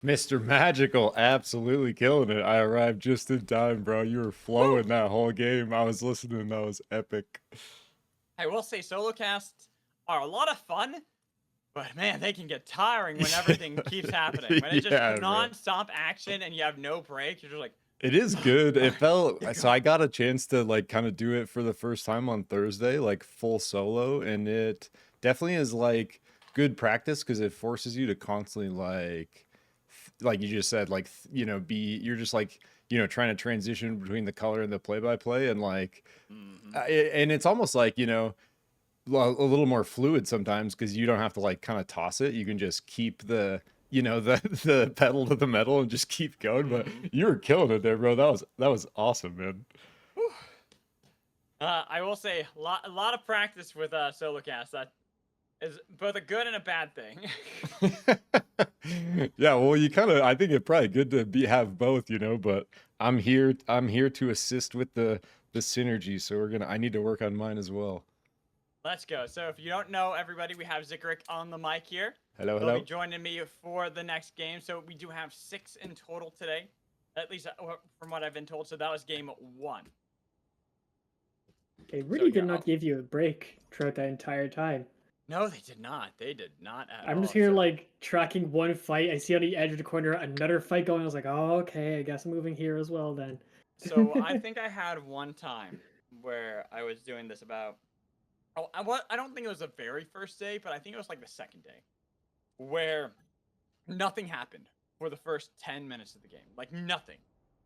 Mr. Magical, absolutely killing it. I arrived just in time, bro. You were flowing Woo! that whole game. I was listening. That was epic. I will say solo casts are a lot of fun, but man, they can get tiring when everything keeps happening. When it's just Yeah, bro. non-stop action and you have no break, you're just like, It is good. It felt keep so I going. got a chance to like kind of do it for the first time on Thursday, like full solo, and it definitely is like good practice because it forces you to constantly like you just said, like be you're just like trying to transition between the color and the play-by-play and like Hmm. and it's almost like a little more fluid sometimes because you don't have to like kind of toss it. You can just keep the the pedal to the metal and just keep going. But Hmm. you were killing it there, bro. That was awesome, man. I will say a lot of practice with solo cast. That is both a good and a bad thing. Yeah, well, you kind of I think it's probably good to be have both, but I'm here to assist with the synergy, so I need to work on mine as well. Let's go. So if you don't know, everybody, we have Zikrik on the mic here. Hello, He'll be hello. joining me for the next game. So we do have 6 in total today, at least from what I've been told. So that was game 1. They So really here, did not give you a break throughout that entire time. no, they did not. They did not at I'm just all. here So like tracking one fight. I see on the edge of the corner another fight going. I was like, oh, okay, I guess I'm moving here as well then. so I think I had one time where I was doing this about. Oh, I don't think it was the very first day, but I think it was like the second day, where nothing happened for the first 10 minutes of the game. Like nothing.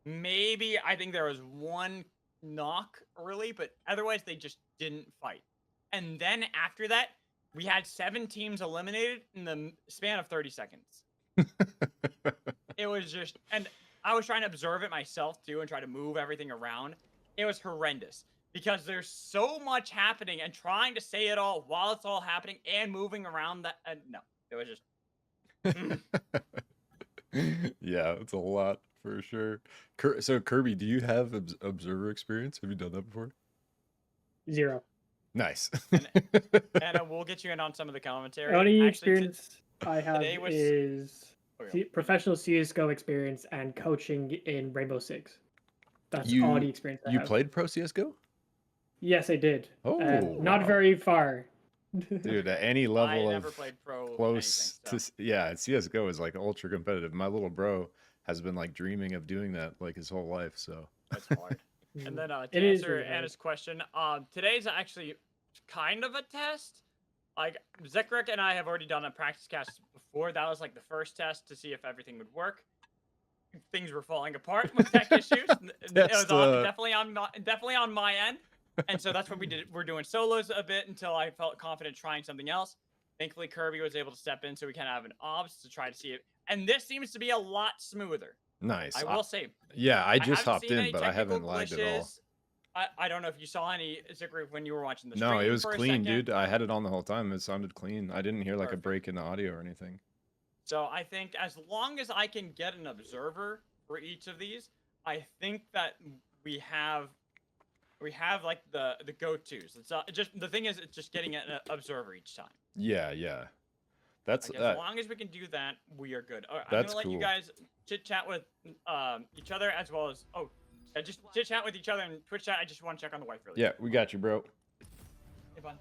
Maybe I think there was one knock early, but otherwise they just didn't fight. And then after that, we had 7 teams eliminated in the span of 30 seconds. It was just, and I was trying to observe it myself too and try to move everything around. It was horrendous because there's so much happening and trying to say it all while it's all happening and moving around that. No, it was just. Mm. Yeah, it's a lot for sure. So Kirby, do you have observer experience? Have you done that before? Zero. Nice. And we'll get you in on some of the The commentary. only Actually, experience I have today was is professional CSGO experience and coaching in Rainbow Six. That's all the You experience I you have. played Pro CS:GO? Yes, I did. Oh, Not wow. very far. Dude, at any I level never of played pro anything, close to so yeah, CS:GO is like ultra competitive. My little bro has been like dreaming of doing that like his whole life, so it's hard. And then to It is answer really hard. Anna's question, today's actually kind of a test. Like Zekrick and I have already done a practice cast before. That was like the first test to see if everything would work. Things were falling apart with tech issues. It was definitely on my end, and so that's what we did. We're doing solos a bit until I felt confident trying something else. Thankfully, Kurbee was able to step in, so we kind of have an obs to try to see it. And this seems to be a lot smoother. nice. I will say, Yeah, I I just haven't hopped seen in, any but I technical haven't lagged at all. glitches. I don't know if you saw any Zikri when you were watching the No, it stream was for a clean, second. dude. I had it on the whole time. It sounded clean. I didn't hear like a Perfect. break in the audio or anything. So I think as long as I can get an observer for each of these, I think that we have like the go-tos. It's just the thing is it's just getting an observer each time. Yeah, yeah. That's Like as long as we can do that, we are good. All right, I'm that's gonna let you cool. guys chit chat with each other as well as just chit chat with each other in Twitch chat. I just want to check on the wife really. Yeah, we got you, bro. Hey, bud.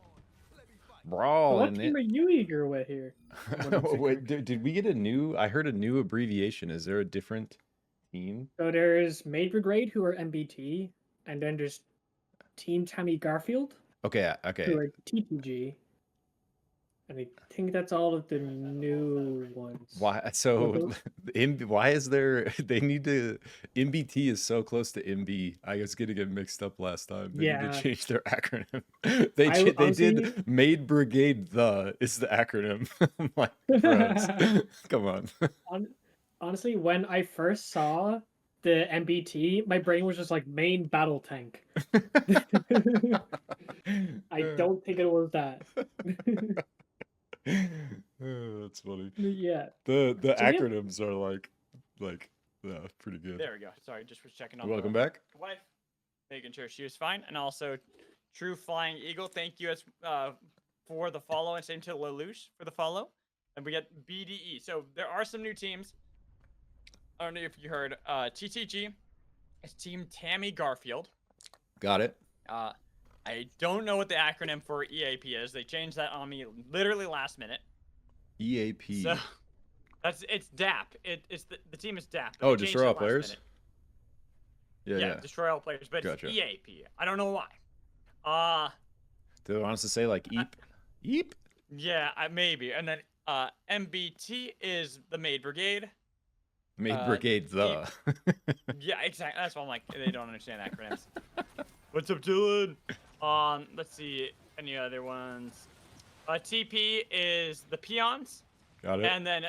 Brawl What in team it. are you eager with here? Wait, did we get a new? I heard a new abbreviation. Is there a different team? So there's Maid Brigade, who are MBT, and then there's Team Tammy Garfield, Okay, who okay. are TTG. And I think that's all of the new ones. Why? So, those- why is there? They need to. MBT is so close to MB. I was getting it mixed up last time. They need to Yeah. change their acronym. I They honestly- did Maid Brigade. The is the acronym. I'm like, bros, come on. Honestly, when I first saw the MBT, my brain was just like main battle tank. I don't think it was that. Oh, that's funny. Yeah. The So, yeah. acronyms are like yeah, pretty good. There we go. Sorry, just was checking on. Welcome the back. wife, making sure she was fine, and also True Flying Eagle. Thank you as for the follow, and same to Lelouch for the follow. And we get BDE. So there are some new teams. I don't know if you heard. TTG is Team Tammy Garfield. Got it. I don't know what the acronym for EAP is. They changed that on me literally last minute. EAP. So it's DAP. It's the team is DAP. Oh, destroy all players. Yeah, destroy all players, but gotcha. it's EAP. I don't know why. Do they want us to say like EEP? EEP? Yeah, maybe. And then MBT is the Maid Brigade. Maid Brigade, the. Yeah, exactly. That's why I'm like, they don't understand acronyms. What's up, Dylan? Let's see any other ones. TP is the Peons. Got it. And then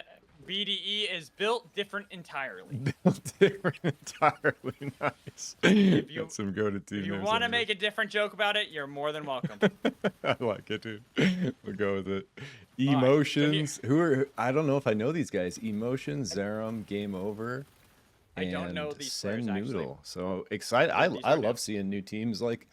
BDE is built different entirely. Built different entirely. Nice. Got some go-to team. If you want to make a different joke about it, you're more than welcome. I like it, dude. We'll go with it. Emotions. Right, so who are? I don't know if I know these guys. Emotions, Zerum, Game Over. I don't know these players, Send actually. Noodle. So excited. I love seeing new teams like,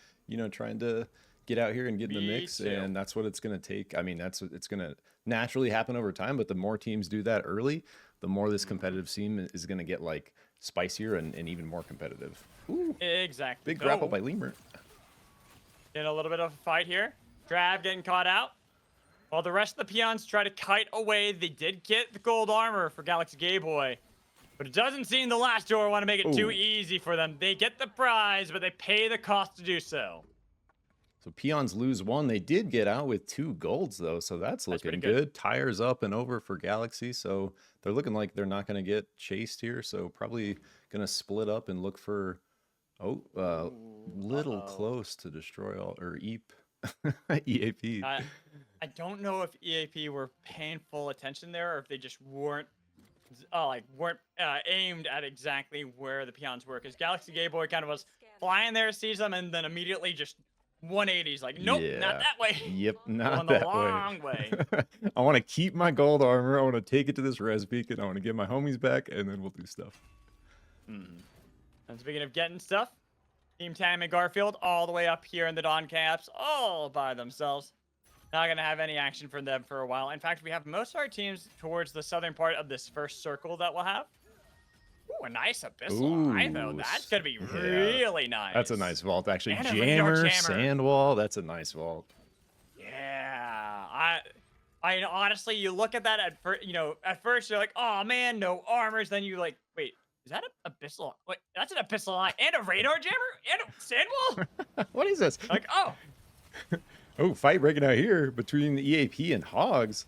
trying to get out here and get in the Me mix. too. And that's what it's going to take. I mean, that's what it's going to naturally happen over time. But the more teams do that early, the more this competitive scene is going to get like spicier and even more competitive. Ooh, Exactly. big grapple by Lemur. In a little bit of a fight here. Trav getting caught out. While the rest of the peons try to kite away, they did get the gold armor for Galaxy Gay Boy. But it doesn't seem the last door want to make it too easy for them. They get the prize, but they pay the cost to do so. So peons lose one. They did get out with 2 golds though, so that's looking good. Tires up and over for Galaxy, so they're looking like they're not going to get chased here. So probably going to split up and look for little close to destroy all or EAP. EAP. I don't know if EAP were paying full attention there, or if they just weren't aimed at exactly where the peons were. Because Galaxy Gay Boy kind of was flying there, sees them, and then immediately just 180s. Like, nope, not that way. Yep, not Going that the long way. I want to keep my gold armor. I want to take it to this res beacon. I want to get my homies back, and then we'll do stuff. And speaking of getting stuff, Team Tam and Garfield all the way up here in the Dawn Caps, all by themselves. Not going to have any action from them for a while. In fact, we have most of our teams towards the southern part of this first circle that we'll have. Ooh, a nice Abyssal Eye, though. That's going to be really nice. That's a nice vault, actually. And Jammer, Sandwall. That's a nice vault. Yeah. I honestly, you look at that at first you're like, oh man, no armors. Then you like, wait, is that an Abyssal? Wait, that's an Abyssal Eye and a Radar Jammer and a Sandwall? What is this? Like, oh. Oh, fight breaking out here between the EAP and Hogs.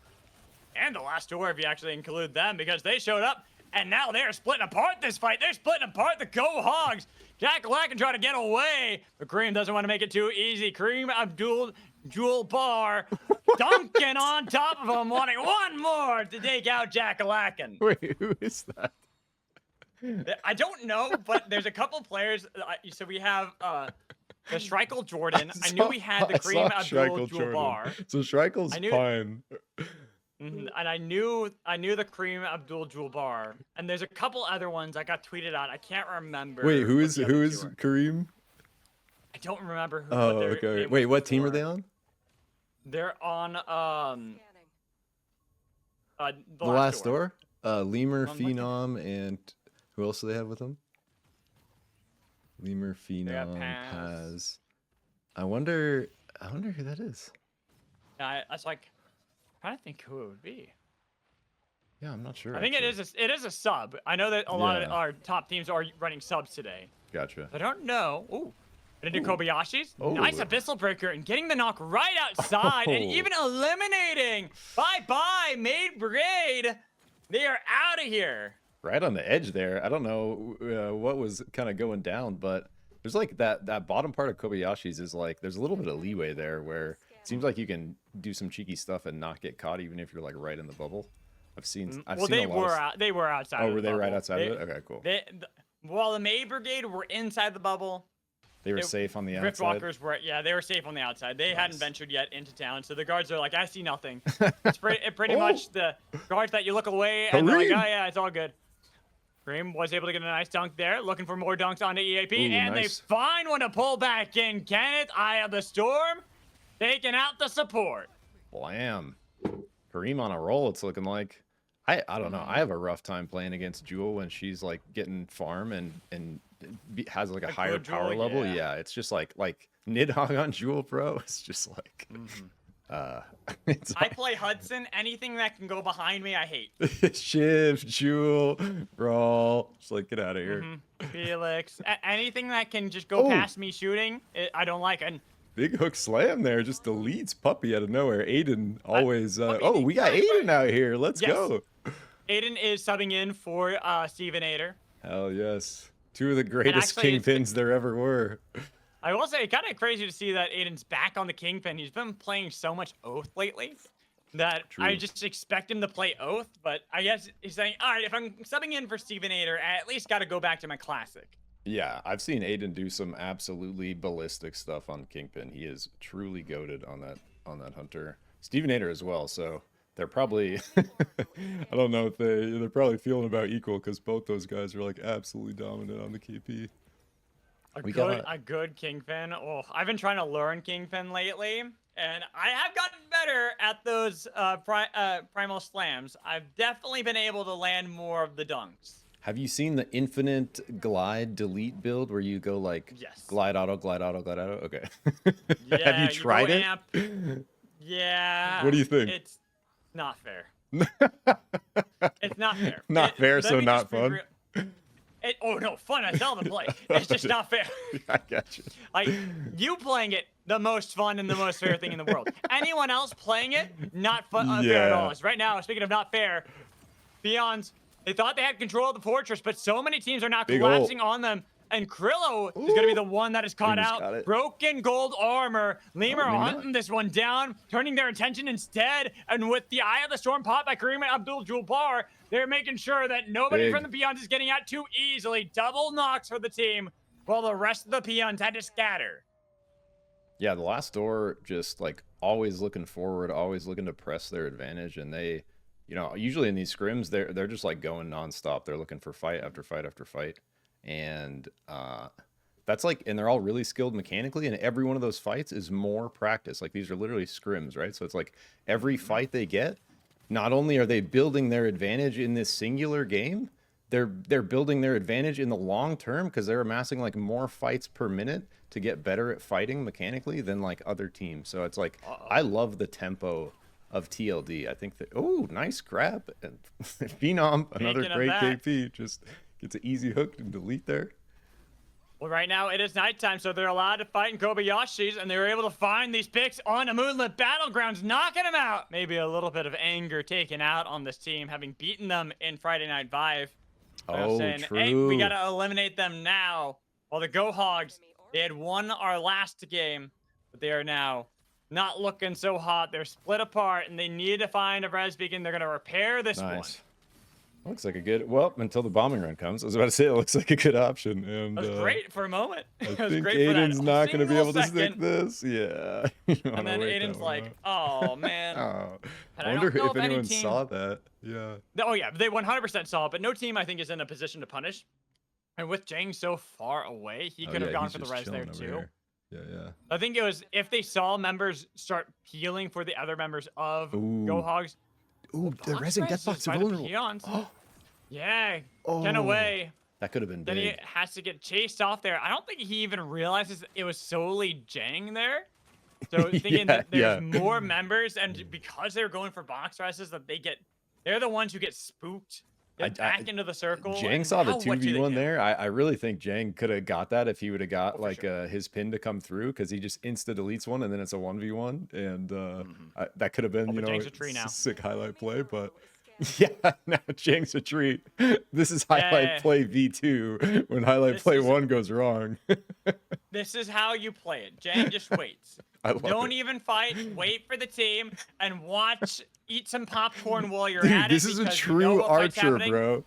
And the last door, if you actually include them, because they showed up, and now they're splitting apart this fight. They're splitting apart the Go Hogs. Jack Lack trying to get away, but Kareem doesn't want to make it too easy. Kareem Abdul Bar dunking on top of him, wanting one more to take out Jack Lacken. Wait, who is that? I don't know, but there's a couple players. So we have the Shrikle Jordan. I knew we had the Kareem Abdul Bar. So Shrikle's fine. And I knew the Kareem Abdul Bar. And there's a couple other ones I got tweeted out. I can't remember. Wait, who is Kareem? I don't remember who. Oh, okay. Wait, what team are they on? They're on the last door. Lemur, Phenom, and who else do they have with them? Lemur, Phenom, Paz. I wonder who that is. I was like, I'm trying to think who it would be. Yeah, I'm not sure. I think it is a sub. I know that a lot of our top teams are running subs today. Gotcha. I don't know. Ooh. Into Kobayashi's. Nice Abyssal Breaker and getting the knock right outside and even eliminating. Bye-bye, Maid Brigade. They are out of here. Right on the edge there. I don't know what was kind of going down, but there's like that bottom part of Kobayashi's is like, there's a little bit of leeway there where it seems like you can do some cheeky stuff and not get caught even if you're like right in the bubble. I've seen they were outside. Oh, were they right outside of it? Okay, cool. While the Maid Brigade were inside the bubble, they were safe on the outside. Riftwalkers were, they were safe on the outside. They hadn't ventured yet into town, so the guards are like, I see nothing. It's pretty much the guards that you look away and they're like, oh yeah, it's all good. Kareem was able to get a nice dunk there, looking for more dunks onto EAP, and nice. They find one to pull back in. Kenneth, Eye of the Storm, taking out the support. Blam. Kareem on a roll, it's looking like. I don't know. I have a rough time playing against Jewel when she's like getting farm and has like a higher good power Jewel, level. yeah. Yeah, it's just like Nidhogg on Jewel, bro. It's just like it's I play Hudson. Anything that can go behind me, I hate. Shiv, Jewel, Brawl. Just like get out of here. Felix. Anything that can just go Oh. past me shooting, I don't like. And Big hook slam there, just deletes Puppy out of nowhere. Aiden always. Puppy, We got Aiden out here. Let's Yes. go. Aiden is subbing in for Stevenator. Hell yes. Two of the greatest actually, kingpins there ever were. I will say, kind of crazy to see that Aiden's back on the Kingpin. He's been playing so much Oath lately that I True. just expect him to play Oath. But I guess he's saying, all right, if I'm subbing in for Stevenator, I at least got to go back to my classic. Yeah, I've seen Aiden do some absolutely ballistic stuff on Kingpin. He is truly goated on that hunter. Stevenator as well, so they're probably I don't know if they're probably feeling about equal because both those guys are like absolutely dominant on the KP. A good Kingpin. Oh, I've been trying to learn Kingpin lately, and I have gotten better at those primal slams. I've definitely been able to land more of the dunks. Have you seen the infinite glide delete build where you go like Yes. glide auto, glide auto, glide auto? Okay. Yeah, Have you tried go it? amp. Yeah. What do you think? It's not fair. It's not fair. Not fair, let so me not just be fun? real. Oh no, fun as hell to play. It's just not fair. I got you. Like you playing it, the most fun and the most fair thing in the world. Anyone else playing it, not fun, fair at Yeah. all. Right now, speaking of not fair, Beyonds, they thought they had control of the fortress, but so many teams are now Big collapsing on them. And Krillo is going to be the one that is caught Lemur's out. got it. Broken gold armor. Lemur maybe not. hunting this one down, turning their attention instead. And with the Eye of the Storm pop by Kareem Abdul-Jabbar, they're making sure that nobody Big. from the Peons is getting out too easily. Double knocks for the team, while the rest of the Peons had to scatter. Yeah, the last door just like always looking forward, always looking to press their advantage, and they, usually in these scrims they're just like going nonstop. They're looking for fight after fight after fight, and that's like, and they're all really skilled mechanically, and every one of those fights is more practice. Like these are literally scrims, right? So it's like every fight they get, not only are they building their advantage in this singular game, they're building their advantage in the long term because they're amassing like more fights per minute to get better at fighting mechanically than like other teams. So it's like I love the tempo of TLD. I think that nice grab, and Phenom, another Speaking of great that- KP, just gets an easy hook and delete there. Well, right now it is nighttime, so they're allowed to fight in Kobayashi's, and they were able to find these picks on a moonlit battlegrounds, knocking them out. Maybe a little bit of anger taken out on this team, having beaten them in Friday Night Vive. Oh, Saying, true. hey, we gotta eliminate them now. While the Go Hogs, they had won our last game, but they are now not looking so hot. They're split apart, and they need to find a res beacon. They're gonna repair this one. Nice. Looks like a good, well, until the bombing run comes. I was about to say, it looks like a good option. And That was great for a moment. I It was think great for that Aiden's not going to be single able to stick second. this. Yeah. You And wanna then wait that Aiden's one like, out. oh, man. Oh. And I I wonder don't know if if any anyone team- saw that. Yeah. Oh, yeah, they 100% saw it, but no team, I think, is in a position to punish. And with Jang so far away, he could have gone he's for the just res there, chilling too. over here. Yeah, I think it was if they saw members start peeling for the other members of Ooh. Go Hogs. Ooh, the Box resin res deathbox by are the vulnerable. peons. Yeah, Oh. 10 away. That could have been Then big. he has to get chased off there. I don't think he even realizes it was solely Jang there. So thinking that there's more members, and because they're going for box reses, that they're the ones who get spooked. Get back into the circle. Jang and saw the now what do they 2v1 do? there. I really think Jang could have got that if he would have got for like sure. his pin to come through, because he just insta deletes one and then it's a 1v1, and that could have been, but Jang's a tree now. sick highlight play. But yeah, now Jang's a treat. This is highlight Yeah. play V2 when highlight This play is- 1 goes wrong. This is how you play it. Jang just waits. I love Don't it. even fight. Wait for the team and watch. Eat some popcorn while you're Dude, at it. this is a because you know true what fight's archer, happening. bro.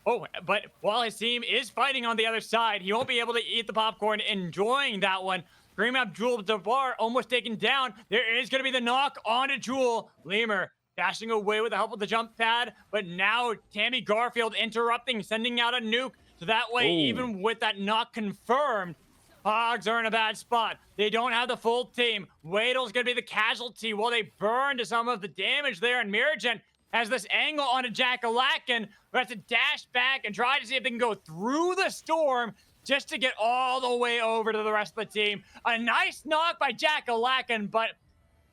Oh, but while his team is fighting on the other side, he won't be able to eat the popcorn, enjoying that one. Kareem Abdul-Jabbar almost taken down. There is going to be the knock onto Jewel. Lemur dashing away with the help of the jump pad, but now Tammy Garfield interrupting, sending out a nuke. So that way, Oh. even with that knock confirmed, Hogs are in a bad spot. They don't have the full team. Waddle's going to be the casualty while they burn to some of the damage there. And Miragen has this angle on a Jack-o'-lantern, who has to dash back and try to see if they can go through the storm just to get all the way over to the rest of the team. A nice knock by Jack-o'-lantern, but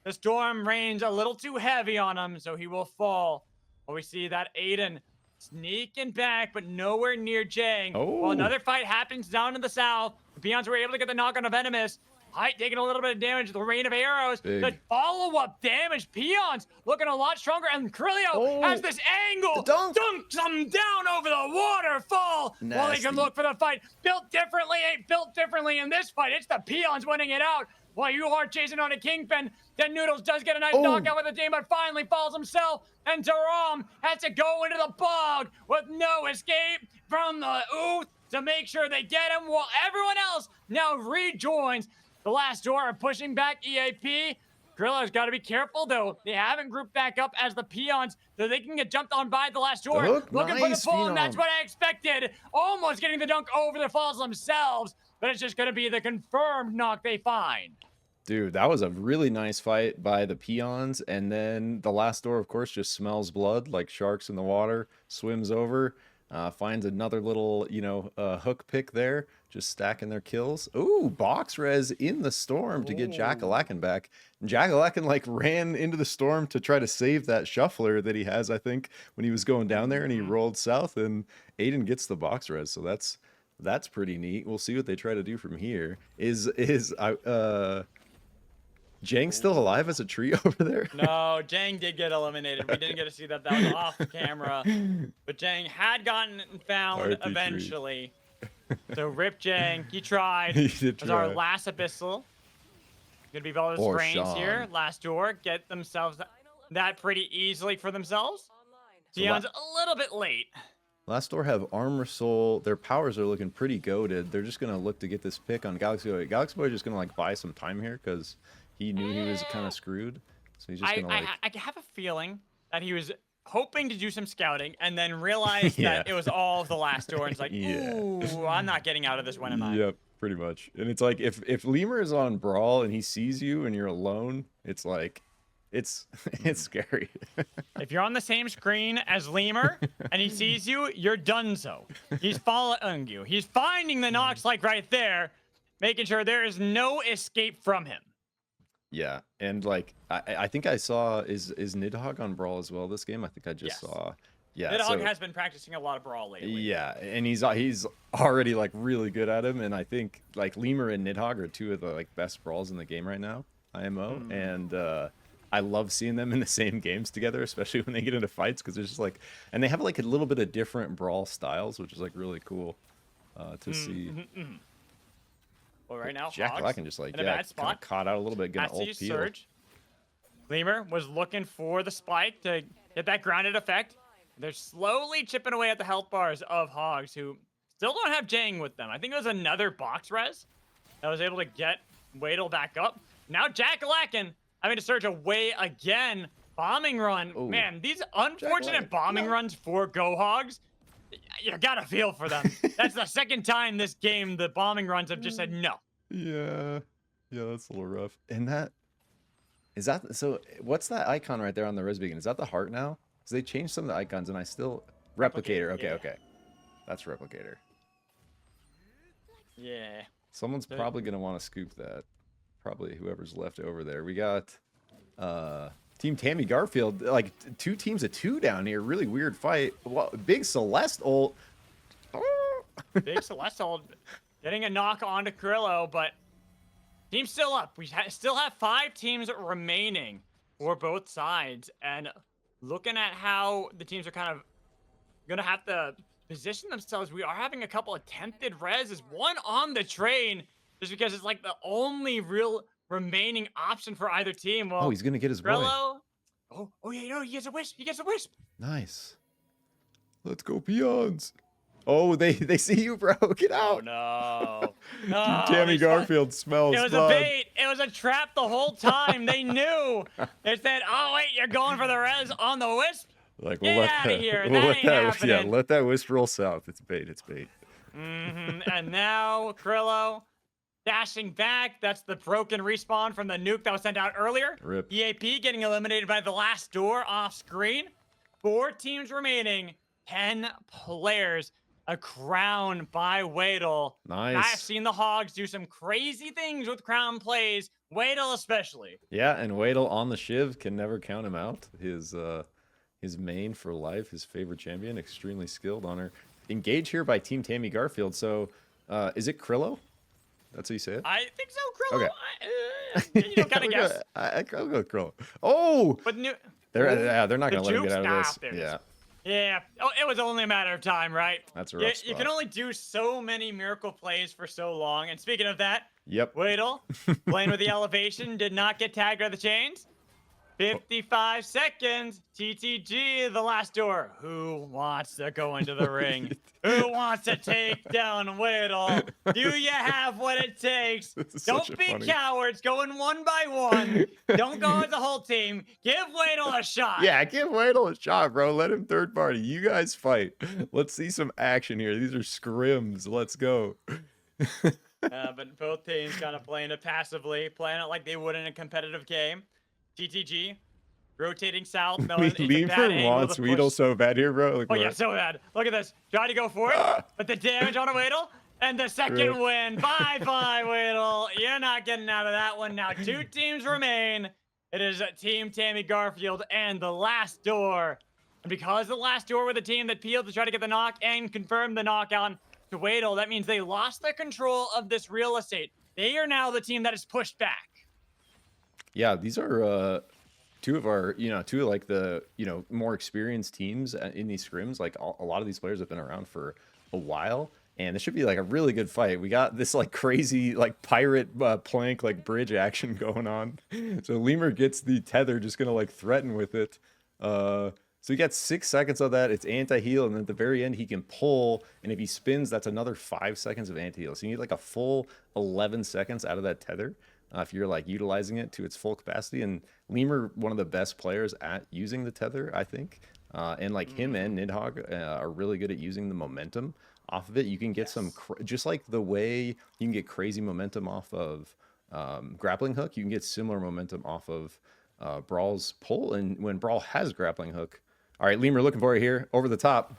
the storm rains a little too heavy on him, so he will fall. But we see that Aiden sneaking back, but nowhere near Jang. Oh. Well, another fight happens down in the south. The Peons were able to get the knock on a Venomous. Height taking a little bit of damage. The rain of arrows. Big. The follow-up damage. Peons looking a lot stronger. And Krilio has this angle. Dunks them down over the waterfall. While they can look for the fight. Built differently ain't built differently in this fight. It's the Peons winning it out. While you are chasing on a Kingpin, then Noodles does get a nice knockout with the team, but finally falls himself. And Taram has to go into the bog with no escape from the ooth to make sure they get him, while everyone else now rejoins. The last door are pushing back EAP. Grillo's got to be careful, though. They haven't grouped back up as the Peons, so they can get jumped on by the last door. Looking for the pull, and that's what I expected. Almost getting the dunk over the falls themselves, but it's just going to be the confirmed knock they find. Dude, that was a really nice fight by the Peons. And then the last door, of course, just smells blood like sharks in the water, swims over, finds another little, hook pick there, just stacking their kills. Ooh, box res in the storm to get Jack-o'-lantern back. And Jack-o'-lantern ran into the storm to try to save that shuffler that he has, I think, when he was going down there, and he rolled south, and Aiden gets the box res. So that's pretty neat. We'll see what they try to do from here. Jang still alive as a tree over there? No, Jang did get eliminated. We didn't get to see that. That was off camera. But Jang had gotten found eventually. So rip Jang. He tried. He did was our try. last Abyssal. Gonna be Bell's Or Reigns Sean. here. Last door. Get themselves that pretty easily for themselves. Dion's a little bit late. Last door have Armor Soul. Their powers are looking pretty goated. They're just going to look to get this pick on Galaxy Boy. Galaxy Boy just going to buy some time here because he knew he was kind of screwed. So he's just going to I have a feeling that he was hoping to do some scouting and then realized that it was all the last door. And it's like, ooh, I'm not getting out of this one, am I? Yep, pretty much. And it's like if Lemur is on Brawl and he sees you and you're alone, it's like it's scary. If you're on the same screen as Lemur and he sees you, you're donezo. He's following you. He's finding the knocks like right there, making sure there is no escape from him. Yeah, and like I think I saw is Nidhogg on Brawl as well this game. I think I just saw. Yeah, Nidhogg has been practicing a lot of Brawl lately. Yeah, and he's already like really good at him, and I think like Lemur and Nidhogg are two of the like best brawls in the game right now, IMO, and I love seeing them in the same games together, especially when they get into fights, because there's just like, and they have like a little bit of different brawl styles, which is like really cool to see. Well, right now, Jack-o'-lantern just like kind of caught out a little bit, gonna ult peel. Surge. Lemur was looking for the spike to get that grounded effect. They're slowly chipping away at the health bars of Hogs, who still don't have Jang with them. I think it was another box res that was able to get Wadle back up. Now Jack-o'-lantern having to surge away again. Bombing run. Ooh. Man, these unfortunate bombing runs for Go Hogs, you gotta feel for them. That's the second time this game the bombing runs have just said no. Yeah, that's a little rough. And so what's that icon right there on the res beacon? Is that the heart now? Because they changed some of the icons, and I still Replicator. Okay. That's Replicator. Yeah. Someone's probably gonna want to scoop that. Probably whoever's left over there. We got Team Tammy Garfield, like two teams of two down here. Really weird fight. Well, Big Celeste ult. Big Celeste ult getting a knock onto Krillo, but team's still up. We still have 5 teams remaining for both sides, and looking at how the teams are kind of gonna have to position themselves, we are having a couple attempted reses, one on the train, just because it's like the only real remaining option for either team. Well, he's gonna get his boy. Krillo. He gets a wisp. He gets a wisp. Nice. Let's go Peons. Oh, they see you, bro. Get out. Oh, no. Tammy Garfield smells It was blood. a bait. It was a trap the whole time. They knew. They said, oh, wait, you're going for the res on the wisp? Like, Get out of here. That ain't happening. let that wisp roll south. It's bait. And now Krillo dashing back. That's the broken respawn from the nuke that was sent out earlier. Rip. EAP getting eliminated by the last door off screen. 4 teams remaining, 10 players. A crown by Wadel. Nice. I've seen the Hogs do some crazy things with crown plays, Wadel especially. Yeah, and Wadel on the Shiv can never count him out. His main for life, his favorite champion, extremely skilled on her. Engaged here by Team Tammy Garfield. So, is it Krillo? That's how you say it? I think so, Krillo. Okay. You know, kind of guess. I'll go with Krillo. Oh! But they're not going to let him get out of this. Yeah. Yeah. Oh, it was only a matter of time, right? That's a rough spot. You can only do so many miracle plays for so long. And speaking of that, Yep. Wadel, playing with the elevation, did not get tagged by the chains. 55 seconds. TTG, the last door. Who wants to go into the ring? Who wants to take down Wadel? Do you have what it takes? Don't be cowards. Going one by one. Don't go as a whole team. Give Wadel a shot. Yeah, give Wadel a shot, bro. Let him third party. You guys fight. Let's see some action here. These are scrims. Let's go. But both teams kind of playing it passively, playing it like they would in a competitive game. TTG rotating south. Lemur wants Weedle so bad here, bro. Oh yeah, so bad. Look at this. Try to go for it, but the damage on a Wadel. And the second win. Bye-bye, Wadel. You're not getting out of that one. Now 2 teams remain. It is Team Tammy Garfield and the last door. And because the last door were the team that peeled to try to get the knock and confirm the knockout to Wadel, that means they lost their control of this real estate. They are now the team that is pushed back. Yeah, these are two of like the, more experienced teams in these scrims. Like a lot of these players have been around for a while, and this should be like a really good fight. We got this like crazy like pirate plank like bridge action going on. So Lemur gets the tether, just gonna like threaten with it. So he got 6 seconds of that. It's anti-heal, and then at the very end he can pull, and if he spins, that's another 5 seconds of anti-heal. So you need like a full 11 seconds out of that tether. If you're like utilizing it to its full capacity. And Lemur, one of the best players at using the tether, I think. And like him and Nidhogg are really good at using the momentum off of it. You can get some, just like the way you can get crazy momentum off of grappling hook, you can get similar momentum off of Brawl's pull. And when Brawl has grappling hook, all right, Lemur looking for it here over the top.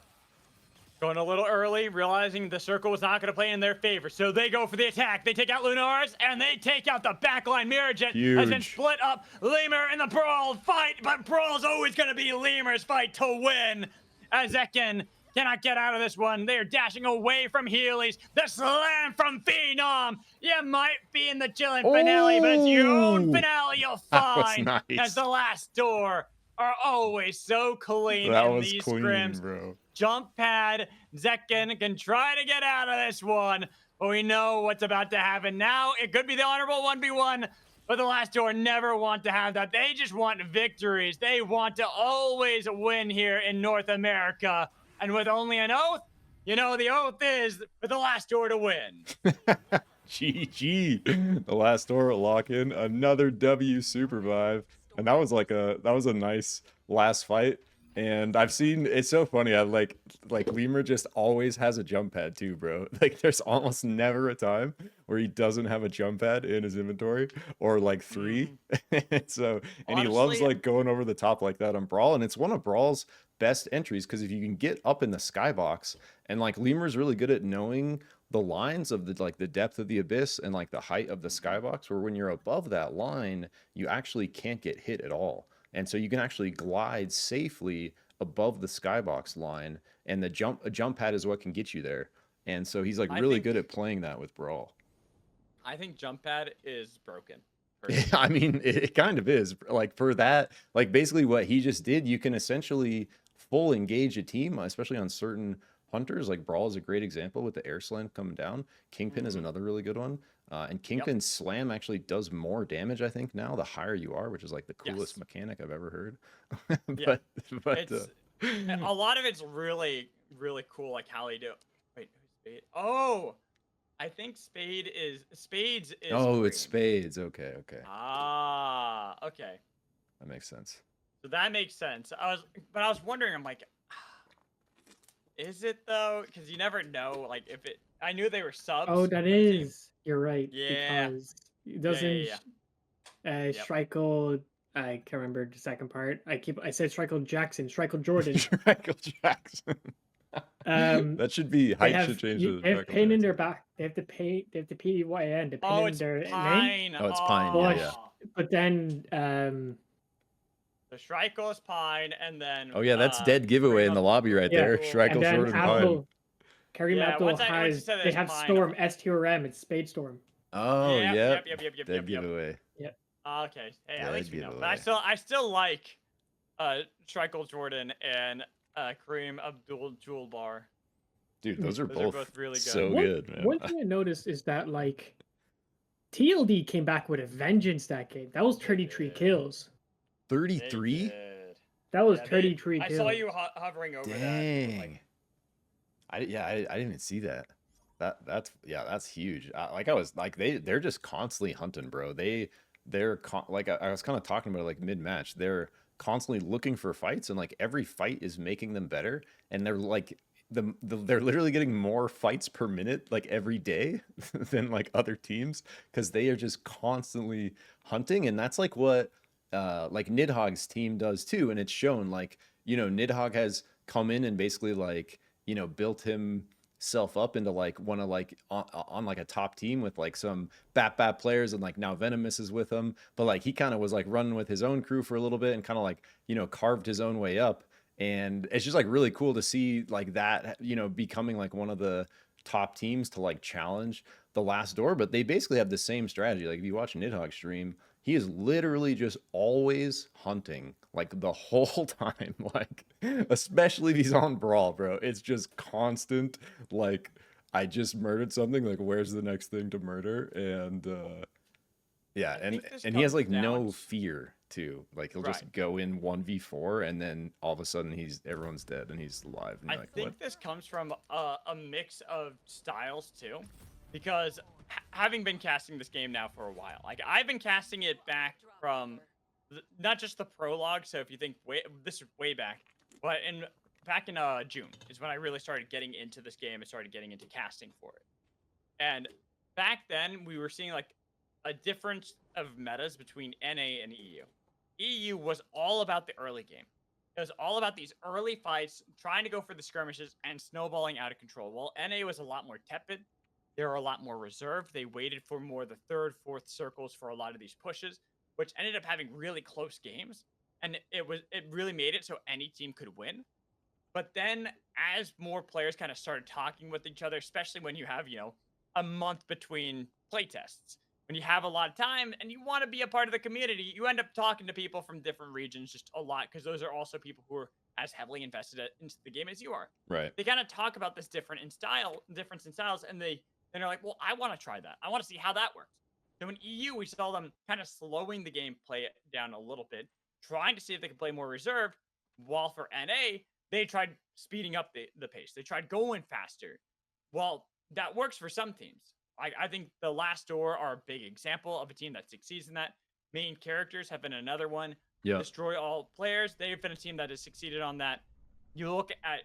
Going a little early, realizing the circle was not going to play in their favor. So they go for the attack. They take out Lunars, and they take out the backline. Mirror Jet has been split up. Lemur and the Brawl fight, but Brawl's always going to be Lemur's fight to win. As Ekin cannot get out of this one. They are dashing away from Heelys. The slam from Phenom. You might be in the chilling finale, but it's your own finale you'll find. As the last door are always so clean in these scrims. Bro. Jump pad, Zekken can try to get out of this one, but we know what's about to happen now. It could be the honorable 1v1, but the last door never want to have that. They just want victories. They want to always win here in North America. And with only an oath, the oath is for the last door to win. GG. The last door will lock in another W SUPERVIVE. And that was a nice last fight. And I've seen, it's so funny. I like Lemur just always has a jump pad too, bro. Like there's almost never a time where he doesn't have a jump pad in his inventory, or like 3. So, and honestly, he loves like going over the top like that on Brawl. And it's one of Brawl's best entries, because if you can get up in the skybox, and like Lemur's really good at knowing the lines of the depth of the abyss and like the height of the skybox, where when you're above that line, you actually can't get hit at all. And so you can actually glide safely above the skybox line, and a jump pad is what can get you there. And so he's like really good at playing that with Brawl. I think jump pad is broken. I mean, it kind of is. Like for that, like basically what he just did, you can essentially full engage a team, especially on certain hunters. Like Brawl is a great example with the air slam coming down. Kingpin is another really good one. And Kingpin's slam actually does more damage, I think, now the higher you are, which is like the coolest mechanic I've ever heard. but a lot of it's really, really cool, like how they do. Wait, who's Spade? Oh, I think Spades is. Oh, green. It's Spades. Okay. Ah, okay. That makes sense. So that makes sense. I was wondering. I'm like, is it though? Because you never know. Like if it. I knew they were subs. Oh, that is. You're right. Yeah. Because it doesn't Shrikle I can't remember the second part. I said Strikel Jackson, Strikel Jordan. Michael Jackson. Um, That should be They height should change to they have Michael pain in Jackson. their back. They have the pain. They have the PYN. The pin Oh, in it's their name. Pine. Oh, it's Pine, yeah, yeah. But then The Shrike is Pine, and then. Oh yeah, that's dead giveaway in the lobby right Yeah, there. cool. Schreikel, and then Jordan, Pine. Abdul, Kareem Yeah, Abdul once you has. said They there's have Pine, Storm STRM. It's Spade Storm. Oh Yep, yep. yep. Dead giveaway. Okay, hey, at Dead least we know. But giveaway. I still like Shrike Jordan and Kareem Abdul Bar. Dude, those are Those are both, both really good. so One- good, man. One thing I noticed is that like TLD came back with a vengeance that game. That was 33 did. kills. 33? That was Yeah, 33 I kills. saw you hovering over that. Dang. I didn't even see that. That's huge. They're just constantly hunting, bro. I was kind of talking about it, like mid-match. They're constantly looking for fights, and like every fight is making them better, and they're like they're literally getting more fights per minute like every day than like other teams, because they are just constantly hunting. And that's like what like Nidhogg's team does too, and it's shown. Like, Nidhogg has come in and basically like built himself up into like one of like on like a top team with like some bat players, and like now Venomous is with him, but like he kind of was like running with his own crew for a little bit and kind of like carved his own way up. And it's just like really cool to see like that, becoming like one of the top teams to like challenge the last door. But they basically have the same strategy. Like if you watch Nidhogg stream, he is literally just always hunting like the whole time. Like, especially if he's on Brawl, bro. It's just constant. Like, I just murdered something. Like, where's the next thing to murder? And yeah, and he has like no fear too. Like he'll just go in 1v4, and then all of a sudden everyone's dead and he's alive. And I think this comes from a mix of styles too, because having been casting this game now for a while, like I've been casting it back from not just the prologue. So if you think this is way back, but back in June is when I really started getting into this game and started getting into casting for it. And back then we were seeing like a difference of metas between NA and EU. EU was all about the early game. It was all about these early fights, trying to go for the skirmishes and snowballing out of control. While NA was a lot more tepid, they were a lot more reserved. They waited for more the third, fourth circles for a lot of these pushes, which ended up having really close games. And it really made it so any team could win. But then as more players kind of started talking with each other, especially when you have, a month between playtests, when you have a lot of time and you want to be a part of the community, you end up talking to people from different regions just a lot, because those are also people who are as heavily invested into the game as you are. Right. They kind of talk about this difference in styles, and they're like, well, I want to try that. I want to see how that works. So in EU, we saw them kind of slowing the gameplay down a little bit, trying to see if they could play more reserved, while for NA, they tried speeding up the pace. They tried going faster. Well, that works for some teams. I think the Last Door are a big example of a team that succeeds in that. Main characters have been another one. Yeah. Destroy all players. They've been a team that has succeeded on that. You look at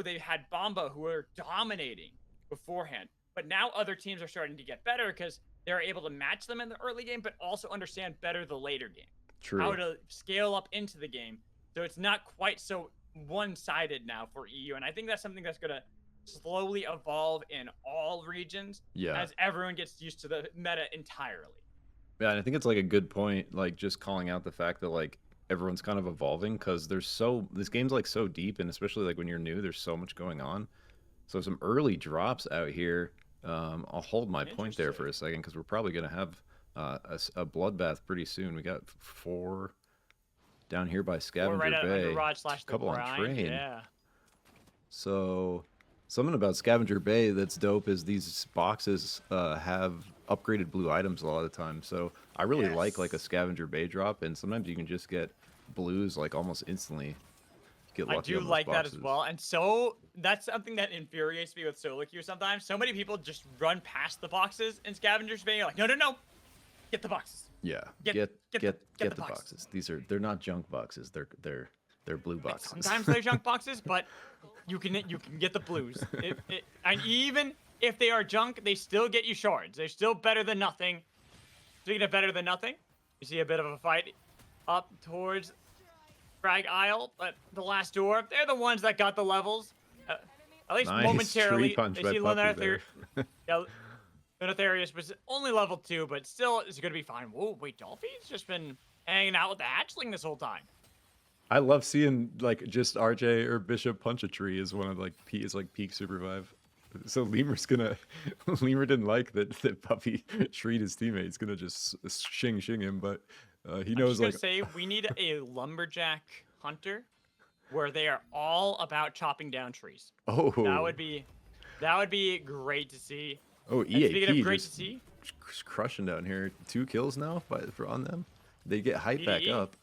they had Bomba, who were dominating beforehand. But now other teams are starting to get better because they're able to match them in the early game, but also understand better the later game. True. How to scale up into the game. So it's not quite so one-sided now for EU. And I think that's something that's going to slowly evolve in all regions as everyone gets used to the meta entirely. Yeah, and I think it's like a good point, like just calling out the fact that like everyone's kind of evolving, because this game's like so deep, and especially like when you're new, there's so much going on. So some early drops out here. I'll hold my point there for a second, because we're probably going to have a bloodbath pretty soon. We got 4 down here by Scavenger Bay, a couple on train. Yeah. So something about Scavenger Bay that's dope is these boxes have upgraded blue items a lot of the time. So I really like a Scavenger Bay drop, and sometimes you can just get blues like almost instantly. Get lucky. I do like that as well, and so that's something that infuriates me with solo queue sometimes. So many people just run past the boxes in Scavenger's Bay. You're like, no, get the boxes. Yeah, get the boxes. They're not junk boxes. They're blue boxes. Sometimes they're junk boxes, but you can get the blues. And even if they are junk, they still get you shards. They're still better than nothing. Speaking of better than nothing, you see a bit of a fight. up towards Frag Isle, but the last door, they're the ones that got the levels. At least Nice momentarily. tree punch They by see Puppy there. Yeah, Lunatherius was only level 2, but still is going to be fine. Whoa, wait, Dolphy's just been hanging out with the hatchling this whole time. I love seeing like just RJ or Bishop punch a tree is one of like peak SUPERVIVE. So Lemur's gonna Lemur didn't like that Puppy treed his teammate. He's gonna just shing him, but he knows I'm like just gonna say we need a lumberjack hunter where they are all about chopping down trees. oh that would be great to see. oh And speaking of EAP great just to see, crushing down here. 2 kills now on them. They get hype back BDE. up.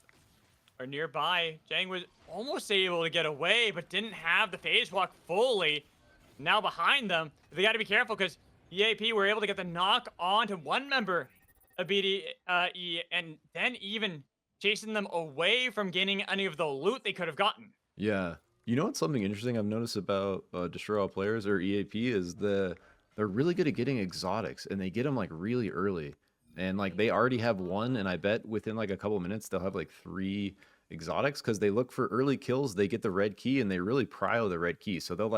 or nearby, Jang was almost able to get away, but didn't have the phase walk fully. Now behind them, they got to be careful because EAP were able to get the knock onto one member of BDE, and then even chasing them away from gaining any of the loot they could have gotten. Yeah. You know what's something interesting I've noticed about Destroy All Players or EAP is they're really good at getting exotics, and they get them like really early. And like they already have one, and I bet within like a couple minutes they'll have like 3 exotics because they look for early kills. They get the red key, and they really prio the red key. So they'll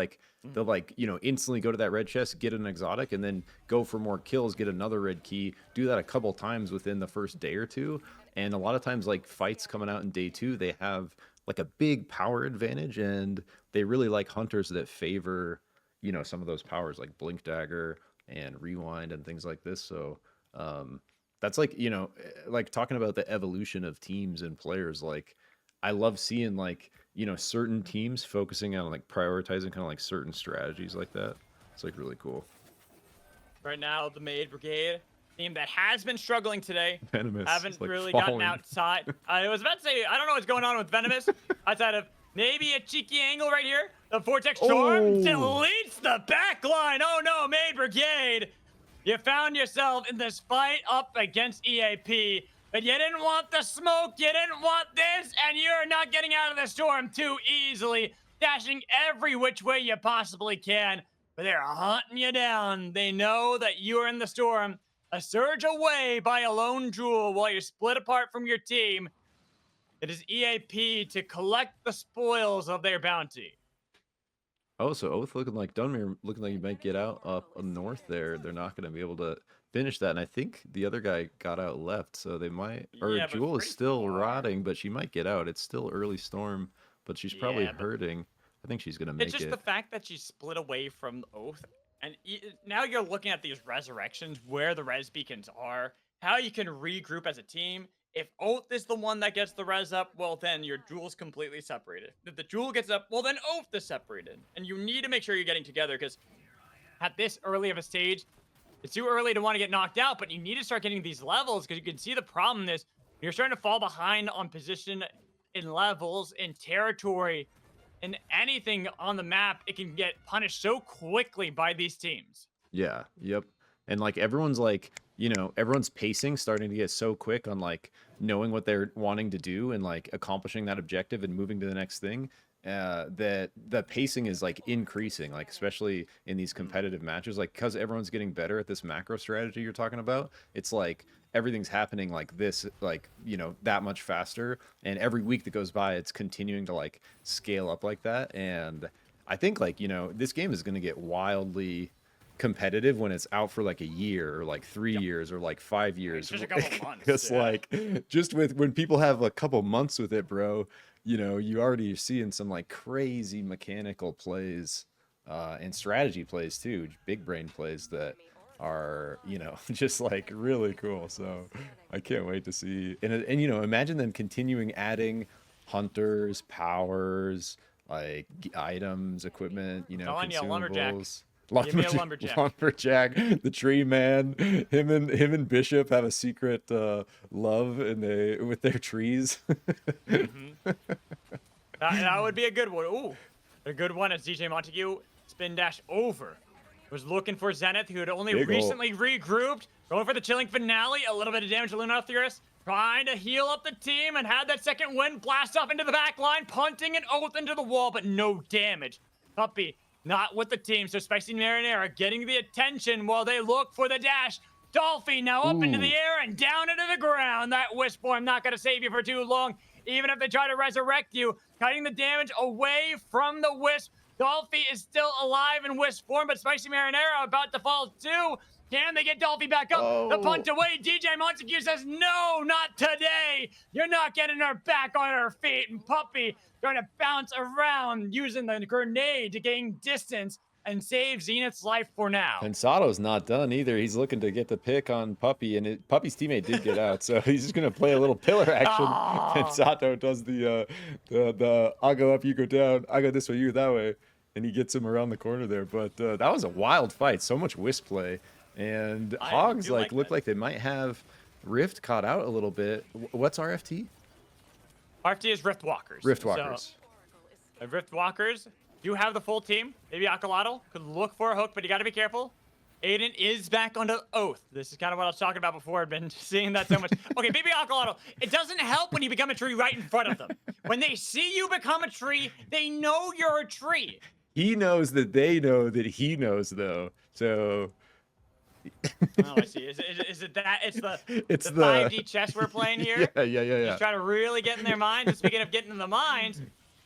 instantly go to that red chest, get an exotic, and then go for more kills, get another red key. Do that a couple times within the first day or two. And a lot of times, like fights coming out in day 2, they have like a big power advantage, and they really like hunters that favor, some of those powers like Blink Dagger and Rewind and things like this. So that's like, like talking about the evolution of teams and players. Like I love seeing like, certain teams focusing on like prioritizing kind of like certain strategies like that. It's like really cool. Right now, the Maid Brigade team that has been struggling today. Venomous haven't like really falling. gotten outside. I was about to say, I don't know what's going on with Venomous outside of maybe a cheeky angle right here. The Vortex Storm deletes the backline. Oh no, Maid Brigade. You found yourself in this fight up against EAP, but you didn't want the smoke, you didn't want this, and you're not getting out of the storm too easily, dashing every which way you possibly can, but they're hunting you down. They know that you are in the storm, a surge away by a lone jewel while you're split apart from your team. It is EAP to collect the spoils of their bounty. Oh, so Oath looking like Dunmere looking like you might get out up north there. They're not going to be able to finish that. And I think the other guy got out left, so they might. Or Yeah, but Jewel is pretty still far. rotting, but she might get out. It's still early storm, but she's probably Yeah, but hurting. I think she's going to make It's just it. the fact that she's split away from Oath. And now you're looking at these resurrections, where the res beacons are, how you can regroup as a team. If Oath is the one that gets the res up, well, then your Jewel's completely separated. If the Jewel gets up, well, then Oath is separated. And you need to make sure you're getting together, because at this early of a stage, it's too early to want to get knocked out, but you need to start getting these levels, because you can see the problem is you're starting to fall behind on position in levels, in territory, in anything on the map. It can get punished so quickly by these teams. Yeah, yep. And like everyone's like, everyone's pacing starting to get so quick on like knowing what they're wanting to do and like accomplishing that objective and moving to the next thing. That the pacing is like increasing, like especially in these competitive matches, like because everyone's getting better at this macro strategy you're talking about. It's like everything's happening like this, like that much faster, and every week that goes by it's continuing to like scale up like that. And I think like this game is going to get wildly competitive when it's out for like a year or like 3 years or like 5 years. Just a couple months. Just Yeah. like just with when people have a couple months with it, bro, you already seeing some like crazy mechanical plays and strategy plays too, big brain plays that are just like really cool. So I can't wait to see. And imagine them continuing adding hunters, powers, like items, equipment, Telling you, lumberjack. consumables. Give me a lumberjack. Lumberjack, the tree man. Him and Bishop have a secret love with their trees. That would be a good one. Ooh, a good one as DJ Montague spin dash over. Was looking for Zenith, who had only Big ol'. recently regrouped. Going for the chilling finale. A little bit of damage to Lunatherius. Trying to heal up the team and had that second wind blast off into the back line. Punting an Oath into the wall, but no damage. Puppy not with the team, so Spicy Marinara getting the attention while they look for the dash. Dolphy now up into Ooh. the air and down into the ground. That Wisp form not going to save you for too long. Even if they try to resurrect you, cutting the damage away from the Wisp. Dolphy is still alive in Wisp form, but Spicy Marinara about to fall too. Can they get Dolphy back up? The punt away. DJ Montague says, no, not today. You're not getting her back on her feet. And Puppy trying to bounce around using the grenade to gain distance and save Zenith's life for now. Pensato's not done either. He's looking to get the pick on Puppy, and Puppy's teammate did get out, so he's just gonna play a little pillar action. Pensato does the I'll go up, you go down, I go this way, you that way, and he gets him around the corner there. But that was a wild fight. So much Wisp play, and Hogs looked like they might have Rift caught out a little bit. What's RFT? RFT is Rift Walkers. Rift Walkers. So, Rift Walkers. You have the full team. Maybe Akalotl could look for a hook, but you got to be careful. Aiden is back onto Oath. This is kind of what I was talking about before. I've been seeing that so much. Okay, maybe Akalotl. It doesn't help when you become a tree right in front of them. When they see you become a tree, they know you're a tree. He knows that they know that he knows, though. So. Oh, I see. Is it that? It's the 5D chess we're playing here? Yeah. Just trying to really get in their minds. And speaking of getting in the minds,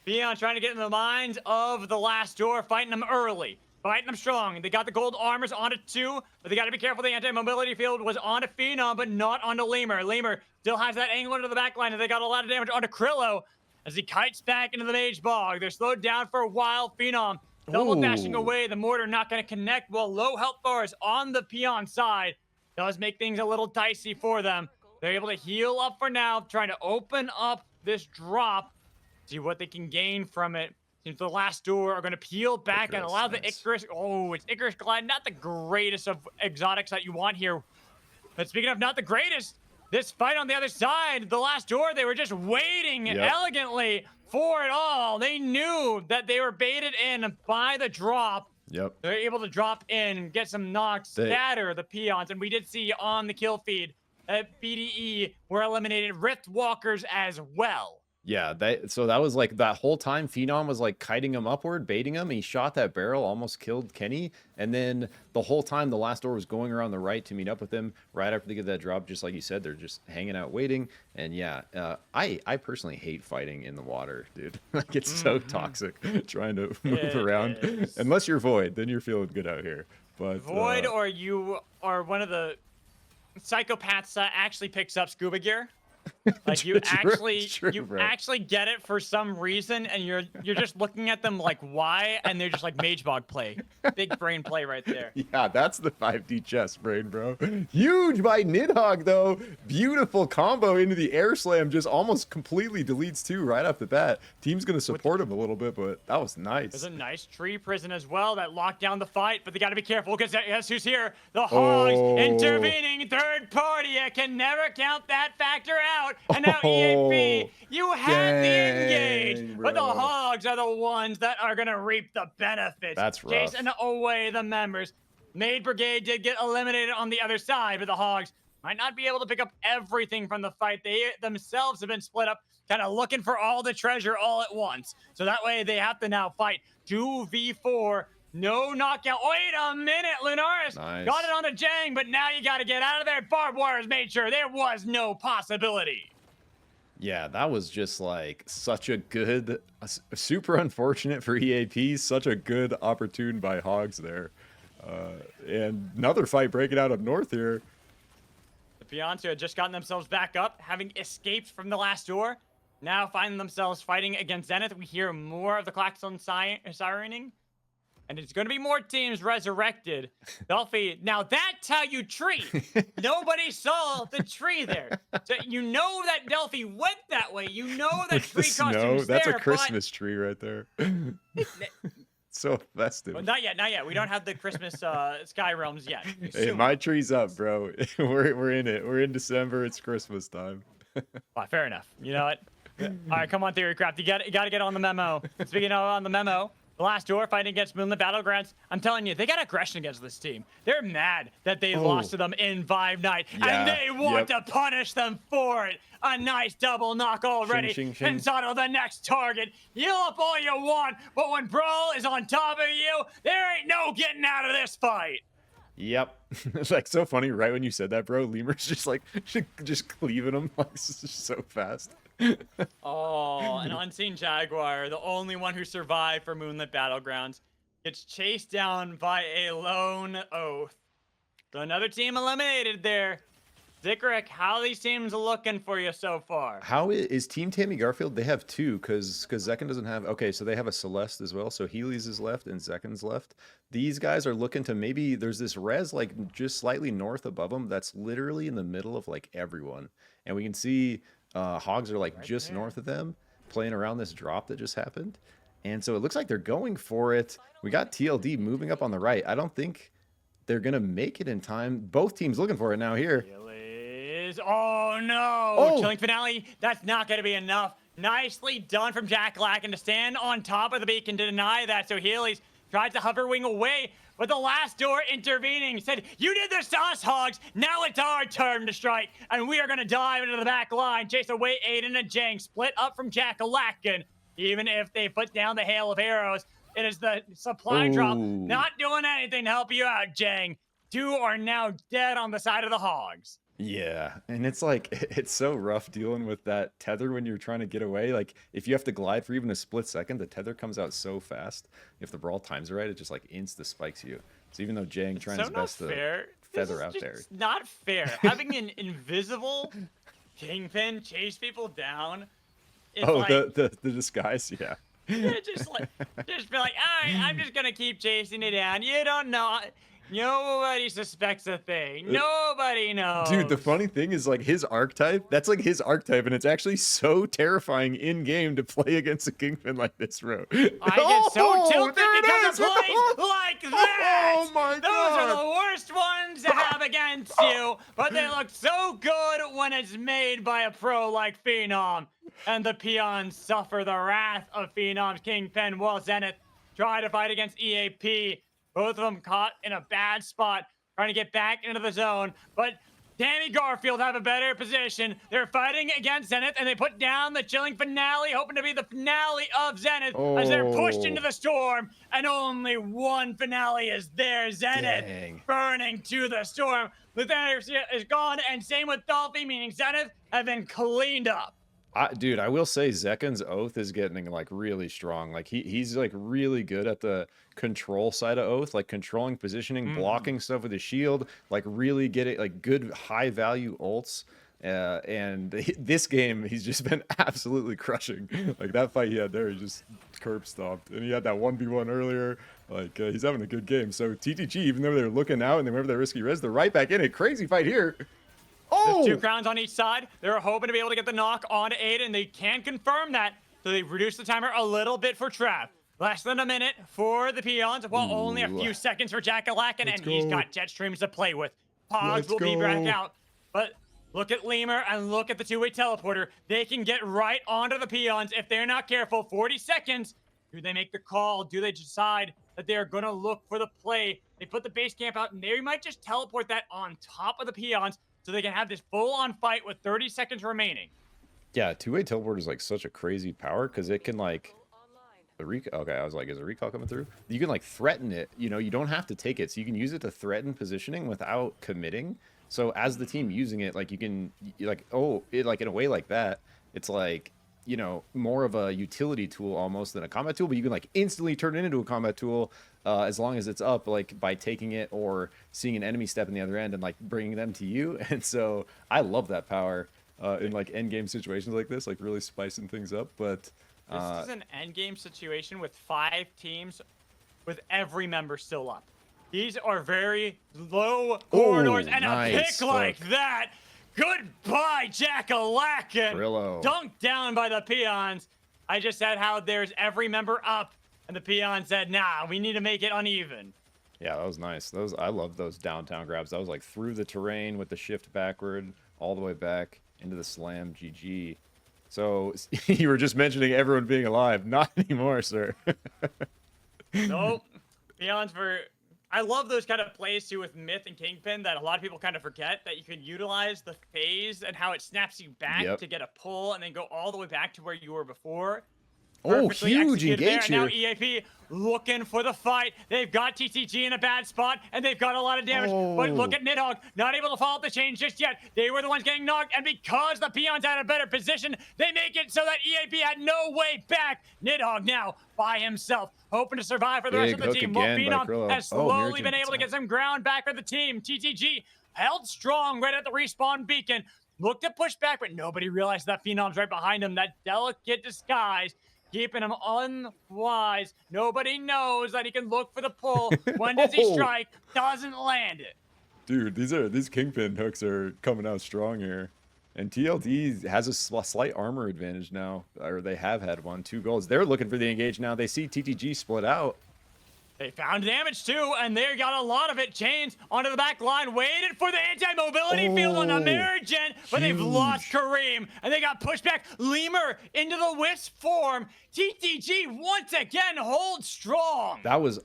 Beyond trying to get in the minds of the last door, fighting them early, fighting them strong. They got the gold armors onto 2, but they got to be careful. The anti-mobility field was onto Phenom, but not onto Lemur. Lemur still has that angle into the back line, and they got a lot of damage onto Krillo as he kites back into the Mage Bog. They're slowed down for a while. Phenom double dashing away. The mortar not going to connect, while low health bars on the Peon side does make things a little dicey for them. They're able to heal up for now, trying to open up this drop. See what they can gain from it. Seems the last door are going to peel back and allow the Icarus. Oh, it's Icarus Glide. Not the greatest of exotics that you want here. But speaking of not the greatest, this fight on the other side, the last door, they were just waiting elegantly for it all. They knew that they were baited in by the drop. Yep. They're able to drop in and get some knocks, scatter the peons. And we did see on the kill feed that BDE were eliminated Rift Walkers as well. Yeah, so that was like that whole time Phenom was like kiting him upward, baiting him. He shot that barrel, almost killed Kenny. And then the whole time the last door was going around the right to meet up with him right after they get that drop. Just like you said, they're just hanging out waiting. And yeah, I personally hate fighting in the water, dude. Like it's so toxic trying to move around. Unless you're Void, then you're feeling good out here. But Void or you are one of the psychopaths that actually picks up scuba gear. Like you actually get it for some reason, and you're just looking at them like why, and they're just like Mage Bog play, big brain play right there. Yeah, that's the 5D chess brain, bro. Huge by Nidhogg though, beautiful combo into the air slam, just almost completely deletes 2 right off the bat. Team's gonna support him a little bit, but that was nice. There's a nice tree prison as well that locked down the fight, but they got to be careful because guess who's here? The Hogs intervening, third party. You can never count that factor out. And now EAP, you had the engage, but the Hogs are the ones that are going to reap the benefits. That's rough. Chasing away the members. Maid Brigade did get eliminated on the other side, but the Hogs might not be able to pick up everything from the fight. They themselves have been split up, kind of looking for all the treasure all at once. So that way they have to now fight 2v4. No knockout. Wait a minute, Lunaris got it on the Jang, but now you got to get out of there. Barbed Wires made sure there was no possibility. Yeah, that was just like such a good, super unfortunate for EAP, such a good opportune by Hogs there. And another fight breaking out up north here. The Peons who had just gotten themselves back up, having escaped from the last door, now finding themselves fighting against Zenith. We hear more of the klaxon sirening. And it's going to be more teams resurrected. Dolphy, now that's how you treat. Nobody saw the tree there. So you know that Delphi went that way. You know that tree costume's That's there, a Christmas tree right there. So festive. Well, not yet, not yet. We don't have the Christmas sky realms yet. Hey, my tree's up, bro. We're in it. We're in December. It's Christmas time. Well, fair enough. You know what? All right, come on, Theorycraft. You got to get on the memo. Speaking of on the memo, the last door fighting against Moonlit Battlegrounds. I'm telling you, they got aggression against this team. They're mad that they lost to them in Vive Night, and they want to punish them for it. A nice double knock already. Pensado, the next target. Heal up all you want, but when Brawl is on top of you, there ain't no getting out of this fight. Yep. It's like so funny. Right when you said that, bro, Lemur's just like just cleaving him like so fast. Oh, an unseen jaguar, the only one who survived for Moonlit Battlegrounds, gets chased down by a lone oath. So another team eliminated there. Zikrik, how are these teams looking for you so far? How is Team Tammy Garfield? They have two because Zekken doesn't have. Okay, so they have a Celeste as well. So Healy's is left and Zekken's left. These guys are looking to maybe there's this res like just slightly north above them that's literally in the middle of like everyone, and we can see Hogs are like Right just there. north of them, playing around this drop that just happened, and so it looks like they're going for it. We got TLD moving up on the right. I don't think they're gonna make it in time. Both teams looking for it now here. Oh no! Oh! Chilling finale. That's not going to be enough. Nicely done from Jack Lacken to stand on top of the beacon to deny that. So Healy's tried to hover wing away, but the last door intervening said, "You did this to us, Hogs. Now it's our turn to strike, and we are going to dive into the back line, chase away Aiden and Jang, split up from Jack Lacken. Even if they put down the hail of arrows, it is the supply drop Ooh. not doing anything to help you out, Jang. Two are now dead on the side of the Hogs." Yeah, and it's like it's so rough dealing with that tether when you're trying to get away. Like if you have to glide for even a split second, the tether comes out so fast. If the brawl times are right, it just like insta spikes you. So even though Jang trying his best to feather out there, Not fair. Having an invisible kingpin chase people down. It's oh, like, the disguise, yeah. yeah, just be like, all right, I'm just gonna keep chasing it down. You don't know. Nobody suspects a thing. Nobody knows. Dude, the funny thing is like his archetype, that's like his archetype, and it's actually so terrifying in game to play against a kingpin like this, bro. I get so tilted there it because of is! plays like that. Oh my Those God. are the worst ones to have against you, but they look so good when it's made by a pro like Phenom. And the peons suffer the wrath of Phenom's Kingpin while Zenith try to fight against EAP. Both of them caught in a bad spot, trying to get back into the zone. But Tammy Garfield have a better position. They're fighting against Zenith, and they put down the chilling finale, hoping to be the finale of Zenith as they're pushed into the storm. And only one finale is there. Zenith burning to the storm. Luther is gone, and same with Dolphy, meaning Zenith have been cleaned up. Dude, I will say Zekken's Oath is getting like really strong. Like he's like really good at the control side of Oath, like controlling positioning, blocking stuff with his shield, like really getting like good high value ults. And this game, he's just been absolutely crushing. Like that fight he had there, he just curb stomped. And he had that 1v1 earlier. Like he's having a good game. So TTG, even though they're looking out and they remember their risky res, they're right back in it. Crazy fight here. There's 2 crowns on each side. They're hoping to be able to get the knock onto Aiden. They can confirm that, so they reduce the timer a little bit for Trav. Less than a minute for the peons, while only a few seconds for Jack-a-Lacken, and he's got jet streams to play with. Pogs will be back out, but look at Lemur and look at the two-way teleporter. They can get right onto the peons if they're not careful. 40 seconds. Do they make the call? Do they decide that they're going to look for the play? They put the base camp out, and they might just teleport that on top of the peons, so they can have this full-on fight with 30 seconds remaining. Yeah, two-way teleport is like such a crazy power because it can like okay, I was like, is a recall coming through? You can like threaten it, you know, you don't have to take it, so you can use it to threaten positioning without committing. So as the team using it, like you can like, like in a way like that, it's like, you know, more of a utility tool almost than a combat tool, but you can like instantly turn it into a combat tool as long as it's up, like by taking it or seeing an enemy step in the other end and like bringing them to you. And so I love that power in like end game situations like this, like really spicing things up. But this is an end game situation with 5 teams with every member still up. These are very low corridors, and a pick like that. Goodbye, Jack-a-Lacken. Dunked down by the peons. I just said how there's every member up, and the peon said, nah, we need to make it uneven. Yeah, that was nice. I love those downtown grabs. That was like through the terrain with the shift backward, all the way back into the slam. GG. So you were just mentioning everyone being alive. Not anymore, sir. Nope. Peons for... I love those kind of plays too with Myth and Kingpin that a lot of people kind of forget, that you can utilize the phase and how it snaps you back to get a pull and then go all the way back to where you were before. Perfectly huge executed there. engage Now here. EAP looking for the fight. They've got TTG in a bad spot, and they've got a lot of damage. But look Oh. at Nidhogg, not able to follow up the chain just yet. They were the ones getting knocked, and because the peons had a better position, they make it so that EAP had no way back. Nidhogg now by himself, hoping to survive for the rest Big of the hook team. While again by Phenom Krillo. has Oh, slowly Mirajin been able to gets get some ground back for the team. TTG held strong right at the respawn beacon. Looked to push back, but nobody realized that Phenom's right behind him. That delicate disguise keeping him unwise. Nobody knows that he can look for the pull. When does he Oh. strike? Doesn't land it. Dude, these Kingpin hooks are coming out strong here. And TLD has a slight armor advantage now, or they have had one, 2 goals. They're looking for the engage now. They see TTG split out. They found damage too, and they got a lot of it. Chains onto the back line, waited for the anti-mobility field on the Mirajin, but they've lost Kareem, and they got pushed back. Lemur into the Wisp form. TTG once again holds strong. That was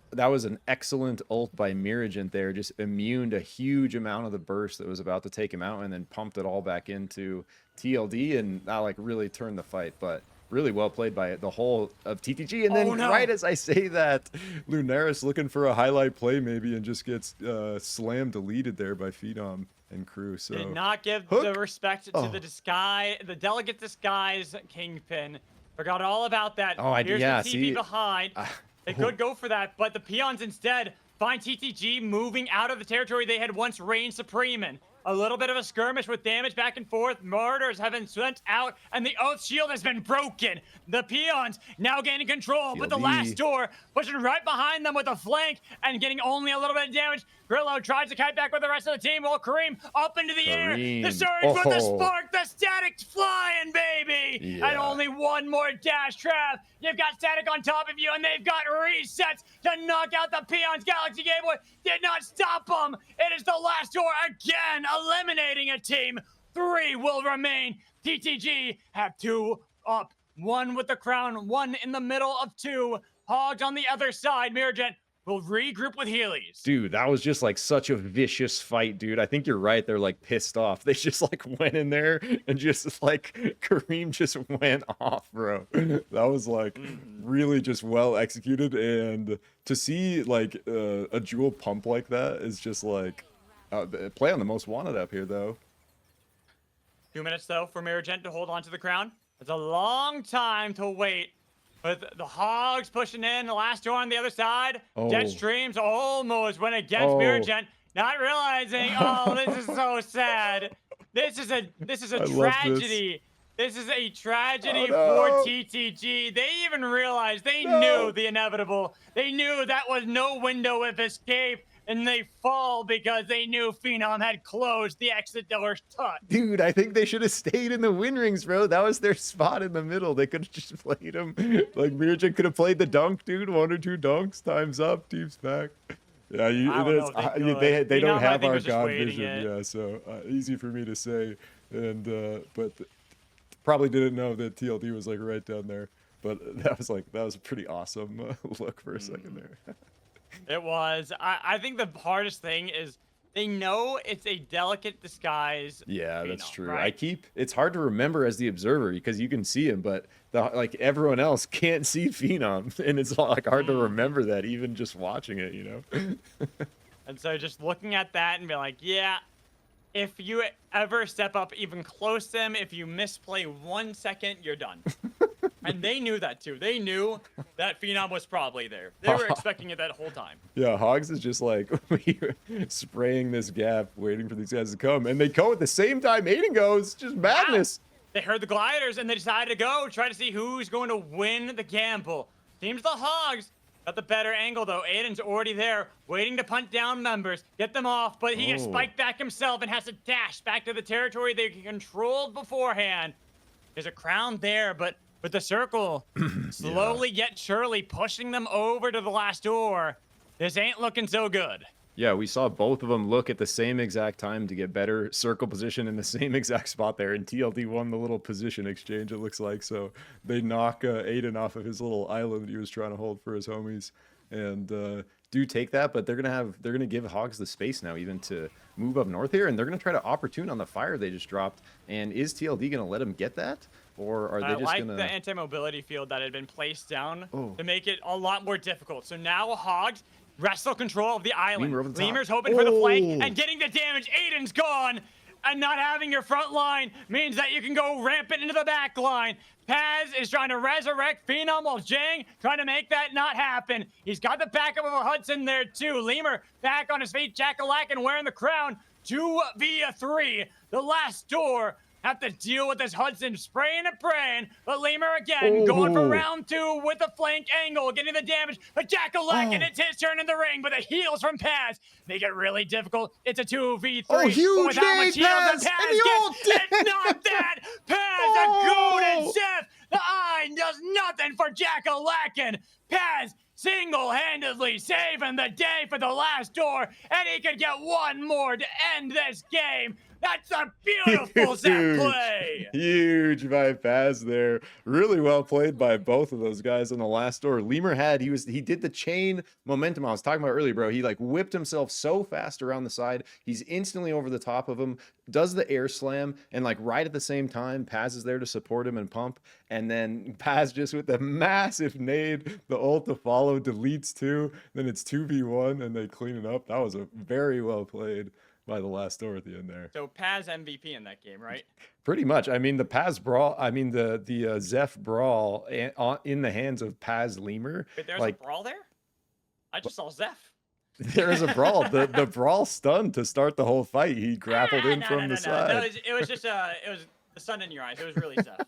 an excellent ult by Mirajin there, just immuned a huge amount of the burst that was about to take him out, and then pumped it all back into TLD, and that like really turned the fight. But really well played by the whole of TTG. And then right as I say that, Lunaris looking for a highlight play maybe and just gets slam deleted there by Phenom and crew. So did not give Hook. the respect to the disguise, the delicate disguise Kingpin. Forgot all about that. Oh, Here's yeah, the TP see, behind. They could go for that, but the peons instead find TTG moving out of the territory they had once reigned supreme in. A little bit of a skirmish with damage back and forth. Murders have been sent out, and the Oath Shield has been broken. The peons now gaining control, but the last door pushing right behind them with a flank and getting only a little bit of damage. Grillo tries to kite back with the rest of the team, while Kareem up into the air. The surge with the spark, the static flying, baby! And only one more dash trap. You've got static on top of you, and they've got resets to knock out the peons. Galaxy Gameboy did not stop them. It is the last door again, eliminating a team. 3 will remain. TTG have 2 up, 1 with the crown, 1 in the middle of 2. Hogs on the other side. Mirajin will regroup with Heelys. Dude, that was just like such a vicious fight, dude. I think you're right. They're like pissed off. They just like went in there and just like Kareem just went off, bro. That was like really just well executed. And to see like a jewel pump like that is just like play on the most wanted up here, though. 2 minutes though for Mirajin to hold on to the crown. It's a long time to wait. With the Hogs pushing in, the last door on the other side. Jetstreams almost went against Mirajin, not realizing, this is so sad. This is a tragedy. This is a tragedy for TTG. They even realized, they knew the inevitable. They knew that was no window of escape. And they fall because they knew Phenom had closed the exit doors shut. Dude, I think they should have stayed in the win rings, bro. That was their spot in the middle. They could have just played him. Like, Mirajin could have played the dunk, dude. 1 or 2 dunks. Time's up. Team's back. Yeah, they don't have our God vision. Yeah, so easy for me to say. And but probably didn't know that TLD was like right down there. But that was a pretty awesome look for a second there. It was. I think the hardest thing is they know it's a delicate disguise. Yeah, that's true. Right? It's hard to remember as the observer because you can see him, but like everyone else can't see Phenom, and it's like hard to remember that even just watching it, you know. And so just looking at that and be like, yeah, if you ever step up even close to him, if you misplay 1 second, you're done. And they knew that too. They knew that Phenom was probably there. They were expecting it that whole time. Yeah, Hogs is just like spraying this gap, waiting for these guys to come. And they go at the same time Aiden goes. Just madness. Wow. They heard the gliders and they decided to go try to see who's going to win the gamble. Seems the Hogs got the better angle though. Aiden's already there, waiting to punt down members, get them off, but he gets spiked back himself and has to dash back to the territory they controlled beforehand. There's a crown there, but with the circle slowly yet surely pushing them over to the last door, this ain't looking so good. Yeah, we saw both of them look at the same exact time to get better circle position in the same exact spot there, and TLD won the little position exchange, it looks like. So they knock Aiden off of his little island that he was trying to hold for his homies. And do take that, but they're gonna give Hogs the space now even to move up north here, and they're gonna try to opportune on the fire they just dropped. And is TLD gonna let him get that, or are they just like gonna? the anti-mobility field that had been placed down Oh. to make it a lot more difficult. So now Hogs wrestle control of the island. Lemur over the top. Lemur's hoping for the flank Oh. and getting the damage. Aiden's gone. And not having your front line means that you can go rampant into the back line. Paz is trying to resurrect Phenom while Jang trying to make that not happen. He's got the backup of a Hudson there too. Lemur back on his feet. Jack-a-lack wearing the crown. 2v3. The last door have to deal with this Hudson spraying and praying. But Lemur again going for round 2 with the flank angle, getting the damage. A Jack-a-lack and it's his turn in the ring, but the heals from Paz make it really difficult. It's a 2v3. Oh, huge with how much nade, heals that Paz, Paz and the gets. ult. It's not that. Paz, a goaded Seth. The eye does nothing for Jack-a-lack. Paz single-handedly saving the day for the last door, and he could get one more to end this game. That's a beautiful set play. Huge by Paz there. Really well played by both of those guys on the last door. Lemur he did the chain momentum I was talking about earlier, bro. He like whipped himself so fast around the side. He's instantly over the top of him, does the air slam, and like right at the same time, Paz is there to support him and pump. And then Paz just with the massive nade, the ult to follow, deletes 2. Then it's 2v1 and they clean it up. That was a very well played by the last door at the end there. So Paz MVP in that game, right? Pretty much. I mean, the Paz brawl. I mean, the Zeph brawl in the hands of Paz Lemur. Wait, there's like a brawl there? I just saw Zeph. there is a brawl. The brawl stunned to start the whole fight. He grappled in from the side. No, it was just it was the sun in your eyes. It was really Zeph.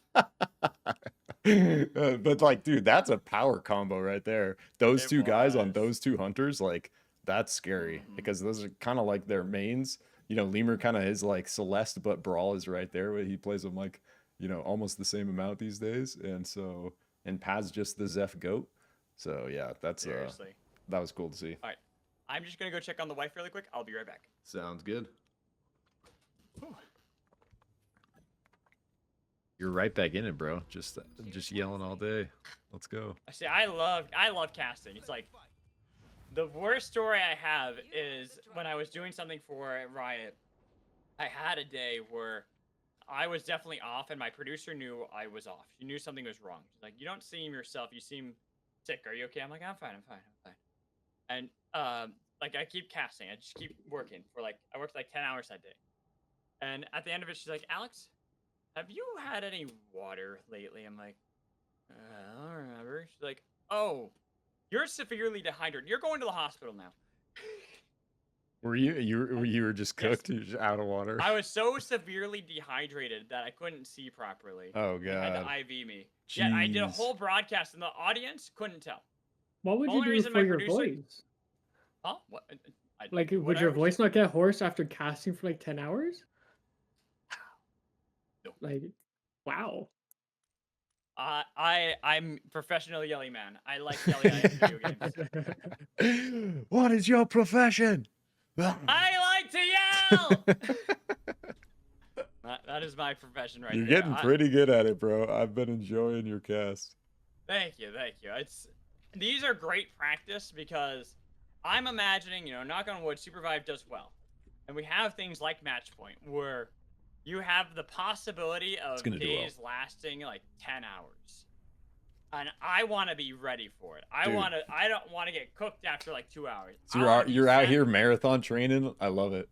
But like, dude, that's a power combo right there. Those It two guys on was. those two hunters, like that's scary because those are kind of like their mains. You know, Lemur kind of is like Celeste, but Brawl is right there. Where he plays them like, you know, almost the same amount these days. And Paz just the Zeph goat. So yeah, that's Seriously. that was cool to see. All right. I'm just going to go check on the wife really quick. I'll be right back. Sounds good. You're right back in it, bro. Just yelling all day. Let's go. See, I love casting. It's like the worst story I have is when I was doing something for Riot. I had a day where I was definitely off, and my producer knew I was off. She knew something was wrong. She's like, "You don't seem yourself. You seem sick. Are you okay?" I'm like, "I'm fine. I'm fine. I'm fine." And like I keep casting. I just keep working for like I worked like 10 hours that day. And at the end of it, she's like, "Alex, have you had any water lately?" I'm like, "I don't remember." She's like, "Oh, you're severely dehydrated. You're going to the hospital now." Were you were just cooked? You're just out of water. I was so severely dehydrated that I couldn't see properly. Oh They had god. to IV me. Yeah, I did a Jeez. whole broadcast and the audience couldn't tell. What would you Only do reason for my your producer- voice? Huh? What? Like, would your whatever. voice not get hoarse after casting for like 10 hours? No. Like, wow. I'm professional yelling man. I like yelling at video games. What is your profession? I like to yell. That is my profession right You're there. getting pretty good at it, bro. I've been enjoying your cast. Thank you. These are great practice because I'm imagining, you know, knock on wood, SUPERVIVE does well, and we have things like Match Point where you have the possibility of gonna do well. days lasting like 10 hours, and I want to be ready for it. I Dude. don't want to get cooked after like 2 hours. So I wanna be you're out set. here marathon training. I love it.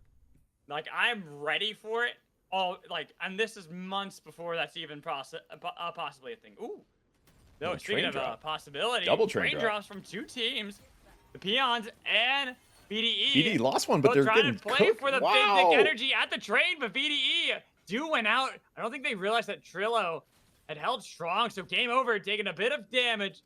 Like I'm ready for it. Oh, like, and this is months before that's even possibly a thing. Ooh. No, Oh, speaking train of drop. possibility, Double train drop. drops from 2 teams, the Peons and BDE. BD lost one, but both they're trying getting to play cooked. for the Wow. big dick energy at the train, but BDE do win out. I don't think they realized that Trillo had held strong, so game over, taking a bit of damage.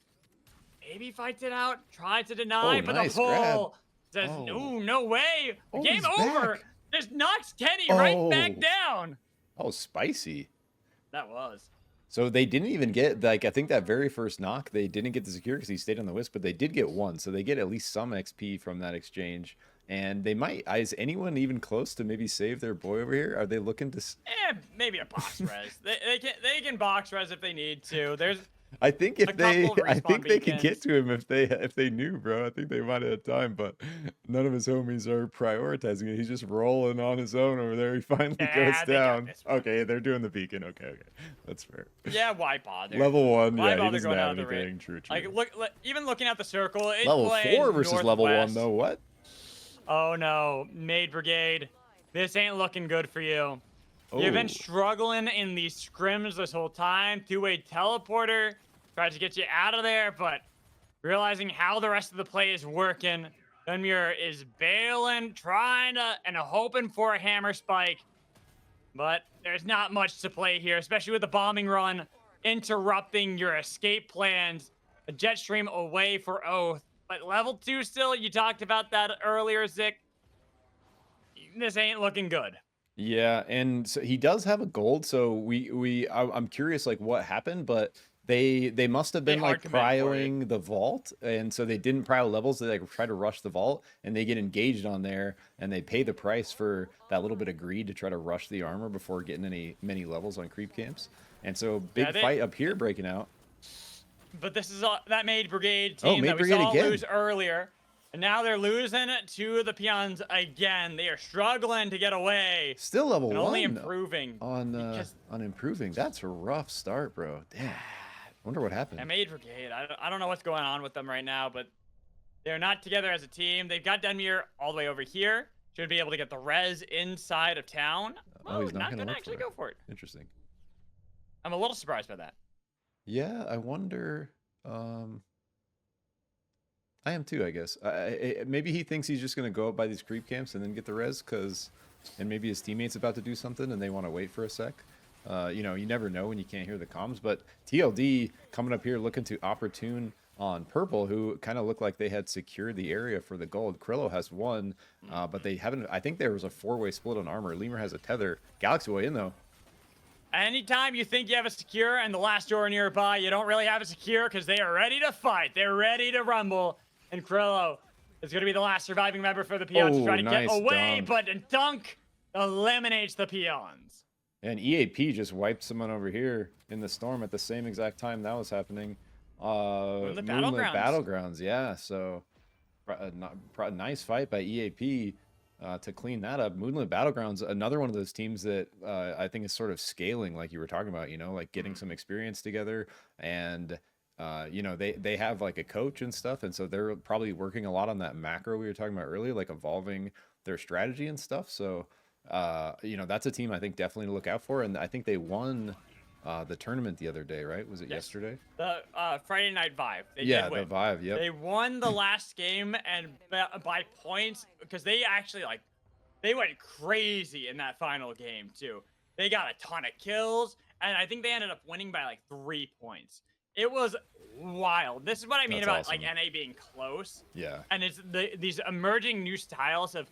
Maybe fights it out, tries to deny, Oh, but nice the pole grab. says, Oh. no way. Oh, Game he's over. back. Just knocks Kenny right back Oh. down. Oh, spicy. That was. So they didn't even get, like, I think that very first knock, they didn't get the secure because he stayed on the wisp, but they did get one. So they get at least some XP from that exchange. And they might, is anyone even close to maybe save their boy over here? Are they looking to... Maybe a box res. They can box res if they need to. I think if A they, couple of I think respawn they could get beacons. to him if they knew, bro. I think they might have had time, but none of his homies are prioritizing it. He's just rolling on his own over there. He finally goes Yeah, they got down. this one. Okay, they're doing the beacon. Okay, that's fair. Yeah, why bother? Level 1, Why yeah, he bother doesn't going have out of the anything. True. Like, even looking at the circle, it Level went 4 versus level 1, northwest. though. What? Oh no, Maid Brigade, this ain't looking good for you. You've been Oh. struggling in these scrims this whole time. Two-way teleporter tried to get you out of there, but realizing how the rest of the play is working, Dunmure is bailing, trying to, and hoping for a hammer spike. But there's not much to play here, especially with the bombing run interrupting your escape plans. A jet stream away for Oath. But level 2 still, you talked about that earlier, Zick. This ain't looking good. Yeah, and so he does have a gold. So I'm curious like what happened, but they must have been like hard committed for you. prioing the vault, and so they didn't prio levels. They like try to rush the vault, and they get engaged on there, and they pay the price for that little bit of greed to try to rush the armor before getting many levels on creep camps. And so big fight up here breaking out. But this is that Maid Brigade Oh, team Maid that we Brigade saw again. lose earlier. And now they're losing to the peons again. They are struggling to get away. Still level And 1 only improving. on improving. That's a rough start, bro. Damn. Wonder what happened. And Maid Brigade, I don't know what's going on with them right now, but they're not together as a team. They've got Dunmere all the way over here. Should be able to get the res inside of town. Oh, he's not gonna gonna actually go for it. Interesting. I'm a little surprised by that. Yeah, I wonder. I am too, I guess. Maybe he thinks he's just gonna go up by these creep camps and then get the res, and maybe his teammate's about to do something and they want to wait for a sec. You know, you never know when you can't hear the comms. But TLD coming up here looking to opportune on purple, who kind of looked like they had secured the area for the gold. Krillo has one, but they haven't. I think there was a 4-way split on armor. Lemur has a tether. Galaxy Boy in though. Anytime you think you have a secure and the last door nearby, you don't really have a secure because they are ready to fight. They're ready to rumble. And Krillo is going to be the last surviving member for the peons to try to nice get away, dunk. but Dunk eliminates the peons. And EAP just wiped someone over here in the storm at the same exact time that was happening. Moonlit Battlegrounds, yeah. So nice fight by EAP to clean that up. Moonlit Battlegrounds, another one of those teams that I think is sort of scaling, like you were talking about, you know, like getting some experience together. And you know, they have like a coach and stuff, and so they're probably working a lot on that macro we were talking about earlier, like evolving their strategy and stuff. So you know, that's a team I think definitely to look out for, and I think they won the tournament the other day, right? Was it yesterday? The Friday Night Vive. They Yeah, did win. the Vive. Yep. They won the last game and by points because they actually they went crazy in that final game too. They got a ton of kills, and I think they ended up winning by like 3 points. It was wild. This is what I mean That's about awesome. like NA being close. Yeah. And it's these emerging new styles of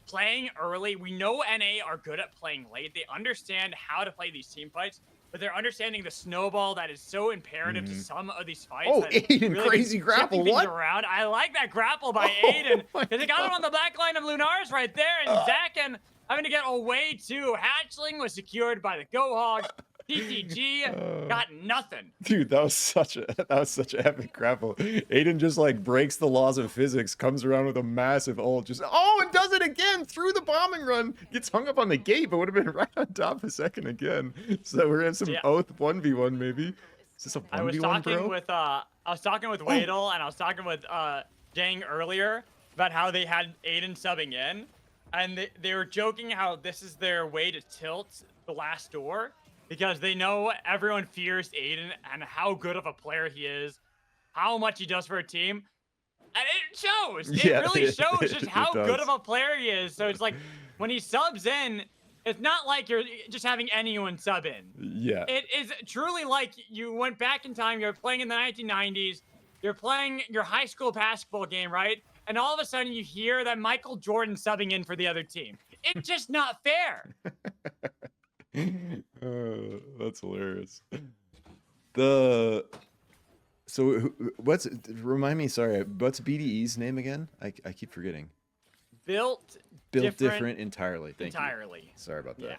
playing early. We know NA are good at playing late. They understand how to play these team fights, but they're understanding the snowball that is so imperative to some of these fights. Oh, that Aiden, really crazy been grapple, shifting things what? around. I like that grapple by Oh Aiden. my Because they got him God. on the back line of Lunars right there, and Zach and having to get away too. Hatchling was secured by the Go Hog. TTG got nothing. Dude, that was such an epic grapple. Aiden just like breaks the laws of physics, comes around with a massive ult, and does it again through the bombing run. Gets hung up on the gate, but would have been right on top a second again. So we're in some Oath 1v1 maybe. Is this a 1v1, I was talking with Wadel and I was talking with Jang earlier about how they had Aiden subbing in, and they were joking how this is their way to tilt the last door because they know everyone fears Aiden and how good of a player he is, how much he does for a team. And it shows. It really shows just how good of a player he is. So it's like when he subs in, it's not like you're just having anyone sub in. Yeah. It is truly like you went back in time, you're playing in the 1990s, you're playing your high school basketball game, right? And all of a sudden you hear that Michael Jordan subbing in for the other team. It's just not fair. That's hilarious. Remind me, sorry, what's BDE's name again? I keep forgetting. Built Different entirely. Thank you. entirely. Sorry about that. Yeah.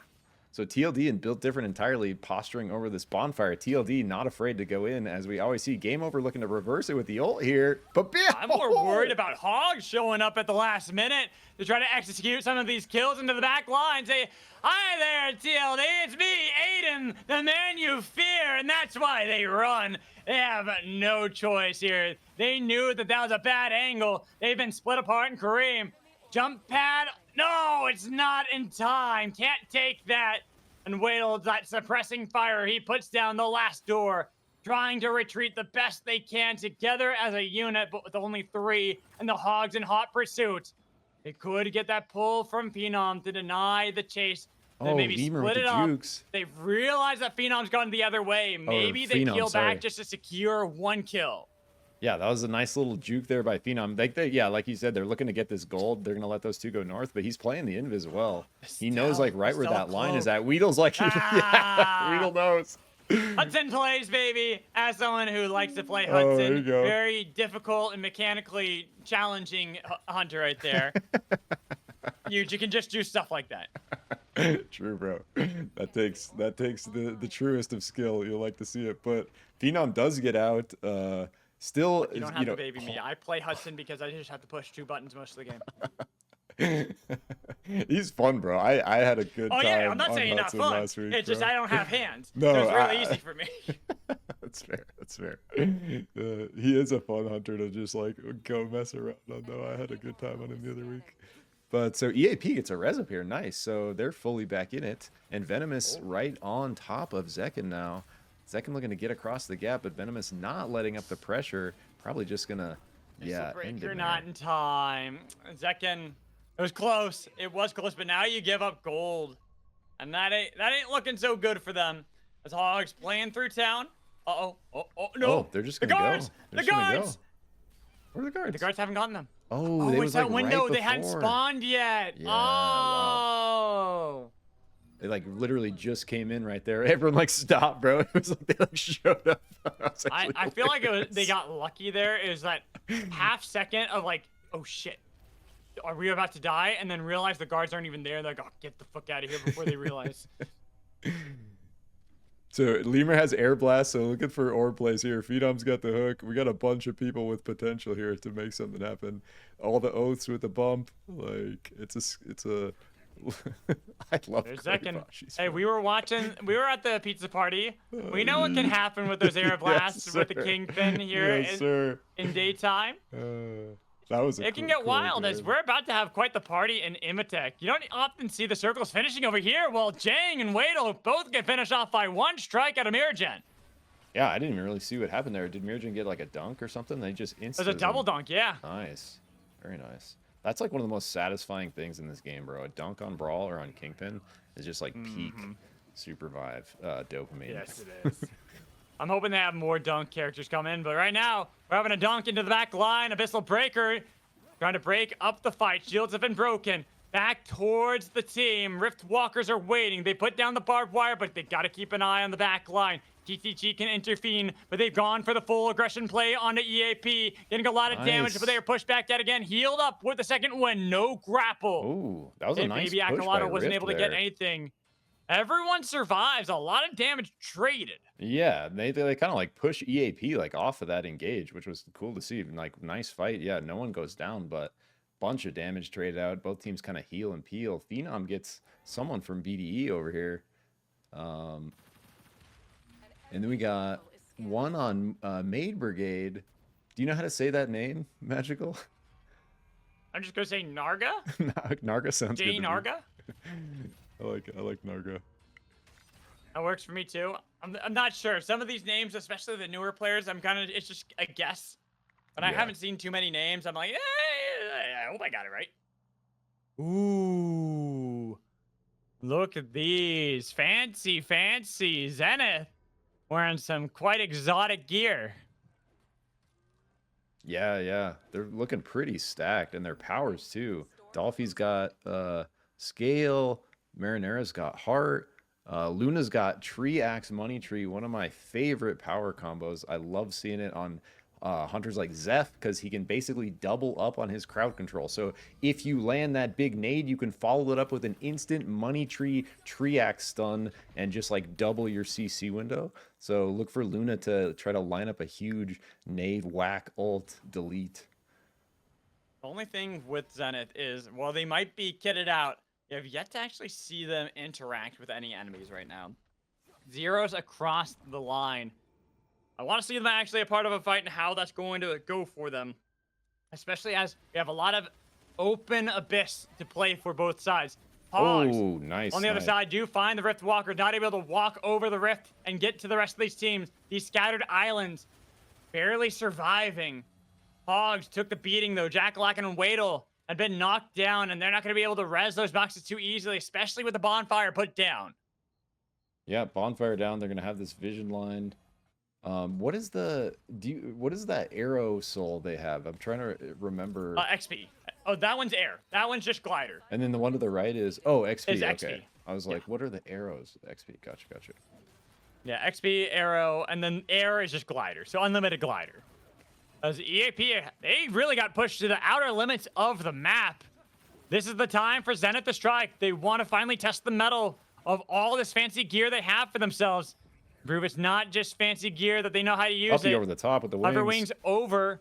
So TLD and Built Different entirely posturing over this bonfire. TLD not afraid to go in, as we always see. Game Over looking to reverse it with the ult here. But I'm more worried about Hog showing up at the last minute to try to execute some of these kills into the back line. Say, hi there, TLD, it's me, Aiden, the man you fear, and that's why they run. They have no choice here. They knew that that was a bad angle. They've been split apart in Kareem. Jump pad, no, it's not in time. Can't take that. And Waddle, that suppressing fire, he puts down the last door, trying to retreat the best they can together as a unit, but with only 3, and the Hogs in hot pursuit. They could get that pull from Phenom to deny the chase. Then maybe Lemur split with it the up. jukes. They've realized that Phenom's gone the other way. Maybe they Phenom, peel sorry. back just to secure 1 kill. Yeah, that was a nice little juke there by Phenom. Yeah, like you said, they're looking to get this gold. They're going to let those 2 go north, but he's playing the invis well. He knows, like, right where that line is at. Weedle's like, yeah, Weedle knows. Hudson plays, baby. As someone who likes to play Oh, there Hudson, you go. very difficult and mechanically challenging hunter right there. You can just do stuff like that. True, bro. That takes the truest of skill. You'll like to see it, but Phenom does get out. Still, You don't have to baby me. I play Hudson because I just have to push 2 buttons most of the game. He's fun, bro. I had a good time. Oh yeah, I'm not on saying not Hudson fun. last week, It's just bro. I don't have hands. No, so it's really easy for me. That's fair. That's fair. He is a fun hunter to just like go mess around on, though. I had a good time on him the other week. But so EAP gets a res up here. Nice. So they're fully back in it. And Venomous right on top of Zekin now. Zekin looking to get across the gap, but Venomous not letting up the pressure. Probably just going to, yeah, end You're it not in time. Zekin, it was close. It was close, but now you give up gold. And that ain't looking so good for them. As Hogs playing through town. Uh-oh. Oh, no. Oh, they're just going to go. Guards! They're The just gonna guards! go. Where are the guards? The guards haven't gotten them. Oh, Oh, they it's was that like window. right They hadn't before. spawned yet. Yeah, wow. Oh. They like literally just came in right there. Everyone like stopped, bro. It was like they like showed up. I feel like they got lucky there. It was that half second of like, oh shit, are we about to die? And then realize the guards aren't even there. They're like, oh, get the fuck out of here before they realize. So Lemur has air blast, so looking for orb plays here. Phenom's got the hook. We got a bunch of people with potential here to make something happen. All the oaths with the bump, like it's a. I love. There's Zekin. She's Hey, fun. we were at the pizza party. We know what can happen with those air blasts Yes, with the sir. kingpin here Yes, sir. in daytime. That was. It can get wild as we're about to have quite the party in Imatech. You don't often see the circles finishing over here. While Jang and Waddle both get finished off by 1 strike out of Miragen. Yeah, I didn't even really see what happened there. Did Miragen get like a dunk or something? They just instantly. There's a double dunk, yeah. Nice, very nice. That's like one of the most satisfying things in this game, bro. A dunk on Brawl or on Kingpin is just like peak SUPERVIVE dopamine. Yes, it is. I'm hoping they have more dunk characters come in, but right now, we're having a dunk into the back line. Abyssal Breaker trying to break up the fight. Shields have been broken. Back towards the team. Rift Walkers are waiting. They put down the barbed wire, but they got to keep an eye on the back line. TTG can intervene, but they've gone for the full aggression play onto EAP. Getting a lot of damage, Nice. but they are pushed back yet again. Healed up with the second win. No grapple. Ooh, that was a And nice maybe push by Akalata wasn't Rift able to get there. anything. Everyone survives. A lot of damage traded. Yeah, they kind of like push EAP like off of that engage, which was cool to see. Like nice fight. Yeah, no one goes down, but bunch of damage traded out. Both teams kind of heal and peel. Phenom gets someone from BDE over here. And then we got one on Maid Brigade. Do you know how to say that name, Magical? I'm just gonna say Narga. Narga sounds good. J to me. Narga. I like Narga. That works for me too. I'm not sure. Some of these names, especially the newer players, it's just a guess. But I Yeah. haven't seen too many names. I'm like, I hope I got it right. Ooh. Look at these. Fancy Zenith. Wearing some quite exotic gear. Yeah. They're looking pretty stacked, and their powers too. Dolphy's got Scale, Marinera's got Heart, Luna's got Tree Axe Money Tree, one of my favorite power combos. I love seeing it on hunters like Zeph, because he can basically double up on his crowd control. So if you land that big nade, you can follow it up with an instant money tree triax stun and just like double your CC window. So look for Luna to try to line up a huge nade, whack, ult, delete. The only thing with Zenith is, while they might be kitted out, you have yet to actually see them interact with any enemies right now. Zeros across the line. I want to see them actually a part of a fight and how that's going to go for them. Especially as we have a lot of open abyss to play for both sides. Hogs, oh, nice. on the other side, do find the Rift Walker, not able to walk over the Rift and get to the rest of these teams. These scattered islands, barely surviving. Hogs took the beating, though. Jackalacken and Wadle had been knocked down, and they're not going to be able to res those boxes too easily, especially with the bonfire put down. Yeah, bonfire down. They're going to have this vision line. What is that arrow soul they have? I'm trying to remember. XP. Oh, that one's air. That one's just glider. And then the one to the right is XP. Is XP. Okay. I was like, what are the arrows? XP. Gotcha. Yeah, XP, arrow, and then air is just glider. So unlimited glider. As EAP, they really got pushed to the outer limits of the map. This is the time for Zenith to strike. They want to finally test the metal of all this fancy gear they have for themselves. Prove it's not just fancy gear, that they know how to use Puppy it. over the top with the wings. Hover wings over.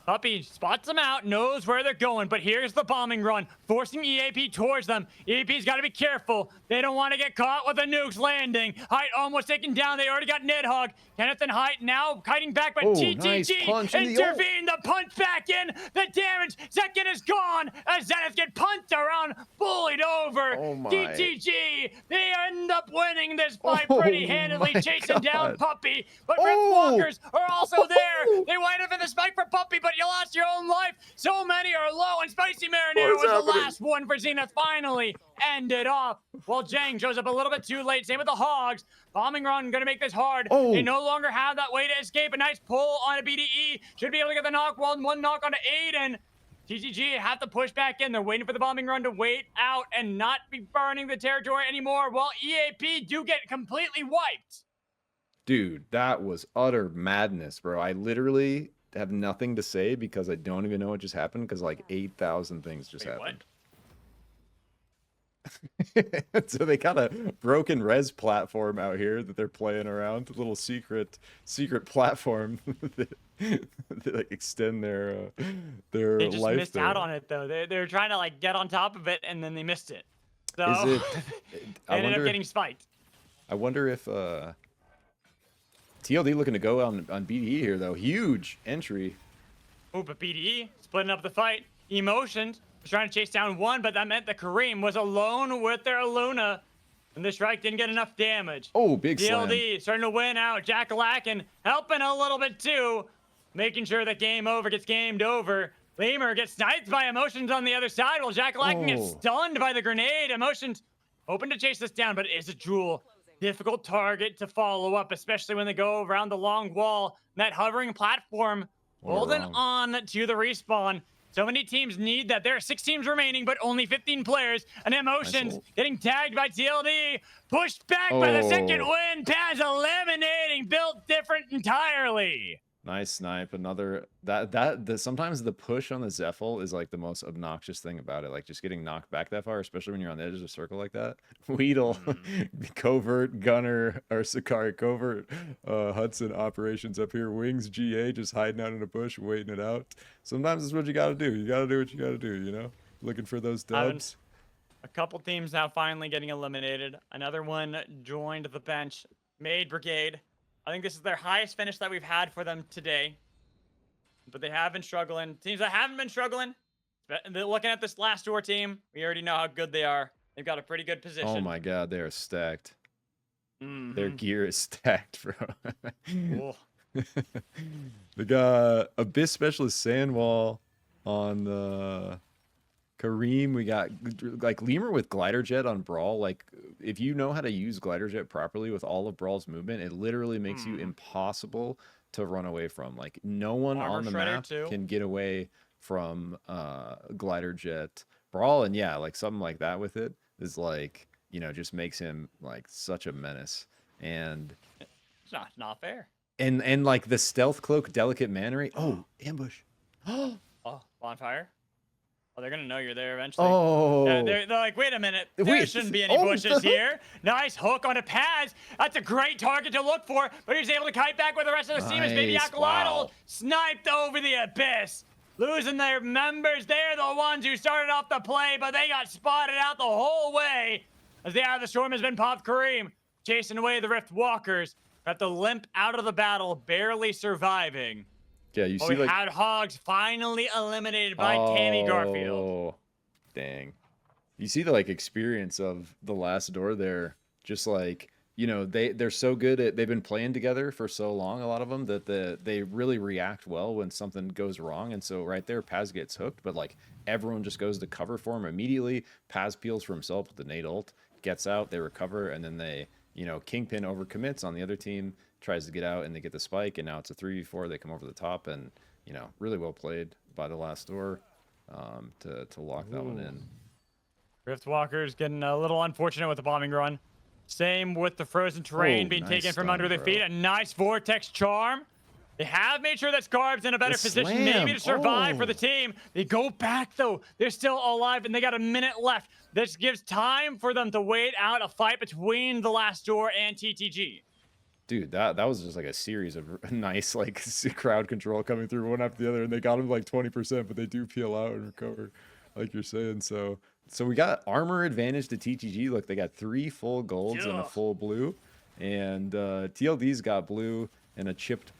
Puppy spots them out, knows where they're going, but here's the bombing run, forcing EAP towards them. EAP's got to be careful. They don't want to get caught with the nukes landing. Height almost taken down. They already got Nidhogg. Kenneth and Height now kiting back, but TTG nice punch in the intervened. The punch back in. The damage second is gone as Zenith get punched around, bullied over. Oh my. TTG, they end up winning this fight pretty handily, chasing down Puppy. But Rift Walkers are also there. They went in for the spike for Puppy, but you lost your own life. So many are low, and Spicy Marinara was the last one for Zenith. Finally ended off. While Jang shows up a little bit too late. Same with the Hogs. Bombing run gonna make this hard. They no longer have that way to escape. A nice pull on a BDE. Should be able to get the knock. One knock onto Aiden. TGG have to push back in. They're waiting for the bombing run to wait out and not be burning the territory anymore, while EAP do get completely wiped. Dude, that was utter madness, bro. I literally have nothing to say because I don't even know what just happened, because like 8,000 things just happened. So they got a broken res platform out here that they're playing around, a little secret platform that like extend their They just life missed there. out on it though. They're trying to like get on top of it, and then they missed it. So Is it? they ended up getting spiked. I wonder if TLD looking to go on BDE here though. Huge entry. Oh, but BDE splitting up the fight. Emotions was trying to chase down one, but that meant that Kareem was alone with their Luna, and the strike didn't get enough damage. Oh, big slam. TLD starting to win out. Jackalacken helping a little bit too, making sure that game over gets gamed over. Lemur gets sniped by Emotions on the other side, while Jackalacken gets stunned by the grenade. Emotions hoping to chase this down, but it is a Jewel. Difficult target to follow up, especially when they go around the long wall. That hovering platform holding on to the respawn. So many teams need that. There are 6 teams remaining, but only 15 players. And Emotions getting tagged by TLD. Pushed back by the second win. Paz eliminating. Built different entirely. Nice snipe. Another sometimes the push on the Zephyl is like the most obnoxious thing about it. Like just getting knocked back that far, especially when you're on the edge of a circle like that. Weedle, covert gunner or Sakari covert Hudson operations up here. Wings GA just hiding out in a bush, waiting it out. Sometimes it's what you gotta do. You gotta do what you gotta do, you know? Looking for those dubs. A couple teams now finally getting eliminated. Another one joined the bench. Maid Brigade. I think this is their highest finish that we've had for them today. But they have been struggling. Teams that haven't been struggling, looking at this last tour team, we already know how good they are. They've got a pretty good position. Oh my god, they are stacked. Their gear is stacked, bro. They got Abyss Specialist Sandwall on the Kareem. We got like Lemur with Glider Jet on Brawl. Like if you know how to use Glider Jet properly with all of Brawl's movement, it literally makes you impossible to run away from. Like no one on the map can get away from Glider Jet Brawl. And yeah, like something like that with it is like, you know, just makes him like such a menace. And it's not fair. And like the stealth cloak, delicate mannery. Oh, ambush. Oh, bonfire. Oh, they're gonna know you're there eventually. Oh, They're like, wait a minute, there Wait, shouldn't be any oh, bushes here. Nice hook on a Paz. That's a great target to look for, but he's able to kite back with the rest of the team as Baby Nice, Aqualotl wow. sniped over the abyss. Losing their members. They're the ones who started off the play, but they got spotted out the whole way. As the Eye of the Storm has been popped, Kareem chasing away the Rift Walkers. Got the limp out of the battle, barely surviving. yeah. You Oh, see, we like, had Hogs finally eliminated by Tammy Garfield. oh, dang. You see the like experience of the last door there. Just like, you know, they're so good at, they've been playing together for so long, a lot of them, that they really react well when something goes wrong. And so right there, Paz gets hooked, but like everyone just goes to cover for him immediately. Paz peels for himself with the nade ult, gets out, they recover, and then they, you know, Kingpin overcommits on the other team, tries to get out, and they get the spike, and now it's a 3v4. They come over the top, and, you know, really well played by the last door to lock that one in. Riftwalkers getting a little unfortunate with the bombing run. Same with the frozen terrain Oh, being nice taken from stun, under their bro. feet. A nice vortex charm. They have made sure that Scarab's in a better The position maybe to slam. survive for Oh. the team. They go back though. They're still alive and they got a minute left. This gives time for them to wait out a fight between the last door and TTG. Dude, that was just like a series of nice like crowd control coming through one after the other, and they got him like 20%, but they do peel out and recover, like you're saying. So we got armor advantage to TTG. Look, they got 3 full golds and a Yeah. full blue, and TLD's got blue and a chipped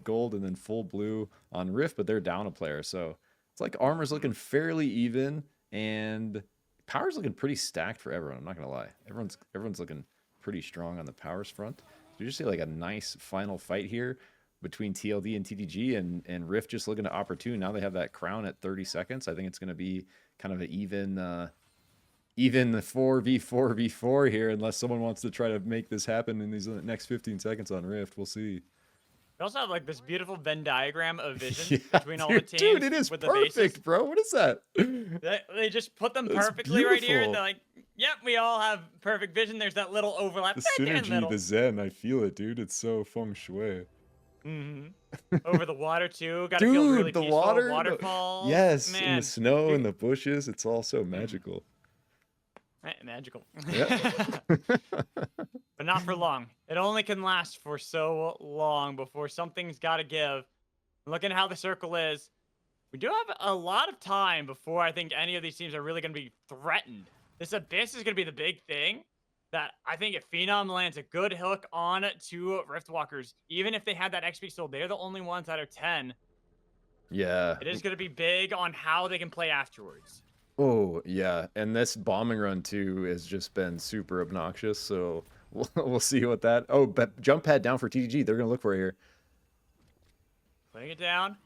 gold, and then full blue on Rift, but they're down a player. So it's like armor's looking fairly even, and power's looking pretty stacked for everyone. I'm not gonna lie, everyone's looking pretty strong on the powers front. So you just see like a nice final fight here between TLD and TTG, and Rift just looking to opportune. Now they have that crown at 30 seconds. I think it's going to be kind of an even 4v4 here, unless someone wants to try to make this happen in these next 15 seconds on Rift. We'll see. We also have like this beautiful Venn diagram of vision Yeah, between all the teams. dude, it is with the bases. perfect, bro. What is that? They just put them That's perfectly right here. beautiful. They're like, yep, we all have perfect vision. There's that little overlap The right there in the synergy, middle. the zen, I feel it, dude. It's so feng shui. Over the water too. Got to feel really Dude, the peaceful. water, Waterfalls. yes, and man, the snow and the bushes. It's all so magical. magical. Yeah. But not for long. It only can last for so long before something's got to give. Looking at how the circle is, we do have a lot of time before I think any of these teams are really going to be threatened. This Abyss is going to be the big thing that I think if Phenom lands a good hook on to Riftwalkers, even if they had that XP still, they're the only ones out of 10. Yeah. It is going to be big on how they can play afterwards. Oh, yeah. And this bombing run, too, has just been super obnoxious. So we'll see what that. Oh, but jump pad down for TTG. They're going to look for it here. Putting it down.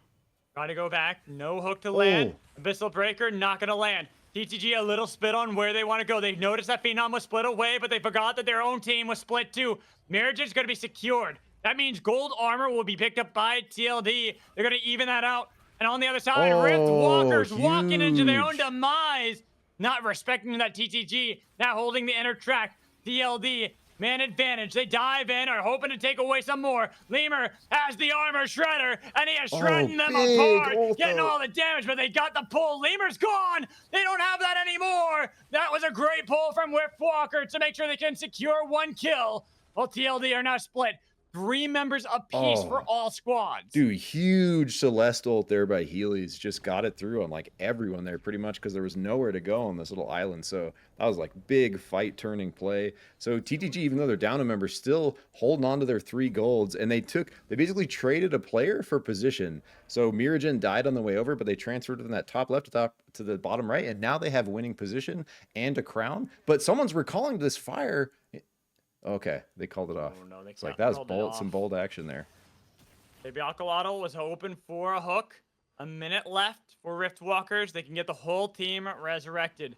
Trying to go back. No hook to land. Abyssal Breaker not going to land. TTG a little split on where they want to go. They noticed that Phenom was split away, but they forgot that their own team was split too. Marriage is going to be secured. That means gold armor will be picked up by TLD. They're going to even that out. And on the other side, Rift Walkers walking into their own huge. demise. Not respecting that TTG. Now holding the inner track. TLD, man advantage. They dive in, are hoping to take away some more. Lemur has the armor shredder, and he is shredding them big apart. ult. Getting all the damage, but they got the pull. Lemur's gone. They don't have that anymore. That was a great pull from Rift Walker to make sure they can secure 1 kill. While TLD are now split. 3 members apiece for all squads. Dude, huge Celeste ult there by Healy's. Just got it through on like everyone there pretty much because there was nowhere to go on this little island. So that was like big fight turning play. So TTG, even though they're down a member, still holding on to their 3 golds. And they basically traded a player for position. So Miragen died on the way over, but they transferred from that top left to the bottom right. And now they have winning position and a crown. But someone's recalling this fire. Okay, they called it off. Oh, no, they It's like called that it was some off. bold action there. Baby Aqualotl was hoping for a hook. A minute left for Rift Walkers. They can get the whole team resurrected.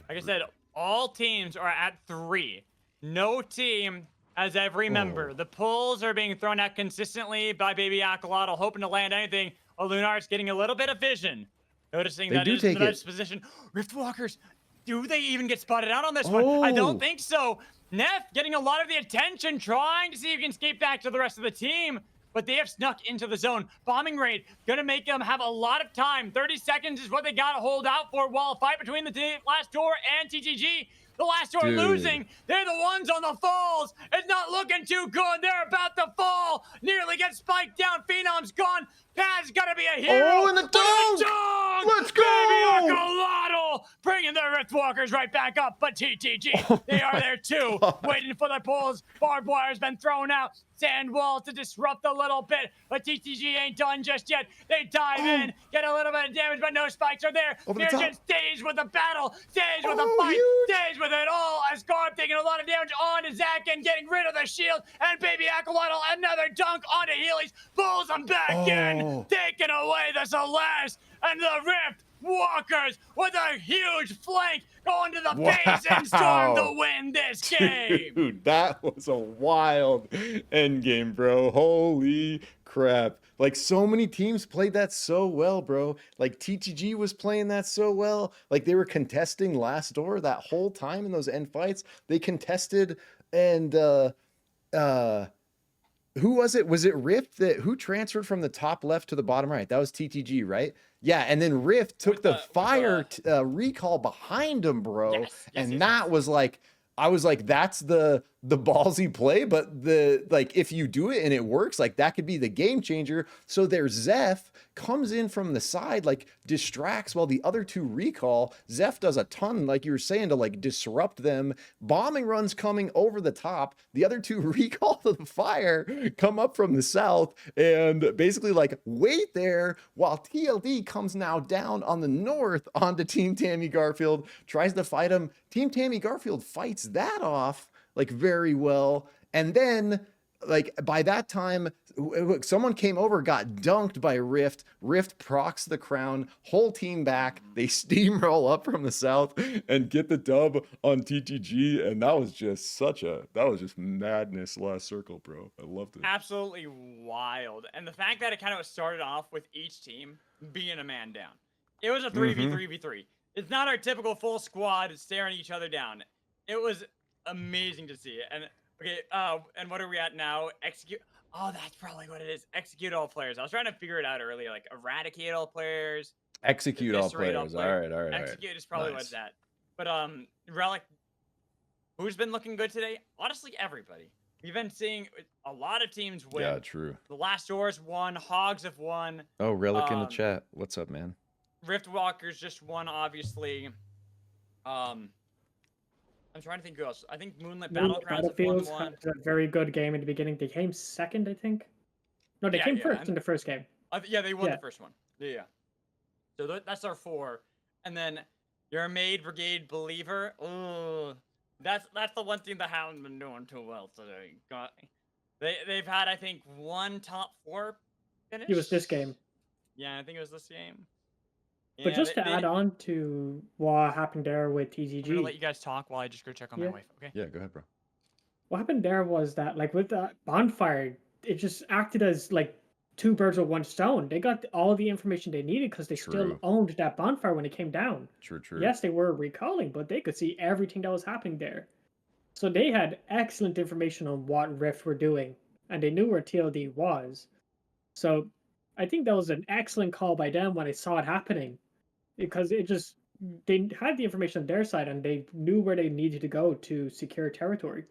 Like I said, all teams are at 3. No team has every member. The pulls are being thrown out consistently by Baby Aqualotl, hoping to land anything. While Lunar's getting a little bit of vision. Noticing They that do is in take the it. best position. Rift Walkers, do they even get spotted out on this one? I don't Oh. think so. Neff getting a lot of the attention, trying to see if he can escape back to the rest of the team. But they have snuck into the zone. Bombing raid, gonna make them have a lot of time. 30 seconds is what they gotta hold out for while a fight between the last door and TTG. The last door losing. They're the ones on the falls. It's not looking too good. They're about to fall. Nearly get spiked down. Phenom's gone. Paz gotta be a hero. Oh, and the dog! Let's go! Baby Uncle bringing the Riftwalkers right back up. But TTG, they are there too. Waiting for the pulls. Barbed wire's been thrown out. Sand walls to disrupt a little bit. But TTG ain't done just yet. They dive in, get a little bit of damage, but no spikes are there. Virgin stays with the battle, stays with the fight, stays with it all. As Garb taking a lot of damage onto Zach and getting rid of the shield. And Baby Aqualotl, another dunk onto Healy's, pulls him back in, taking away the Celeste and the Rift Walkers with a huge flank going to the base and Storm to win this game. Dude, that was a wild end game, bro. Holy crap. Like, so many teams played that so well, bro. Like, TTG was playing that so well. Like, they were contesting last door that whole time in those end fights. They contested, and who was it? Was it Rift who transferred from the top left to the bottom right? That was TTG, right? Yeah, and then Rift took the fire recall behind him, bro. And that was like, I was like, that's the ballsy play, but if you do it and it works, like, that could be the game changer. So there's Zeph comes in from the side, like, distracts while the other two recall. Zeph does a ton, like you were saying, to like disrupt them. Bombing runs coming over the top. The other two recall to the fire, come up from the south, and basically like wait there while TLD comes now down on the north onto Team Tammy Garfield, tries to fight him. Team Tammy Garfield fights that off like very well, and then like by that time someone came over, got dunked by Rift procs the crown, whole team back, they steamroll up from the south and get the dub on TTG. And that was just madness last circle, bro. I loved it. Absolutely wild. And the fact that it kind of started off with each team being a man down. It was a 3v3v3. It's not our typical full squad staring each other down. It was amazing to see. And okay, and what are we at now? Execute. Oh, that's probably what it is. Execute all players. I was trying to figure it out earlier, like eradicate all players. Execute all players. All right. Execute is probably what's that. But Relic, who's been looking good today? Honestly, everybody. We've been seeing a lot of teams win. Yeah, true. The last doors won. Hogs have won. Oh, Relic in the chat. What's up, man? Riftwalkers just won, obviously. I'm trying to think who else. I think Moonlit Battlefields had a very good game in the beginning. They came second, I think. No, they came first in the first game. Yeah, they won the first one. Yeah. So that's our 4. And then your Maid Brigade Believer. Oh, that's the one team that haven't been doing too well today. They've had, I think, one top 4 finish. It was this game. Yeah, I think it was this game. But just to add on to what happened there with TTG. I'm gonna let you guys talk while I just go check on my wife, okay? Yeah, go ahead, bro. What happened there was that, like, with the bonfire, it just acted as, like, 2 birds with 1 stone. They got all the information they needed because they still owned that bonfire when it came down. True. Yes, they were recalling, but they could see everything that was happening there. So they had excellent information on what Rift were doing, and they knew where TLD was. So I think that was an excellent call by them when they saw it happening. Because they had the information on their side and they knew where they needed to go to secure territory.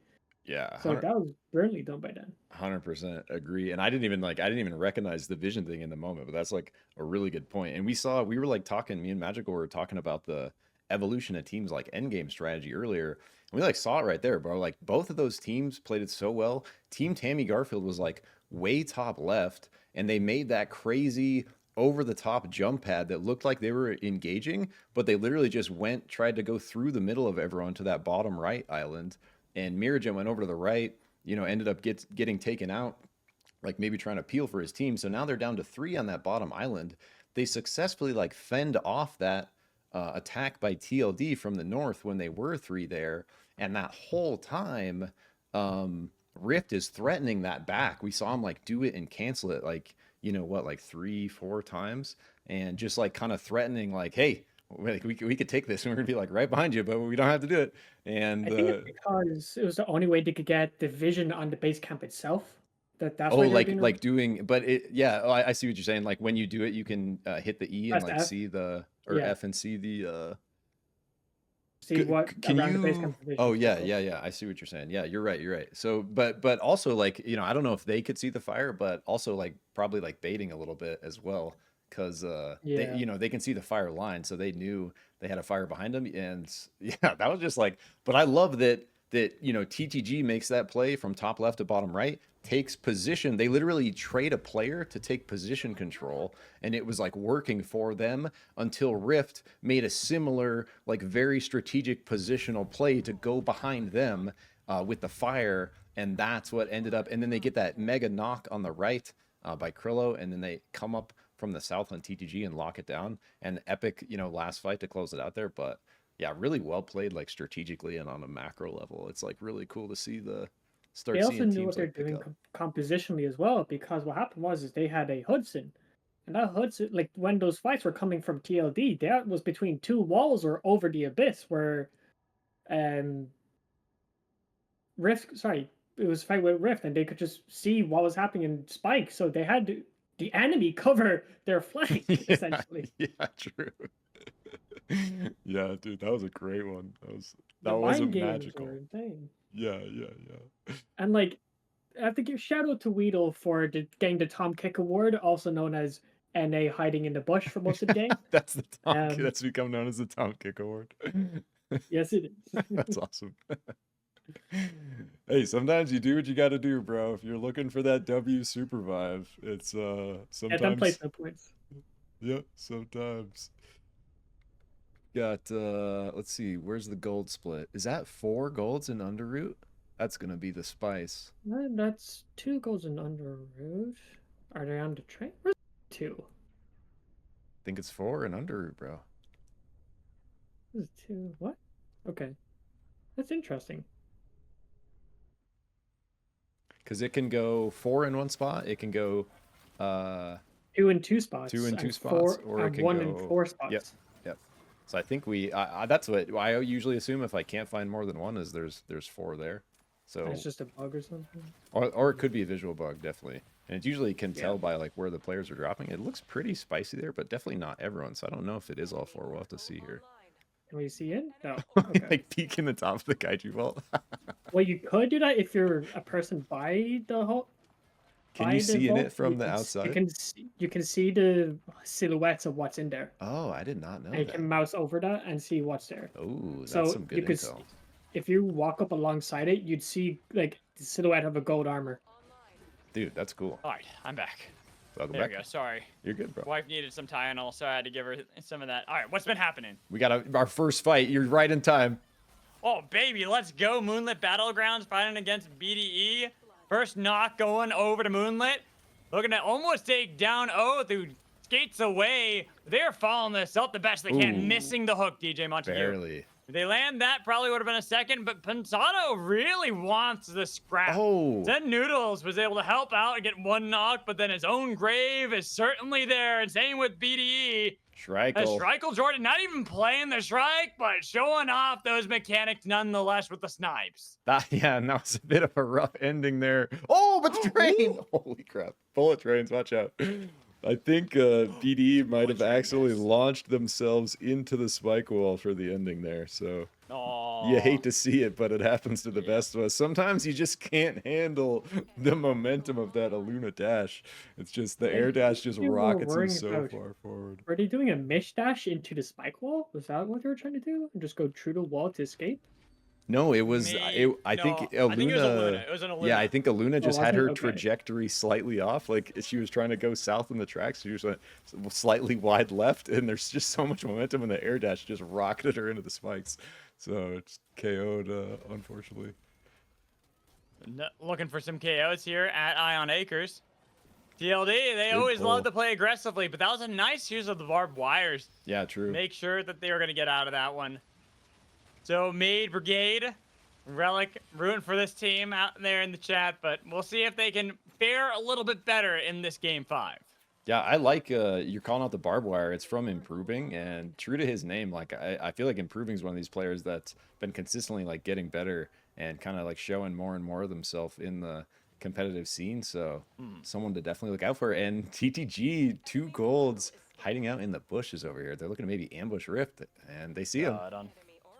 Yeah. So that was brilliantly done by them. 100% agree. And I didn't even recognize the vision thing in the moment, but that's like a really good point. And we were like talking, me and Magical were talking about the evolution of teams like endgame strategy earlier. And we like saw it right there, bro. Like both of those teams played it so well. Team Tammy Garfield was like way top left, and they made that crazy over the top jump pad that looked like they were engaging, but they literally just tried to go through the middle of everyone to that bottom right island. And Miragen went over to the right, ended up getting taken out, like maybe trying to peel for his team. So now they're down to 3 on that bottom island. They successfully like fend off that attack by TLD from the north when they were 3 there. And that whole time, Rift is threatening that back. We saw him like do it and cancel it like, like 3-4 times, and just like kind of threatening like, hey, we could take this and we're gonna be like right behind you, but we don't have to do it. And I think it's because it was the only way they could get the vision on the base camp itself. That's oh, why they're doing like doing, but yeah, oh, I see what you're saying. Like when you do it, you can hit the E and press like F. see the or Yeah. F and see the See what can around the base you? camp vision. Oh yeah. I see what you're saying. Yeah, you're right. You're right. So, but also like I don't know if they could see the fire, but also like probably like baiting a little bit as well, because they Yeah. they can see the fire line, so they knew they had a fire behind them, and yeah, that was just like. But I love that TTG makes that play from top left to bottom right, takes position. They literally trade a player to take position control, and it was like working for them until Rift made a similar, like very strategic positional play to go behind them with the fire, and that's what ended up. And then they get that mega knock on the right by Krillo, and then they come up from the south on TTG and lock it down. And epic, last fight to close it out there, but. Yeah, really well played, like strategically and on a macro level. It's like really cool to see start They also seeing knew teams what they're like pick doing up. compositionally as well, because what happened was they had a Hudson, and that Hudson, like when those fights were coming from TLD, that was between two walls or over the abyss where um Rift, sorry, it was a fight with Rift, and they could just see what was happening in Spike, so they had the enemy cover their flank essentially. Yeah, true. Yeah, dude, that was a great one. That The wasn't mind games magical. were insane. Yeah. And like, I have to give shout out to Weedle for getting the Tom Kick Award, also known as NA hiding in the bush for most of the game. That's the Tom. Um, That's become known as the Tom Kick Award. Yes, it is. That's awesome. Hey, sometimes you do what you got to do, bro. If you're looking for that W SUPERVIVE, it's sometimes. Yeah, then place no points. Yep, sometimes. Got let's see, where's the gold split? Is that 4 golds in Underroot? That's gonna be the spice. That's 2 goals in Underroot. Are they on the train? Where's 2? I think it's 4 in Underroot, bro. This is 2. What? Okay. That's interesting. Because it can go 4 in one spot. It can go 2 in 2 spots. 2 in 2 and spots, 4, or it can 1 go in 4 spots. Yep. So I think that's what I usually assume if I can't find more than one is there's 4 there. So It's just a bug or something. or it could be a visual bug, definitely. And it usually can tell by like where the players are dropping. It looks pretty spicy there, but definitely not everyone. So I don't know if it is all 4. We'll have to see here. Can we see it? No. Okay. Like peek in the top of the kaiju vault. Well, you could do that if you're a person by the whole. Can you see in it from the outside? You can see the silhouettes of what's in there. Oh, I did not know And you that. can mouse over that and see what's there. Oh, that's So some good you could, intel. if you walk up alongside it, you'd see like the silhouette of a gold armor. Dude, that's cool. All right, I'm back. Welcome There back. we go. Sorry. You're good, bro. Wife needed some Tylenol, so I had to give her some of that. All right, what's been happening? We got our first fight. You're right in time. Oh, baby, let's go. Moonlit Battlegrounds fighting against BDE. First knock going over to Moonlit. Looking to almost take down Oath, who skates away. They're following this up the best they can. Ooh. Missing the hook, DJ Montague. Barely. If they land that, probably would have been a second, but Pensado really wants the scrap. Oh. Zen Noodles was able to help out and get 1 knock, but then his own grave is certainly there. And same with BDE. Schreikel. Schreikel Jordan not even playing the Shrike, but showing off those mechanics nonetheless with the snipes. Yeah, and that was a bit of a rough ending there. Oh, but the train! Holy crap. Bullet trains, watch out. I think BDE might have accidentally launched themselves into the spike wall for the ending there. So Aww. you hate to see it, but it happens to the best of us. Sometimes you just can't handle the momentum of that Aluna dash. It's just the air dash just You were rockets you worrying so about- far forward. Were they doing a mish dash into the spike wall? Was that what they were trying to do? And just go through the wall to escape? No, it was. I think I think it was Aluna. It was an Aluna. Yeah, I think Aluna just had was it? her Okay. trajectory slightly off. Like she was trying to go south in the tracks. She just went slightly wide left, and there's just so much momentum in the air dash, just rocketed her into the spikes. So it's KO'd, unfortunately. Looking for some KOs here at Ion Acres. TLD, they Good always pull. love to play aggressively, but that was a nice use of the barbed wires. Yeah, true. Make sure that they were going to get out of that one. So, Maid Brigade, Relic, rooting for this team out there in the chat, but we'll see if they can fare a little bit better in this game 5. Yeah, I like you're calling out the barbed wire. It's from Improving, and true to his name, like I feel like Improving is one of these players that's been consistently like getting better and kind of like showing more and more of themselves in the competitive scene. So someone to definitely look out for. And TTG, 2 golds hiding out in the bushes over here. They're looking to maybe ambush Rift, and they see him. Dun.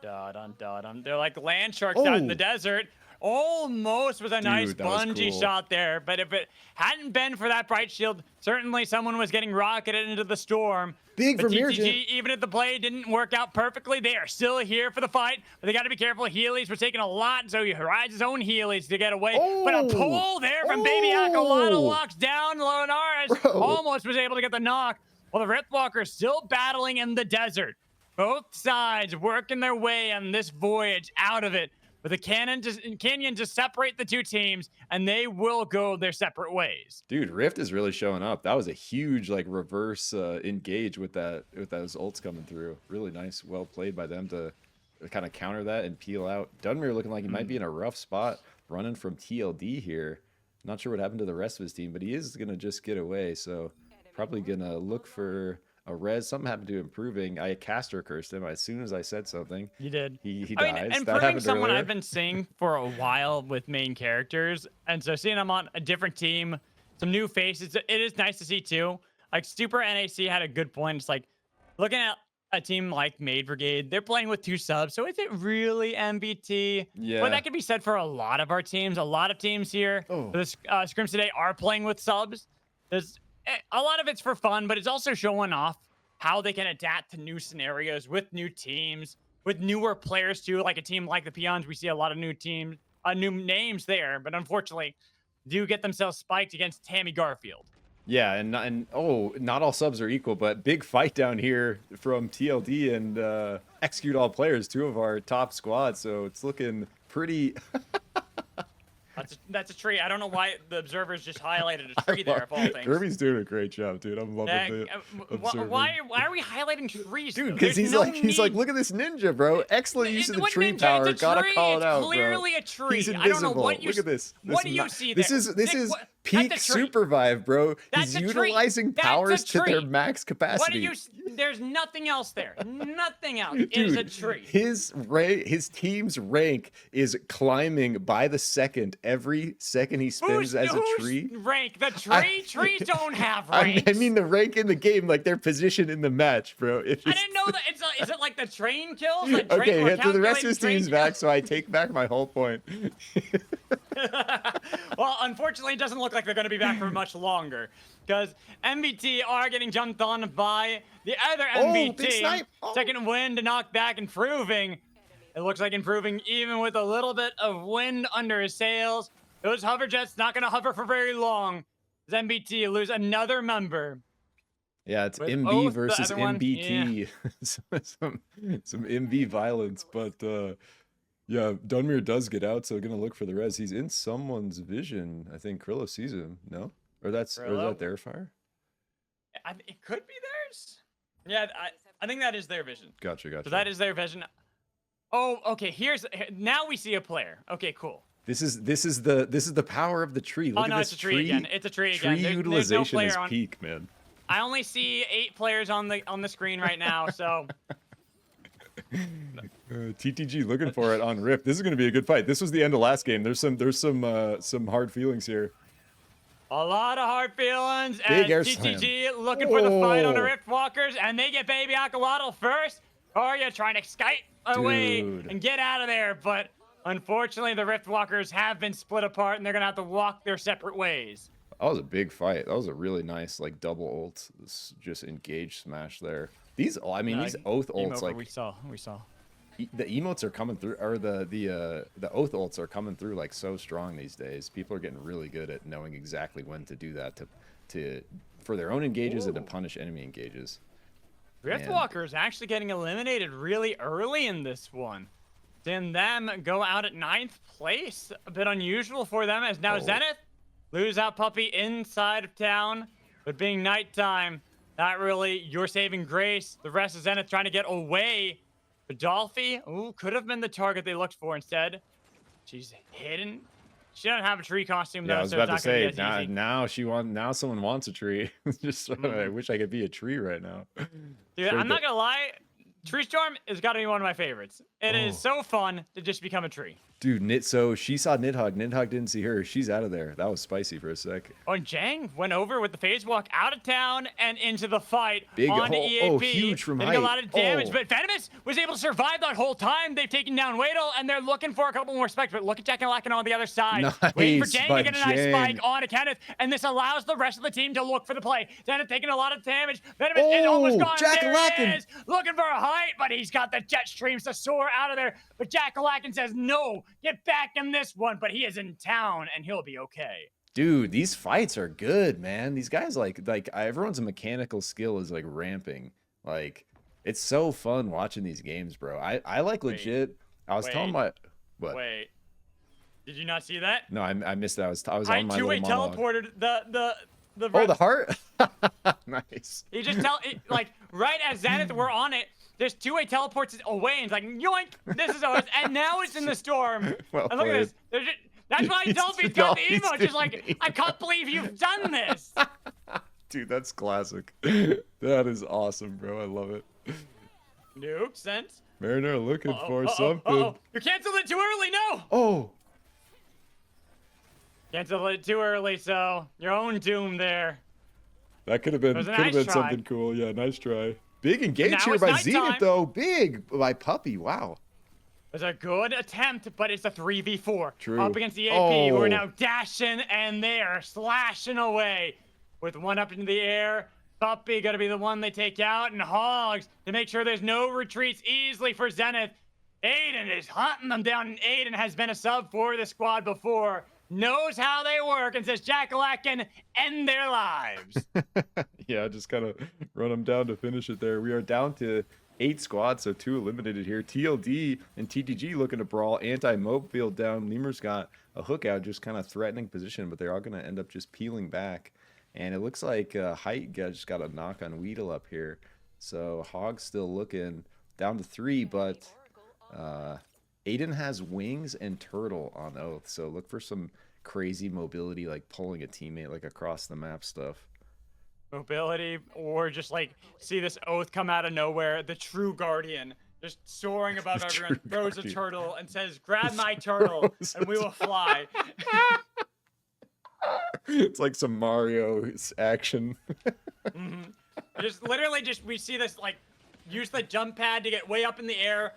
They're like land sharks out in the desert. Almost was a nice Dude, that was bungee cool. shot there, but if it hadn't been for that bright shield, certainly someone was getting rocketed into the storm. Big But from here, TTG, Jim. even if the play didn't work out perfectly, they are still here for the fight. But they got to be careful. Heelys were taking a lot, so he rides his own Heelys to get away. But a pull there from Baby Akalana locks down Lonaris. Bro. Almost was able to get the knock. While the Riftwalkers still battling in the desert. Both sides working their way on this voyage out of it. With a canyon to separate the two teams, and they will go their separate ways. Dude, Rift is really showing up. That was a huge like reverse engage with those ults coming through. Really nice, well played by them to kind of counter that and peel out. Dunmere looking like he might be in a rough spot, running from TLD here. Not sure what happened to the rest of his team, but he is gonna just get away. So probably gonna look for a res. Something happened to Improving. I caster cursed him as soon as I said something. You did. He I mean, dies. That Improving happened someone earlier. I've been seeing for a while with main characters, and so seeing him on a different team, some new faces, it is nice to see too. Like Super NAC had a good point. It's like looking at a team like Maid Brigade, they're playing with 2 subs, so is it really MBT? Yeah. But that could be said for a lot of our teams. A lot of teams here for this scrims today are playing with subs. There's a lot of it's for fun, but it's also showing off how they can adapt to new scenarios with new teams, with newer players too. Like a team like the Peons, we see a lot of new teams, new names there, but unfortunately, do get themselves spiked against Tammy Garfield. Yeah, and not all subs are equal, but big fight down here from TLD and Execute All Players, 2 of our top squads. So it's looking pretty. That's a tree. I don't know why the observers just highlighted a tree there of all things. Kirby's doing a great job, dude. I'm loving it. Why are we highlighting trees? Dude, though? because There's he's like, need. look at this ninja, bro. Excellent use of the What tree ninja? power. It's a Gotta tree. call it It's out, clearly bro. a tree. He's I don't know invisible. what you Look at this. What do you see This there? is Nick, peak that's a tree. SUPERVIVE, bro. That's He's a tree. utilizing That's a powers to their tree. max capacity. What do you? There's nothing else there. Nothing else. It Dude, is a tree. his team's rank is climbing by the second. Every second he spends as a tree. Rank? The tree? Trees don't have ranks. I mean the rank in the game, like their position in the match, bro. I didn't know that. Is it like the train kills? Like Okay, we're yeah, so the rest of his calculating team's train back, so I take back my whole point. Well, unfortunately, it doesn't look like they're going to be back for much longer because MBT are getting jumped on by the other big MBT. snipe. Oh. Second wind to knock back, Improving. It looks like Improving, even with a little bit of wind under his sails. Those hover jets not going to hover for very long. As MBT lose another member. Yeah, it's With MB Oath, the versus other one, MBT. some MB violence, but yeah, Dunmere does get out, so gonna look for the res. He's in someone's vision. I think Krillo sees him. No, or is Krillo? that their fire? It could be theirs. Yeah, I think that is their vision. Gotcha. So that is their vision. Oh, okay. Now we see a player. Okay, cool. This is the power of the tree. Look Oh no, at it's this a tree again. It's a tree again. Tree There's no utilization player is on. peak, man. I only see 8 players on the screen right now, so TTG looking for it on Rift. This is gonna be a good fight. This was the end of last game. There's some hard feelings here. a lot of hard feelings. Big And air slam. TTG looking for the fight on the Oh. Rift Walkers, and they get Baby Akawaddle first. Arya trying to skite away Dude. and get out of there, but unfortunately the Rift Walkers have been split apart, and they're gonna have to walk their separate ways. That was a big fight. That was a really nice like double ult, just engage smash there. These oath Game ults over, like we saw. the emotes are coming through, or the oath ults are coming through like so strong these days. People are getting really good at knowing exactly when to do that to for their own engages and to punish enemy engages. Rift Man. Walkers actually getting eliminated really early in this one. Seeing them go out at 9th place, a bit unusual for them, as now Oh. Zenith lose out Puppy inside of town, but being nighttime, not really your saving grace. The rest of Zenith trying to get away. But Dolphy, could have been the target they looked for instead. She's hidden. She doesn't have a tree costume though. Yeah, I was so it's about to not gonna say be as easy. now someone wants a tree. Just I wish I could be a tree right now. Dude, I'm not gonna lie. Tree Storm has got to be one of my favorites. It is so fun to just become a tree. Dude, so she saw Nidhogg. Nidhogg didn't see her. She's out of there. That was spicy for a sec. Oh, and Jang went over with the phase walk out of town and into the fight Big on hole. EAP. Oh, huge from Getting height. a lot of damage, Oh. but Venomous was able to survive that whole time. They've taken down Wadle, and they're looking for a couple more spikes, but look at Jack and Lacken on the other side. Waiting for Nice Jang by to get a nice Jang. spike on to Kenneth, and this allows the rest of the team to look for the play. Kenneth taking a lot of damage. Venomous is almost gone. Jack There Lacken. he is, looking for a height, but he's got the jet streams to soar out of there. But Jack Lacken says, no, get back in this one, but he is in town, and he'll be okay. Dude, these fights are good, man. These guys like everyone's mechanical skill is like ramping. Like it's so fun watching these games, bro. I like legit. I was telling my what? Wait. Did you not see that? No, I missed that. I was I on my two-way little monologue. teleported the Oh, the heart? Nice. He just like right as Zenith were on it, there's two-way teleports away and it's like yoink, this is ours, and now it's in the storm. Well and look at this. There's just, that's why Delphi's got the emo. Just like, I can't believe you've done this. Dude, that's classic. That is awesome, bro. I love it. Nuke sent. Mariner looking for something. You canceled it too early, no! Oh, Canceled it too early, so your own doom there. that could have been was a nice try. something cool. Yeah, nice try. Big engage Now here it's by nighttime. Zenith though. Big by Puppy. Wow. It was a good attempt, but it's a 3v4. True. Up against the AP, who Oh. are now dashing and they're slashing away. With one up into the air, Puppy gonna be the one they take out, and Hogs to make sure there's no retreats easily for Zenith. Aiden is hunting them down, and Aiden has been a sub for the squad before. Knows how they work and says Jackalack can end their lives. Yeah, just kind of run them down to finish it there. We are down to 8 squads, so 2 eliminated here. TLD and TTG looking to brawl. Anti-mope field down. Lemur's got a hook out, just kind of threatening position, but they're all going to end up just peeling back. And it looks like Height just got a knock on Weedle up here. So Hog's still looking down to 3, but Aiden has Wings and Turtle on Oath. So look for some crazy mobility, like pulling a teammate like across the map stuff. Mobility, or just like see this Oath come out of nowhere. The true Guardian just soaring above The everyone, true throws a Guardian. turtle and says, "Grab my turtle, and we will fly." It's like some Mario action. Just literally, we see this like use the jump pad to get way up in the air,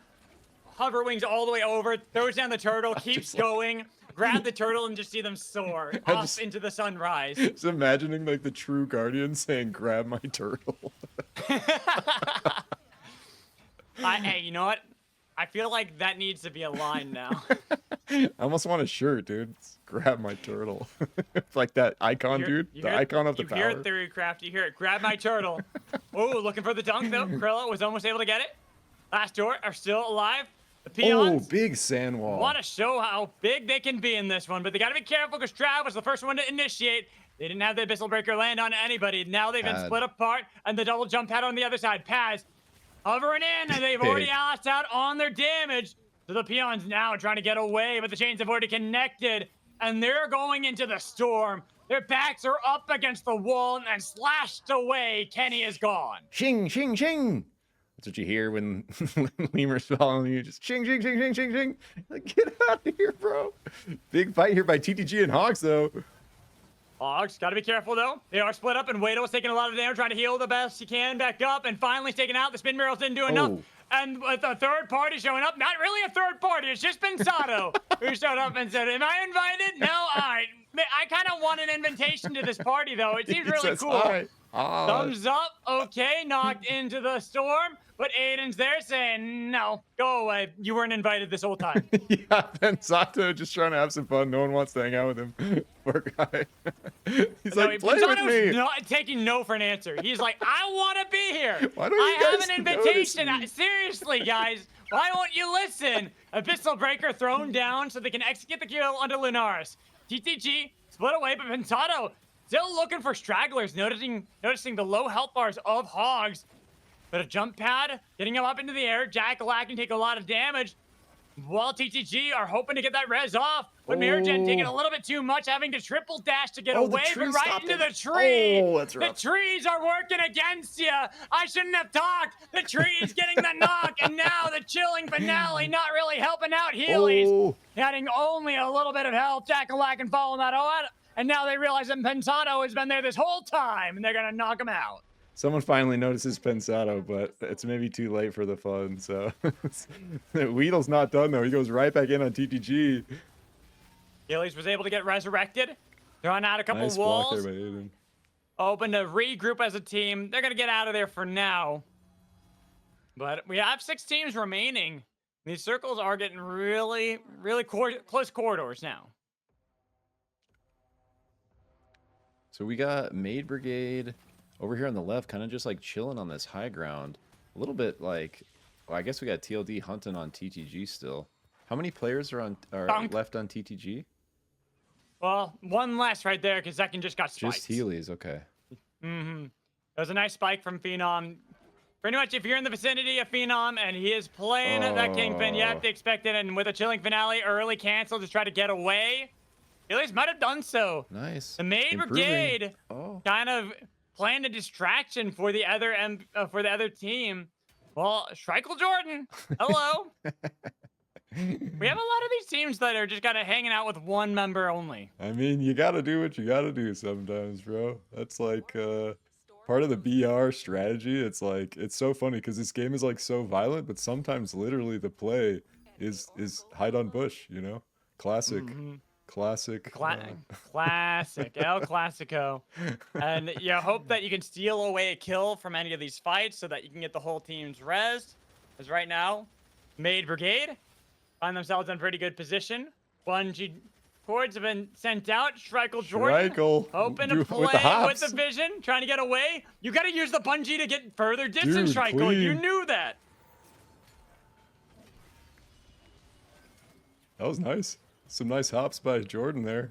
hover wings all the way over, throws down the turtle, keeps going, grab the turtle, and just see them soar off into the sunrise. Just imagining like the true Guardian saying, "Grab my turtle." Hey, you know what? I feel like that needs to be a line now. I almost want a shirt, dude. It's, "Grab my turtle." It's like that icon, dude. The icon of the power. You hear it, Theorycraft. You hear it. Grab my turtle. Oh, looking for the dunk, though. Krilla was almost able to get it. Last door are still alive. The peons Oh, big sand wall. want to show how big they can be in this one, but they got to be careful because Trav was the first one to initiate. They didn't have the Abyssal Breaker land on anybody. Now they've been Pad. split apart, and the double jump pad on the other side. Paz hovering in, and they've already Big. asked out on their damage. So the peons now trying to get away, but the chains have already connected, and they're going into the storm. Their backs are up against the wall and slashed away. Kenny is gone. Shing, shing, shing. That's what you hear when Lemur's following you. Just shing, shing, shing, shing, shing, shing. Like, get out of here, bro. Big fight here by TTG and Hogs, though. Hogs, gotta be careful though. They are split up, and Wado's taking a lot of damage, trying to heal the best he can back up, and finally taken out. The spin barrels didn't do enough. Oh. And with a third party showing up, not really a third party, it's just Pensato who showed up and said, "Am I invited?" No, all right. I kind of want an invitation to this party though. It seems He really says, cool. "All right." Ah. Thumbs up, okay, knocked into the storm, but Aiden's there saying, "No, go away. You weren't invited this whole time." Yeah, Ben Sato just trying to have some fun. No one wants to hang out with him. Poor guy. He's like, "Play with Pensato's me." not taking no for an answer. He's like, "I want to be here. Why don't you I have guys an notice invitation. me?" Seriously, guys, why won't you listen?" Abyssal Breaker thrown down so they can execute the kill onto Lunaris. TTG split away, but Pensato still looking for stragglers, noticing the low health bars of Hogs. But a jump pad, getting him up into the air. Jackalack can take a lot of damage. While TTG are hoping to get that res off, but Miragen taking a little bit too much, having to triple dash to get away, but right into the tree. Oh, that's rough. The trees are working against you. I shouldn't have talked. The trees getting the knock, and now the chilling finale not really helping out Heelys. Getting only a little bit of health. Jack-a-lack and following that on, and now they realize that Pensado has been there this whole time, and they're gonna knock him out. Someone finally notices Pensado, but it's maybe too late for the fun. So Weedle's not done though. He goes right back in on TTG. Heelys was able to get resurrected. Throwing out a couple Nice block walls. there by Aiden. Open to regroup as a team. They're gonna get out of there for now. But we have 6 teams remaining. These circles are getting really close corridors now. So we got Maid Brigade over here on the left, kind of just like chilling on this high ground. A little bit like, well, I guess we got TLD hunting on TTG still. How many players are left on TTG? Well, one less right there because Zekin just got spiked. Just Heelys, okay. That was a nice spike from Phenom. Pretty much if you're in the vicinity of Phenom and he is playing that Kingpin, you have to expect it. And with a chilling finale, early cancel to try to get away. Heelys might have done so. Nice. The Maid Brigade kind of planned a distraction for the other team. Well, Shrikle Jordan, hello. We have a lot of these teams that are just kind of hanging out with one member only. I mean, you got to do what you got to do sometimes, bro. That's like part of the BR strategy. It's like, it's so funny because this game is like so violent, but sometimes literally the play is hide on bush, you know? Classic. Classic. Classic. El Clasico. And you hope that you can steal away a kill from any of these fights so that you can get the whole team's res. Because right now, Maid Brigade find themselves in pretty good position. Bungee cords have been sent out. Shrikle Jordan hoping to play with the vision, trying to get away. You got to use the bungee to get further distance, Shrikle. You knew that. That was nice. Some nice hops by Jordan there.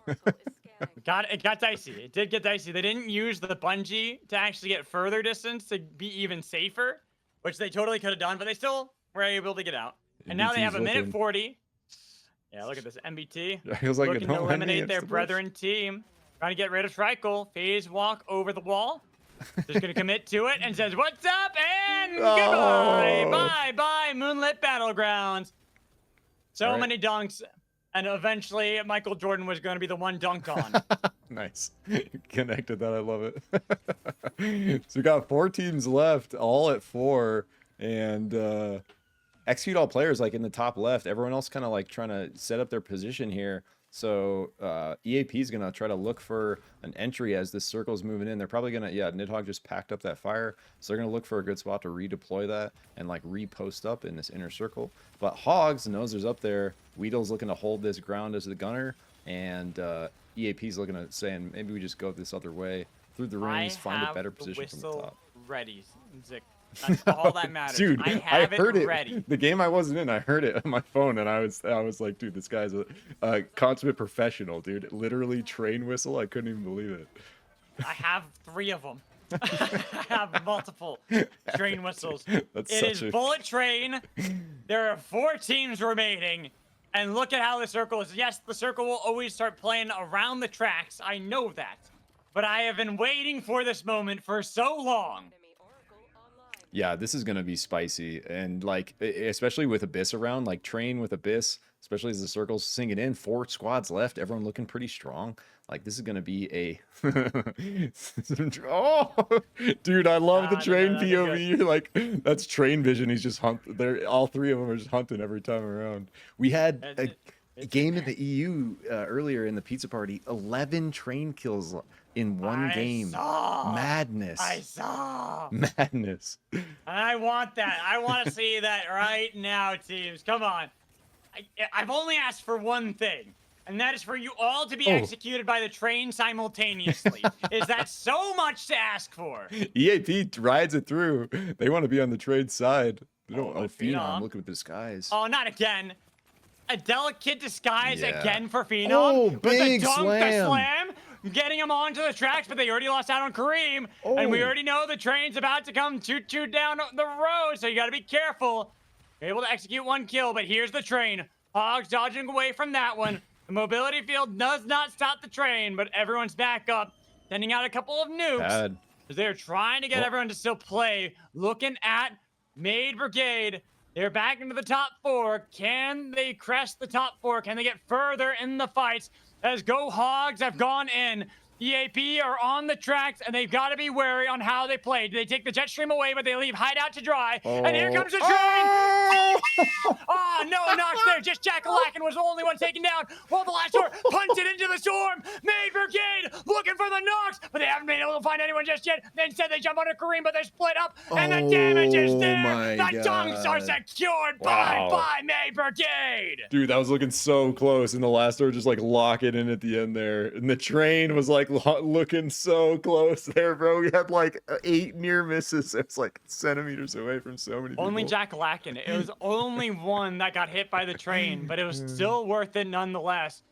It got dicey. It did get dicey. They didn't use the bungee to actually get further distance to be even safer, which they totally could have done, but they still were able to get out. And now they have a minute 40. Yeah, look at this. MBT looking to eliminate their brethren team. Trying to get rid of Shrikle. Phase walk over the wall. Just going to commit to it and says, "What's up?" And goodbye. Bye-bye, Moonlit Battlegrounds. So many dunks. And eventually, Michael Jordan was going to be the one dunked on. Nice. Connected that. I love it. So we got 4 teams left, all at 4. And execute all players like in the top left. Everyone else kind of like trying to set up their position here. So EAP is going to try to look for an entry as this circle is moving in. They're probably going to, Nidhogg just packed up that fire. So they're going to look for a good spot to redeploy that and like repost up in this inner circle. But Hogs knows there's up there. Weedle's looking to hold this ground as the gunner. And EAP's looking at saying, maybe we just go this other way through the rings, find a better position from the top. Ready, Zik. That's all that matters. Dude, I heard it ready. The game I wasn't in, I heard it on my phone, and I was like, dude, this guy's a consummate professional, dude. Literally train whistle. I couldn't even believe it. I have 3 of them. I have multiple train whistles. That's it is bullet train. There are 4 teams remaining. And look at how the circle is. Yes, the circle will always start playing around the tracks. I know that. But I have been waiting for this moment for so long. Yeah, this is going to be spicy. And, like, especially with Abyss around, like, train with Abyss, especially as the circle's singing in. 4 squads left, everyone looking pretty strong. Like, this is going to be a... Oh, dude, I love the train POV. Like, that's train vision. He's just all 3 of them are just hunting every time around. We had a game in the EU earlier in the pizza party. 11 train kills in one game. Madness. I saw. Madness. I want that. I want to see that right now, teams. Come on. I've only asked for one thing, and that is for you all to be executed by the train simultaneously. Is that so much to ask for? EAP rides it through. They want to be on the train side. They don't Phenom. Look at the disguise. Oh, not again. A delicate disguise again for Phenom. Oh, with big the dunk, slam. the slam, getting him onto the tracks, but they already lost out on Kareem. And we already know the train's about to come choo-choo down the road, so you got to be careful. They're able to execute one kill, but here's the train. Hogs dodging away from that one. The mobility field does not stop the train, but everyone's back up, sending out a couple of nukes. Bad. As they're trying to get everyone to still play. Looking at Made Brigade. They're back into the top 4. Can they crest the top 4? Can they get further in the fights? As Go Hogs have gone in. EAP are on the tracks, and they've got to be wary on how they play. Do they take the jet stream away, but they leave Hideout to dry? And here comes the train! Oh, no knocks there. Just Jack-a-Lacken was the only one taken down. While the last door punted into the storm. Made Brigade looking for the knocks, but they haven't been able to find anyone just yet. Instead, they jump onto Kareem, but they're split up, and the damage is there. The dunks are secured by Made Brigade. Dude, that was looking so close, and the last door just like lock it in at the end there. And the train was like looking so close there, bro. We had like 8 near misses. It was like centimeters away from so many people. Only Jack-a-Lacken. It was only one that got hit by the train, but it was still worth it nonetheless.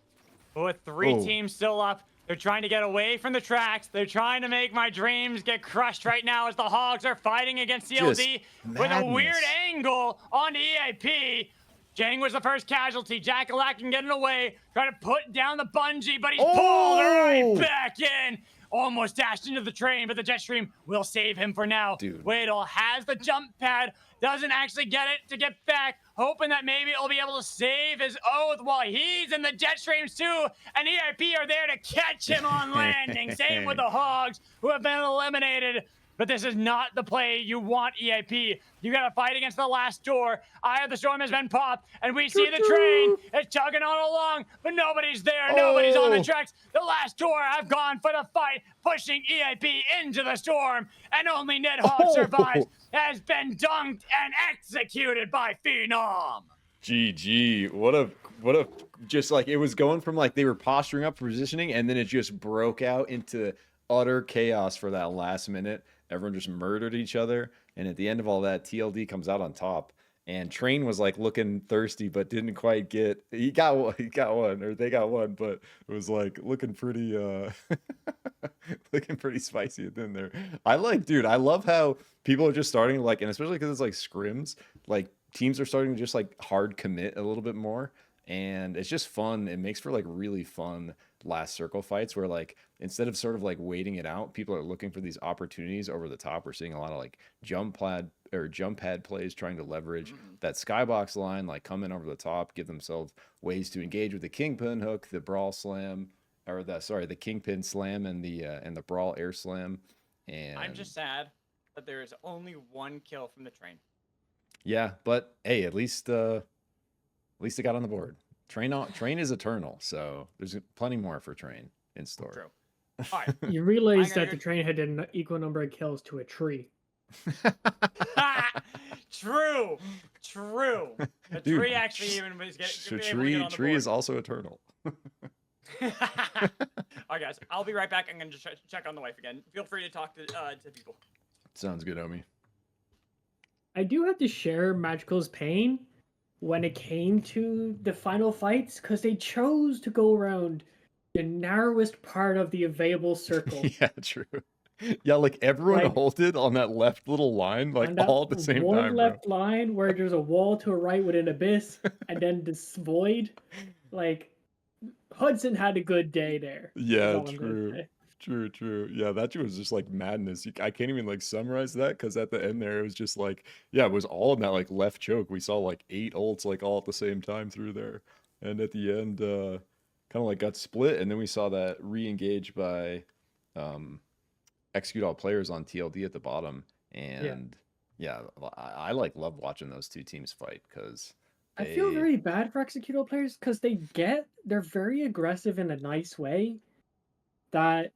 But with 3 teams still up, they're trying to get away from the tracks. They're trying to make my dreams get crushed right now as the Hogs are fighting against CLD with a weird angle on EAP. Jang was the first casualty. Jack-a-Lacken getting away, trying to put down the bungee, but he's pulled right back in. Almost dashed into the train, but the jet stream will save him for now. Dude. Weidel has the jump pad, doesn't actually get it to get back, hoping that maybe it'll be able to save his oath while he's in the jet streams too. And EIP are there to catch him on landing. Same with the Hogs, who have been eliminated. But this is not the play you want, EIP. You got to fight against the last door. Eye of the Storm has been popped, and we see the train. It's chugging on along, but nobody's there. Nobody's on the tracks. The last door have gone for the fight, pushing EIP into the storm, and only Nidhogg survives. Has been dunked and executed by Phenom. GG. What a just like it was going from like they were posturing up for positioning, and then it just broke out into utter chaos for that last minute. Everyone just murdered each other, and at the end of all that, TLD comes out on top. And Train was like looking thirsty, but didn't quite get. He got one, or they got one, but it was like looking pretty, looking pretty spicy at the end there. I love how people are just starting like, and especially because it's like scrims, like teams are starting to just like hard commit a little bit more, and it's just fun. It makes for like really fun last circle fights where like instead of sort of like waiting it out, people are looking for these opportunities over the top. We're seeing a lot of like jump pad plays trying to leverage that skybox line, like come in over the top, give themselves ways to engage with the kingpin hook, the brawl slam, or the kingpin slam and the brawl air slam. And I'm just sad that there is only 1 kill from the train. Yeah, but hey, at least it got on the board. Train is eternal, so there's plenty more for Train in store. True. All right. You realize that the train had an equal number of kills to a tree. True. The Dude, tree actually even was getting. Tree is also eternal. All right, guys. I'll be right back. I'm gonna just check on the wife again. Feel free to talk to people. Sounds good, Omi. I do have to share Magical's pain when it came to the final fights, because they chose to go around the narrowest part of the available circle. Yeah, true. Yeah, like everyone halted on that left little line, like all at the same time. One left line where there's a wall to a right with an abyss, and then this void. Like Hudson had a good day there. Yeah, true. Yeah, that was just like madness. I can't even like summarize that because at the end there it was just like, yeah, it was all in that like left choke. We saw like 8 ults like all at the same time through there, and at the end, kind of like got split, and then we saw that re-engage by execute all players on TLD at the bottom, and yeah, I like love watching those 2 teams fight because I feel very bad for execute all players because they're very aggressive in a nice way that.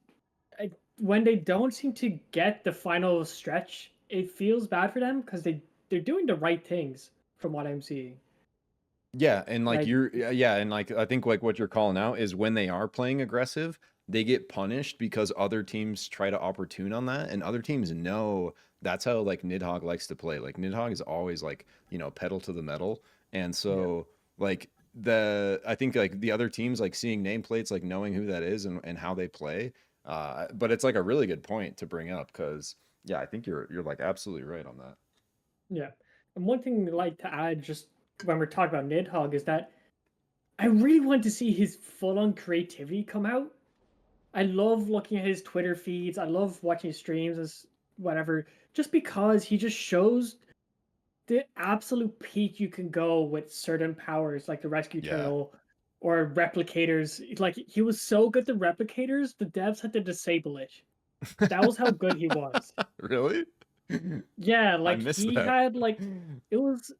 When they don't seem to get the final stretch, it feels bad for them because they're doing the right things from what I'm seeing. Yeah, and like and like I think like what you're calling out is when they are playing aggressive, they get punished because other teams try to opportune on that, and other teams know that's how like Nidhogg likes to play. Like Nidhogg is always like, pedal to the metal, and so like I think like the other teams like seeing nameplates, like knowing who that is and how they play. But it's like a really good point to bring up because I think you're like absolutely right on that. Yeah, And one thing I'd like to add, just when we're talking about Nidhogg, is that I really want to see his full-on creativity come out. I love looking at his Twitter feeds. I love watching his streams as whatever, just because he just shows the absolute peak you can go with certain powers, like the Rescue Yeah. Turtle or Replicators. Like, he was so good at Replicators, the devs had to disable it. That was how good he was. Really? Yeah, I like missed he that. had like it was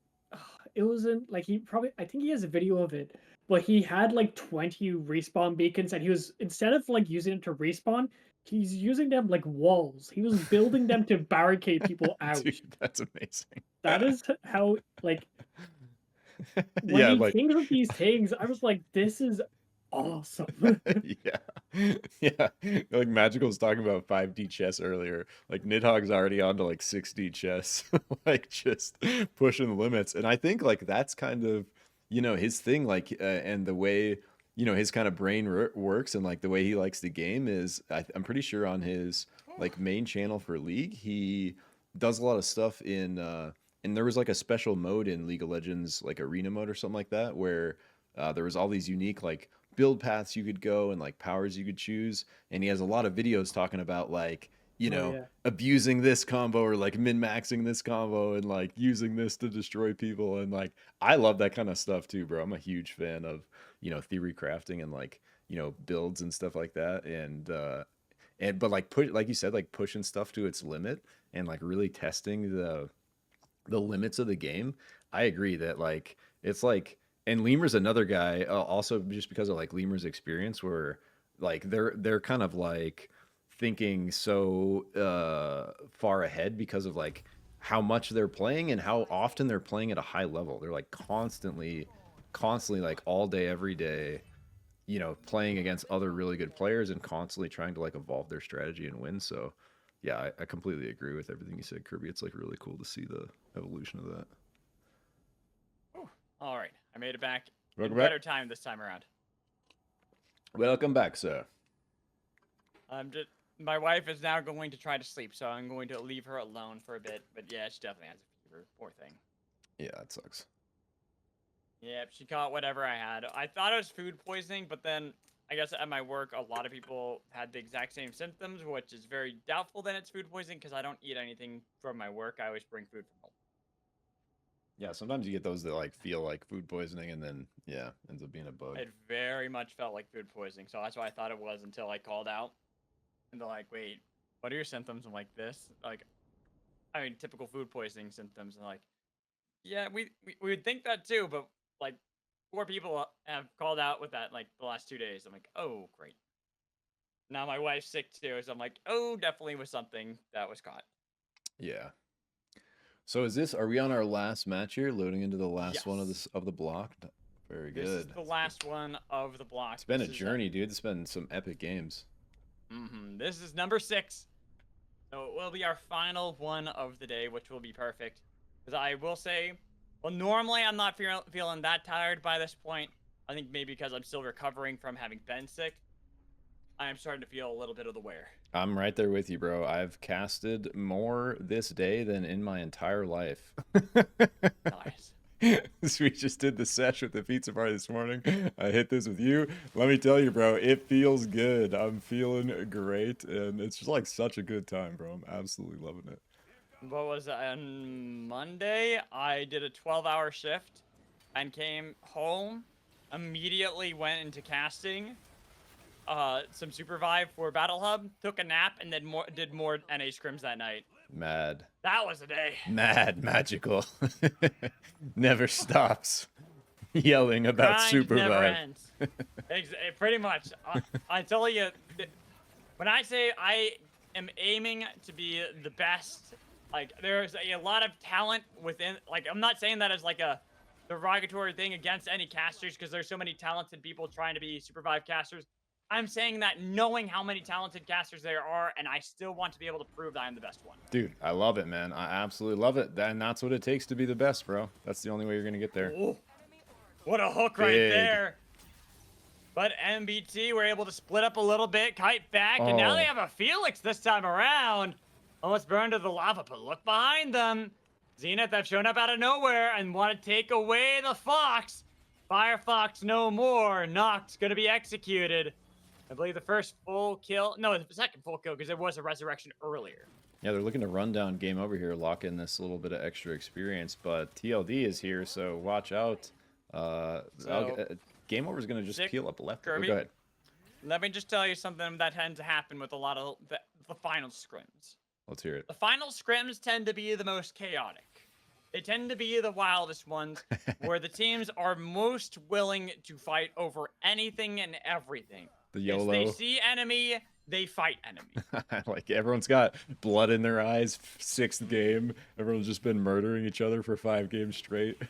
it was in like he probably I think he has a video of it, but he had like 20 respawn beacons and he was instead of like using it to respawn, he's using them like walls. He was building them to barricade people out. Dude, that's amazing. That is how like when Yeah, he like thinks of these things, I was like, this is awesome. yeah. Yeah. Like Magical's talking about 5D chess earlier. Like Nidhogg's already on to like 6D chess. Like just pushing the limits. And I think like that's kind of, you know, his thing, like and the way, you know, his kind of brain works and like the way he likes the game is I'm pretty sure on his like main channel for League, he does a lot of stuff in and there was like a special mode in League of Legends, like arena mode or something like that, where there was all these unique like build paths you could go and like powers you could choose. And he has a lot of videos talking about like, you know, yeah. abusing this combo or like min-maxing this combo and like using this to destroy people. And like, I love that kind of stuff too, bro. I'm a huge fan of, you know, theory crafting and like, you know, builds and stuff like that. But like like you said, like pushing stuff to its limit and like really testing the limits of the game. I agree that like it's like, and Lemur's another guy also just because of like Lemur's experience where like they're kind of like thinking so far ahead because of like how much they're playing and how often they're playing at a high level. They're like constantly like all day every day, you know, playing against other really good players and constantly trying to like evolve their strategy and win. So yeah, I completely agree with everything you said, Kurbee. It's like really cool to see the evolution of that. All right, I made it back. Welcome In better back. time this time around. Welcome back, sir. My wife is now going to try to sleep, so I'm going to leave her alone for a bit. But yeah, she definitely has a fever. Poor thing. Yeah, it sucks. Yeah, she caught whatever I had. I thought it was food poisoning, but then I guess at my work, a lot of people had the exact same symptoms, which is very doubtful that it's food poisoning because I don't eat anything from my work. I always bring food from home. Yeah, sometimes you get those that like feel like food poisoning and then yeah, ends up being a bug. It very much felt like food poisoning, so that's why I thought it was until I called out. And they're like, wait, what are your symptoms? I'm like, this? Like, I mean, typical food poisoning symptoms. And like, yeah, we would think that too, but like 4 people have called out with that like the last 2 days. I'm like, oh, great. Now my wife's sick too, so I'm like, oh, definitely was something that was caught. Yeah. So are we on our last match here, loading into the last one Yes. of the block? Very good. This is the last one of the block. It's been a journey, dude. It's been some epic games. This is number 6. So it will be our final one of the day, which will be perfect. Because I will say, well, normally I'm not feeling that tired by this point. I think maybe because I'm still recovering from having been sick. I am starting to feel a little bit of the wear. I'm right there with you, bro. I've casted more this day than in my entire life. Nice. We just did the sesh with the pizza party this morning. I hit this with you. Let me tell you, bro, it feels good. I'm feeling great, and it's just like such a good time, bro. I'm absolutely loving it. What was it? On Monday, I did a 12-hour shift and came home, immediately went into casting, some SUPERVIVE for Battle Hub, took a nap, and then did more NA Scrims that night. Mad. That was a day. Magical. Never stops yelling about Grind SUPERVIVE. never ends. Pretty much. I tell you, when I say I am aiming to be the best, like there's a lot of talent within. Like I'm not saying that as like a derogatory thing against any casters because there's so many talented people trying to be SUPERVIVE casters. I'm saying that knowing how many talented casters there are, and I still want to be able to prove that I'm the best one. Dude, I love it, man. I absolutely love it. And that's what it takes to be the best, bro. That's the only way you're going to get there. Ooh, what a hook right there. But MBT were able to split up a little bit, kite back, and now they have a Felix this time around. Almost burned to the lava, but look behind them. Zenith have shown up out of nowhere and want to take away the Fox. Firefox no more. Nox gonna be executed. I believe the first full kill. No, the second full kill because there was a resurrection earlier. Yeah, they're looking to run down game over here, lock in this little bit of extra experience. But TLD is here, so watch out. Game over is going to just peel up left. Oh, go ahead. Let me just tell you something that tends to happen with a lot of the final scrims. Let's hear it. The final scrims tend to be the most chaotic. They tend to be the wildest ones where the teams are most willing to fight over anything and everything. The YOLO. If they see enemy, they fight enemy. Like everyone's got blood in their eyes. 6th game. Everyone's just been murdering each other for 5 games straight.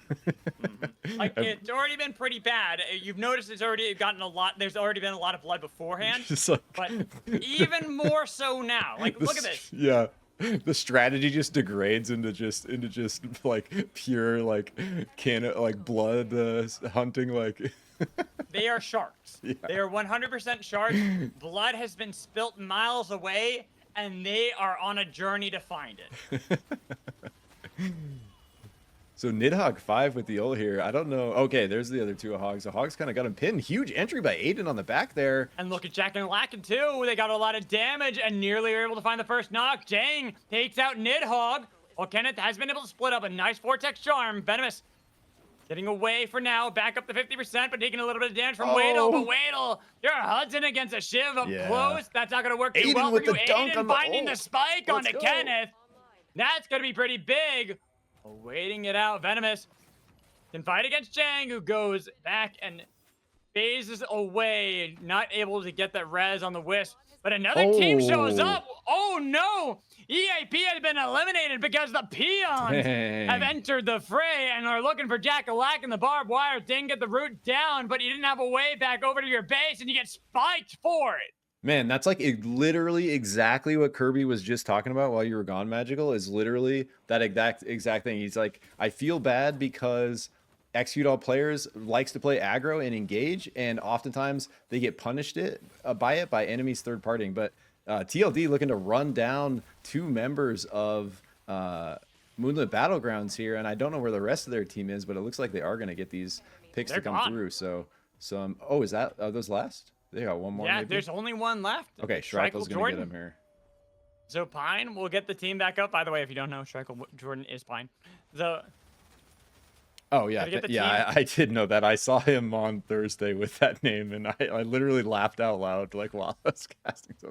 Like it's already been pretty bad. You've noticed it's already gotten a lot. There's already been a lot of blood beforehand. Like... But even more so now. Like look at this. Yeah. The strategy just degrades into just like pure like blood hunting like. They are sharks. Yeah. They are 100% sharks. Blood has been spilt miles away, and they are on a journey to find it. So Nidhogg 5 with the ult here. I don't know. Okay, there's the other 2 Hogs. The Hogs kind of got him pinned. Huge entry by Aiden on the back there. And look at Jack and Lacken too. They got a lot of damage and nearly are able to find the first knock. Jang takes out Nidhogg. Well, Kenneth has been able to split up a nice Vortex Charm. Venomous getting away for now, back up to 50%, but taking a little bit of damage from Wadle. But Wadle, you're Hudson against a Shiv up close. That's not going to work too well for you. Aiden finding the spike onto Kenneth. That's going to be pretty big. Waiting it out. Venomous can fight against Jang, who goes back and phases away, not able to get that res on the Wisp. But another team shows up. Oh no! EAP has been eliminated because the Peons have entered the fray and are looking for Jack-a-Lack in the barbed wire. Didn't get the route down, but you didn't have a way back over to your base, and you get spiked for it. Man, that's like literally exactly what Kurbee was just talking about while you were gone, Magical, is literally that exact thing. He's like, I feel bad because Execute All players likes to play aggro and engage, and oftentimes they get punished by enemies third partying. But TLD looking to run down 2 members of Moonlit Battlegrounds here, and I don't know where the rest of their team is, but it looks like they are going to get these picks to come through. So some. Oh, is that those last? They got one more. Yeah, maybe? there's only one left. Okay, Shrike's going to get him here. So Pine will get the team back up. By the way, if you don't know, Shrike Jordan is Pine. Oh, yeah. I did know that. I saw him on Thursday with that name, and I literally laughed out loud like while I was casting. So I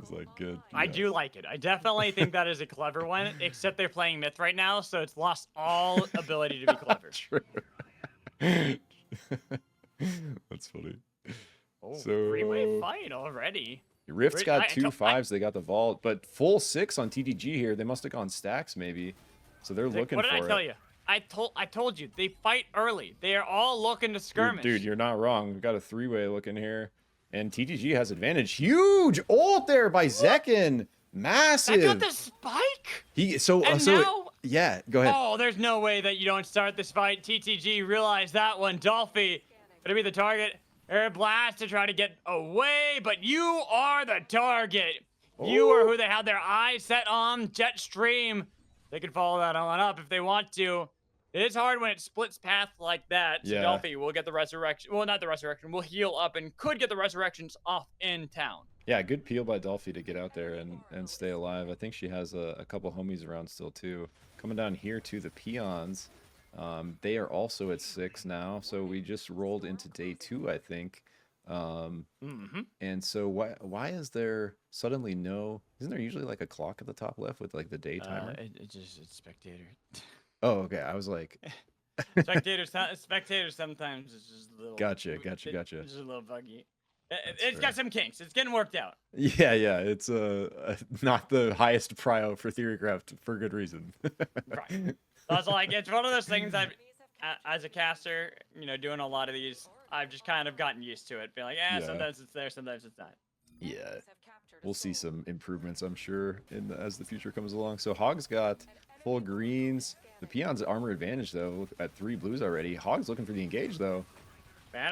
was like, good. Yeah. I do like it. I definitely think that is a clever one, except they're playing Myth right now, so it's lost all ability to be clever. True. That's funny. Oh, so 3-way fight already. Rift's got 2 5s. They got the vault, but full 6 on TTG here. They must have gone stacks maybe. So they're looking for it. What did I tell you? I told you, they fight early. They are all looking to skirmish. Dude, you're not wrong. We've got a 3-way looking here. And TTG has advantage. Huge ult there by Zekin. Massive. I got the spike. Yeah, go ahead. Oh, there's no way that you don't start this fight. TTG realized that one. Dolphy gonna be the target. Air blast to try to get away, but you are the target. You are who they had their eyes set on. Jetstream. They can follow that on up if they want to. It is hard when it splits path like that. So Dolphy will get the resurrection. Well, not the resurrection. Will heal up and could get the resurrections off in town. Yeah, good peel by Dolphy to get out there and stay alive. I think she has a couple homies around still too. Coming down here to the Peons. They are also at 6 now. So we just rolled into day 2, I think. And so why is there suddenly isn't there usually like a clock at the top left with like the day timer? It's spectator. Oh, okay. I was like, spectators sometimes it's just a little. Gotcha. It's just a little buggy. It's got some kinks. It's getting worked out. Yeah. It's not the highest prio for Theorycraft for good reason. Right. Also, like it's one of those things as a caster, doing a lot of these, I've just kind of gotten used to it. Being like, sometimes it's there, sometimes it's not. Yeah. We'll see some improvements, I'm sure, as the future comes along. So Hog's got full greens. The Peon's armor advantage, though, at 3 blues already. Hog's looking for the engage, though.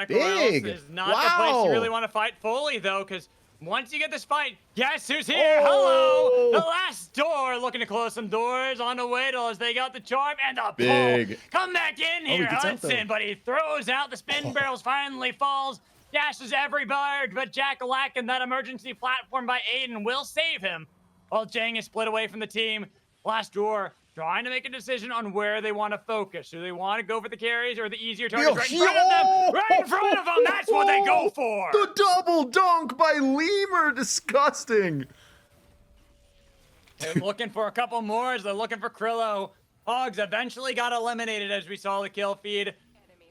Big! Is not the place you really want to fight fully, though, because once you get this fight, guess who's here? Hello! The last door looking to close some doors on the way as they got the charm and the Big. pull. Come back in he here, gets out, though. Hudson, but he throws out the spin barrels, finally falls, dashes every bird, but Jack-a-Lack and that emergency platform by Aiden will save him. While Jang is split away from the team, last door trying to make a decision on where they want to focus. Do they want to go for the carries or the easier targets right in front of them? Right in front of them, that's what they go for! The double dunk by Lemur, disgusting. They're looking for a couple more as they're looking for Krillo. Hogs eventually got eliminated as we saw the kill feed.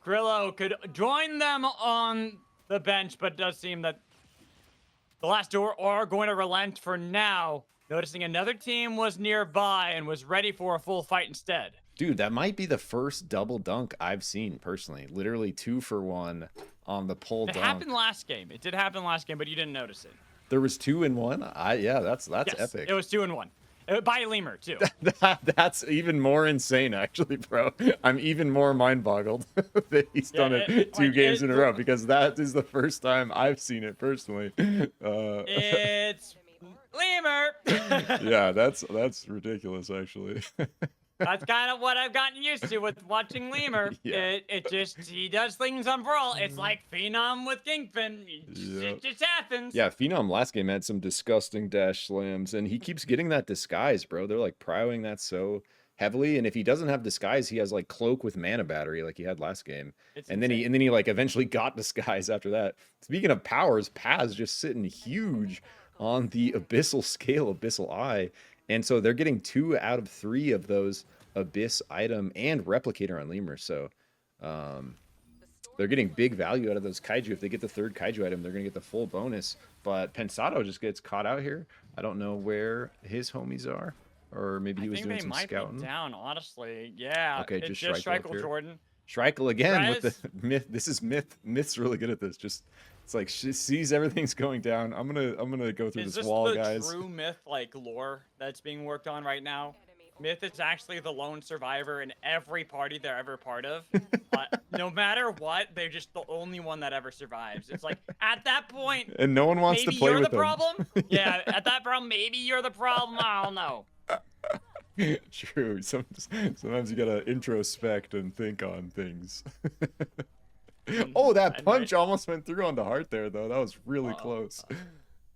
Krillo could join them on the bench, but it does seem that the last door are going to relent for now. Noticing another team was nearby and was ready for a full fight instead. Dude, that might be the first double dunk I've seen personally. Literally 2 for 1 on the pull dunk. It happened last game. It did happen last game, but you didn't notice it. There was 2 in 1. Yeah, that's Yes, epic. It was 2 and 1. By Lemur too. That's even more insane, actually, bro. I'm even more mind boggled that he's done it 2 games in a row because that is the first time I've seen it personally. It's Lemur. Yeah, that's ridiculous, actually. That's kind of what I've gotten used to with watching Lemur. Yeah. It just, he does things on Brawl. It's like Phenom with Kingpin. It just happens. Yeah, Phenom last game had some disgusting dash slams, and he keeps getting that disguise, bro. They're like prowing that so heavily, and if he doesn't have disguise, he has like cloak with mana battery like he had last game. It's and then he like eventually got disguise after that. Speaking of powers, Paz just sitting huge on the abyssal scale, abyssal eye. And so they're getting 2 out of 3 of those abyss item and replicator on Lemur. So they're getting big value out of those kaiju. If they get the 3rd kaiju item, they're going to get the full bonus. But Pensado just gets caught out here. I don't know where his homies are. Or maybe he was doing some scouting. I think they might be down, honestly. Yeah. Okay, it's just Shrike Jordan. Schreikel again Rez. with the myth. This is myth. Myth's really good at this. Just it's like she sees everything's going down. I'm gonna go through Is this this wall, the guys. true Myth like lore that's being worked on right now? Myth is actually the lone survivor in every party they're ever part of. No matter what, they're just the only one that ever survives. It's like at that point, And no one wants to maybe play you're with the them. problem. Yeah, at that problem, maybe you're the problem. I don't know. True. Sometimes you gotta introspect and think on things. Oh, that punch almost went through on the heart there, though. That was really close.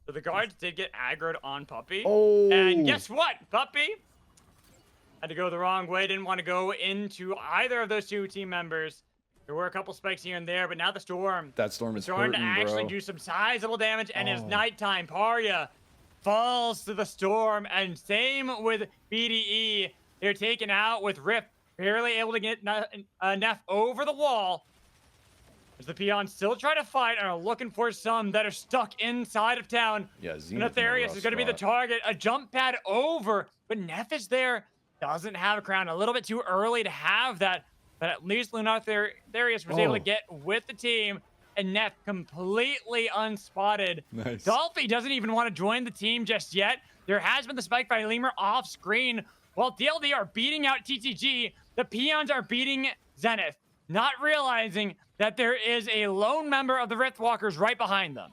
So the guards did get aggroed on Puppy. Oh. And guess what? Puppy had to go the wrong way. Didn't want to go into either of those 2 team members. There were a couple spikes here and there, but now the Storm. That Storm is Starting hurting, to actually bro. do some sizable damage, and it's nighttime. Parya falls to the Storm, and same with BDE. They're taken out with Rift, barely able to get Neff over the wall. As the peons still try to fight and are looking for some that are stuck inside of town. Yeah, Zenith Nefarious is going to be the target. A jump pad over, but Neff is there. Doesn't have a crown. A little bit too early to have that, but at least Lunatharius was able to get with the team, and Neff completely unspotted. Nice. Dolphy doesn't even want to join the team just yet. There has been the spike by Lemur off screen. While DLD are beating out TTG, the peons are beating Zenith, not realizing that there is a lone member of the Riftwalkers right behind them.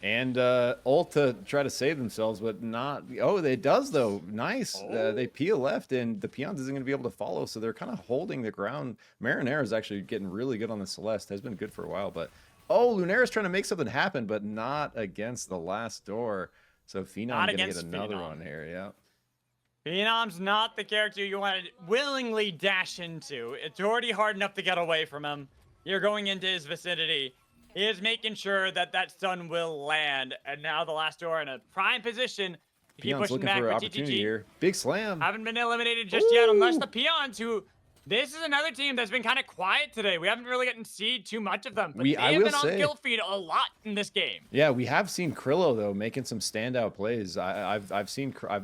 And ult to try to save themselves, but not. Oh, it does though. Nice. They peel left, and the peons isn't going to be able to follow, so they're kind of holding the ground. Marinara is actually getting really good on the Celeste. Has been good for a while, but Lunera's trying to make something happen, but not against the last door. So Phenom going to get another one here. Yeah. Phenom's not the character you want to willingly dash into. It's already hard enough to get away from him. You're going into his vicinity. He is making sure that that stun will land. And now the last door in a prime position. Keep Peons pushing looking back for an with opportunity TTG. here. Big slam. Haven't been eliminated just yet, unless the peons who... This is another team that's been kind of quiet today. We haven't really gotten to see too much of them. But they have been on kill feed a lot in this game. Yeah, we have seen Krillo though making some standout plays. I've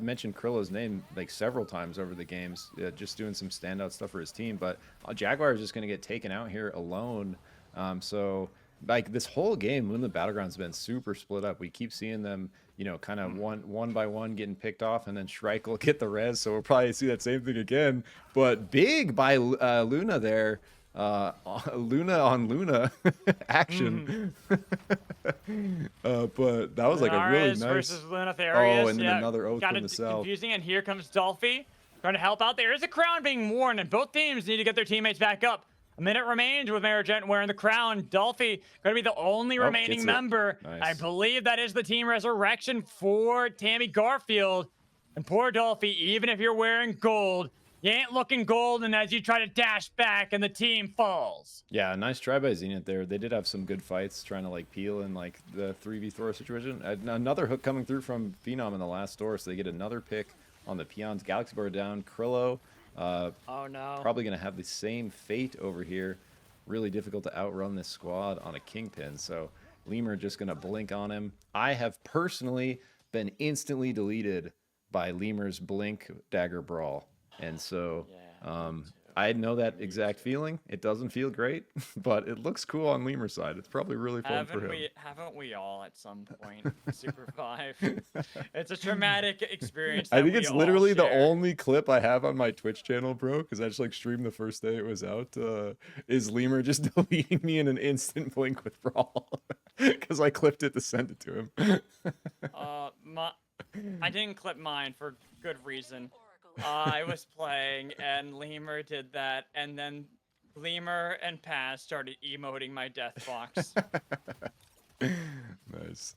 mentioned Krillo's name like several times over the games, just doing some standout stuff for his team. But Jaguar is just going to get taken out here alone. So like this whole game, when the Battleground's been super split up, we keep seeing them, you know, kind of one by one getting picked off, and then Shrike will get the res. So we'll probably see that same thing again. But big by Luna there. Luna on Luna action. But that was like a really Lunaris nice. versus Lunatherius. Oh, and then yeah, another oath got from the south. confusing, and here comes Dolphy trying to help out. There is a crown being worn, and both teams need to get their teammates back up. A minute remains with Marigent wearing the crown. Dolphy going to be the only remaining gets it. member. Nice. I believe that is the team resurrection for Tammy Garfield. And poor Dolphy, even if you're wearing gold, you ain't looking golden as you try to dash back and the team falls. Yeah, nice try by Zenith there. They did have some good fights trying to like peel in like the 3v4 situation. Another hook coming through from Phenom in the last door, so they get another pick on the peons. Galaxy Bar down. Krillo. Oh no. Probably going to have the same fate over here. Really difficult to outrun this squad on a Kingpin. So Lemur just going to blink on him. I have personally been instantly deleted by Lemur's Blink Dagger Brawl. And so I know that exact feeling. It doesn't feel great, but it looks cool on Lemur's side. It's probably really fun for him. Haven't we all at some point SUPERVIVE? It's a traumatic experience. I think it's literally the share. only clip I have on my Twitch channel, bro, because I just like streamed the first day it was out. Is Lemur just deleting me in an instant blink with Brawl because I clipped it to send it to him. I didn't clip mine for good reason. I was playing and Lemur did that, and then Lemur and Paz started emoting my death box. Nice.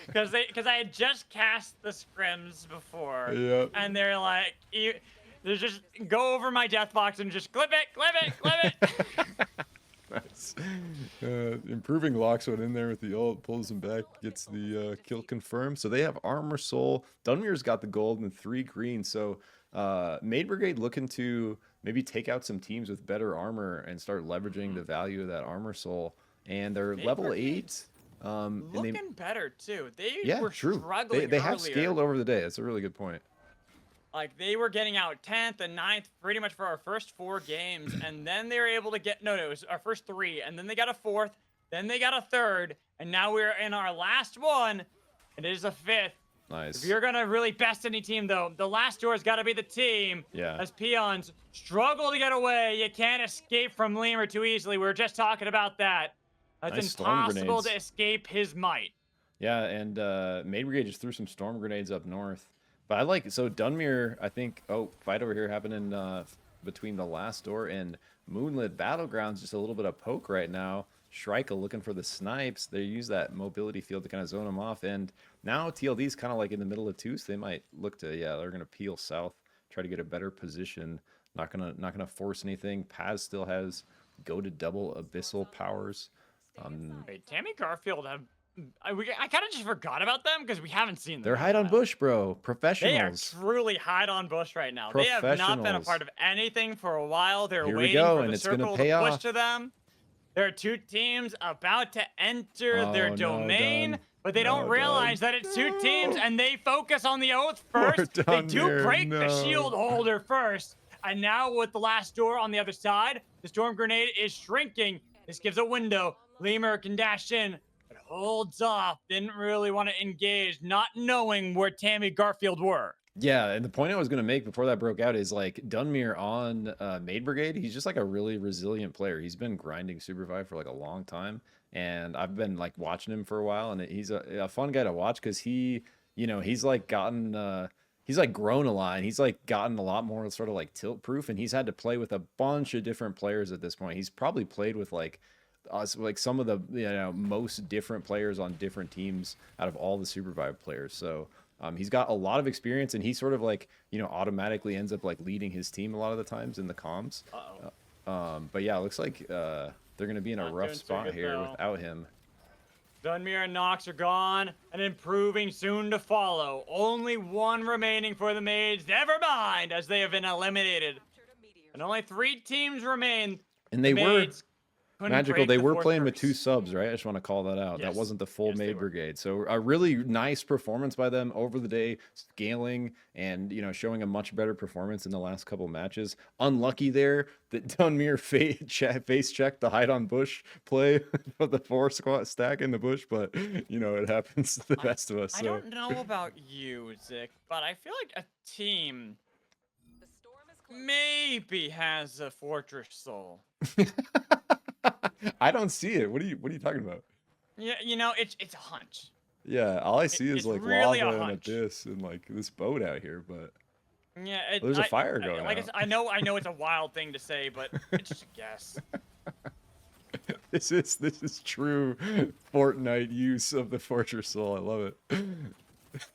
Because I had just cast the Scrims before, Yep. and they're like, they just go over my death box and just clip it. Nice. Improving locks went in there with the ult, pulls him back, gets the kill confirmed. So they have Armor Soul. Dunmir's got the gold and 3 green. So Maid Brigade looking to maybe take out some teams with better armor and start leveraging the value of that Armor Soul. And they're Maid level Brigade 8. Looking better too. They Yeah, were true. struggling. They have earlier. scaled over the day. That's a really good point. Like, they were getting out 10th and 9th pretty much for our first 4 games, and then they were able to get... No, it was our first 3, and then they got a 4th, then they got a 3rd, and now we're in our last one, and it is a 5th. Nice. If you're going to really best any team, though, the last door's got to be the team. Yeah. As peons struggle to get away, you can't escape from Lemur too easily. We were just talking about that. It's Nice storm impossible grenades. to escape his might. Yeah, and Maid Brigade just threw some storm grenades up north. But I like, so Dunmere, I think, fight over here happening between the last door and Moonlit Battlegrounds, just a little bit of poke right now. Shrike looking for the snipes. They use that mobility field to kind of zone them off. And now TLD's kind of like in the middle of 2, so they might look to, they're going to peel south, try to get a better position. Not gonna force anything. Paz still has go to double abyssal powers. Wait, Tammy Garfield have... I kind of just forgot about them because we haven't seen them. They're in a hide on while. bush, bro. Professionals. They are truly hide on bush right now. They have not been a part of anything for a while. They're Here we waiting go, for and the it's gonna circle pay to push off. to them. There are 2 teams about to enter Oh, their no, domain, Dun. but they No, don't realize Dun. that it's 2 teams, and they focus on the oath Poor first. They do Dunmere, break the no. shield holder first, and now with the last door on the other side, the storm grenade is shrinking. This gives a window. Lemur can dash in, but holds off. Didn't really want to engage, not knowing where Tammy Garfield were. Yeah, and the point I was going to make before that broke out is like Dunmere on Maid Brigade, he's just like a really resilient player. He's been grinding SUPERVIVE for like a long time, and I've been like watching him for a while, and he's a fun guy to watch because he, he's like gotten, he's like grown a lot, and he's like gotten a lot more sort of like tilt proof, and he's had to play with a bunch of different players at this point. He's probably played with like some of the most different players on different teams out of all the SUPERVIVE players. So he's got a lot of experience, and he sort of like automatically ends up like leading his team a lot of the times in the comms. But yeah, it looks like they're gonna be in a Not rough doing so spot good, here though. without him. Dunmere and Nox are gone, and improving soon to follow. Only 1 remaining for the maids. Never mind, as they have been eliminated. And only 3 teams remain. And they The were maids couldn't Magical. break They the were 4th playing with curse. 2 subs, right? I just want to call that out. That Yes. wasn't the full Yes, they Maid were. Brigade. So a really nice performance by them over the day, scaling and showing a much better performance in the last couple matches. Unlucky there that Dunmere face checked the hide on bush play for the 4 squat stack in the bush, but it happens to the best of us. I So don't know about you, Zick, but I feel like a team maybe has a fortress soul. I don't see it. What are you talking about? Yeah, it's a hunch. Yeah, all I see is It's like really lava a and hunch. abyss and like this boat out here, but Yeah, there's a fire going like out. I know it's a wild thing to say, but it's just a guess. This is true Fortnite use of the Fortress Soul. I love it.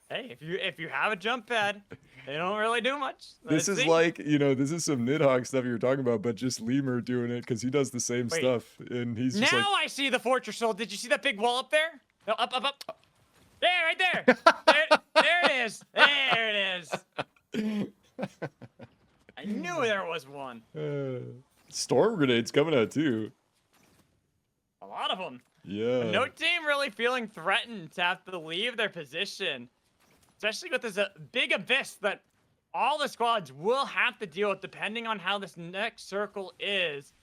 Hey, if you have a jump pad, they don't really do much. This Let's is see. like, this is some Nidhogg stuff you were talking about, but just Lemur doing it because he does the same Wait. stuff, and he's just Now like, I see the fortress soul. Did you see that big wall up there? No, up. There, right there. There it is. There it is. I knew there was one. storm grenades coming out too. A lot of them. Yeah. No team really feeling threatened to have to leave their position, especially with this big abyss that all the squads will have to deal with depending on how this next circle is.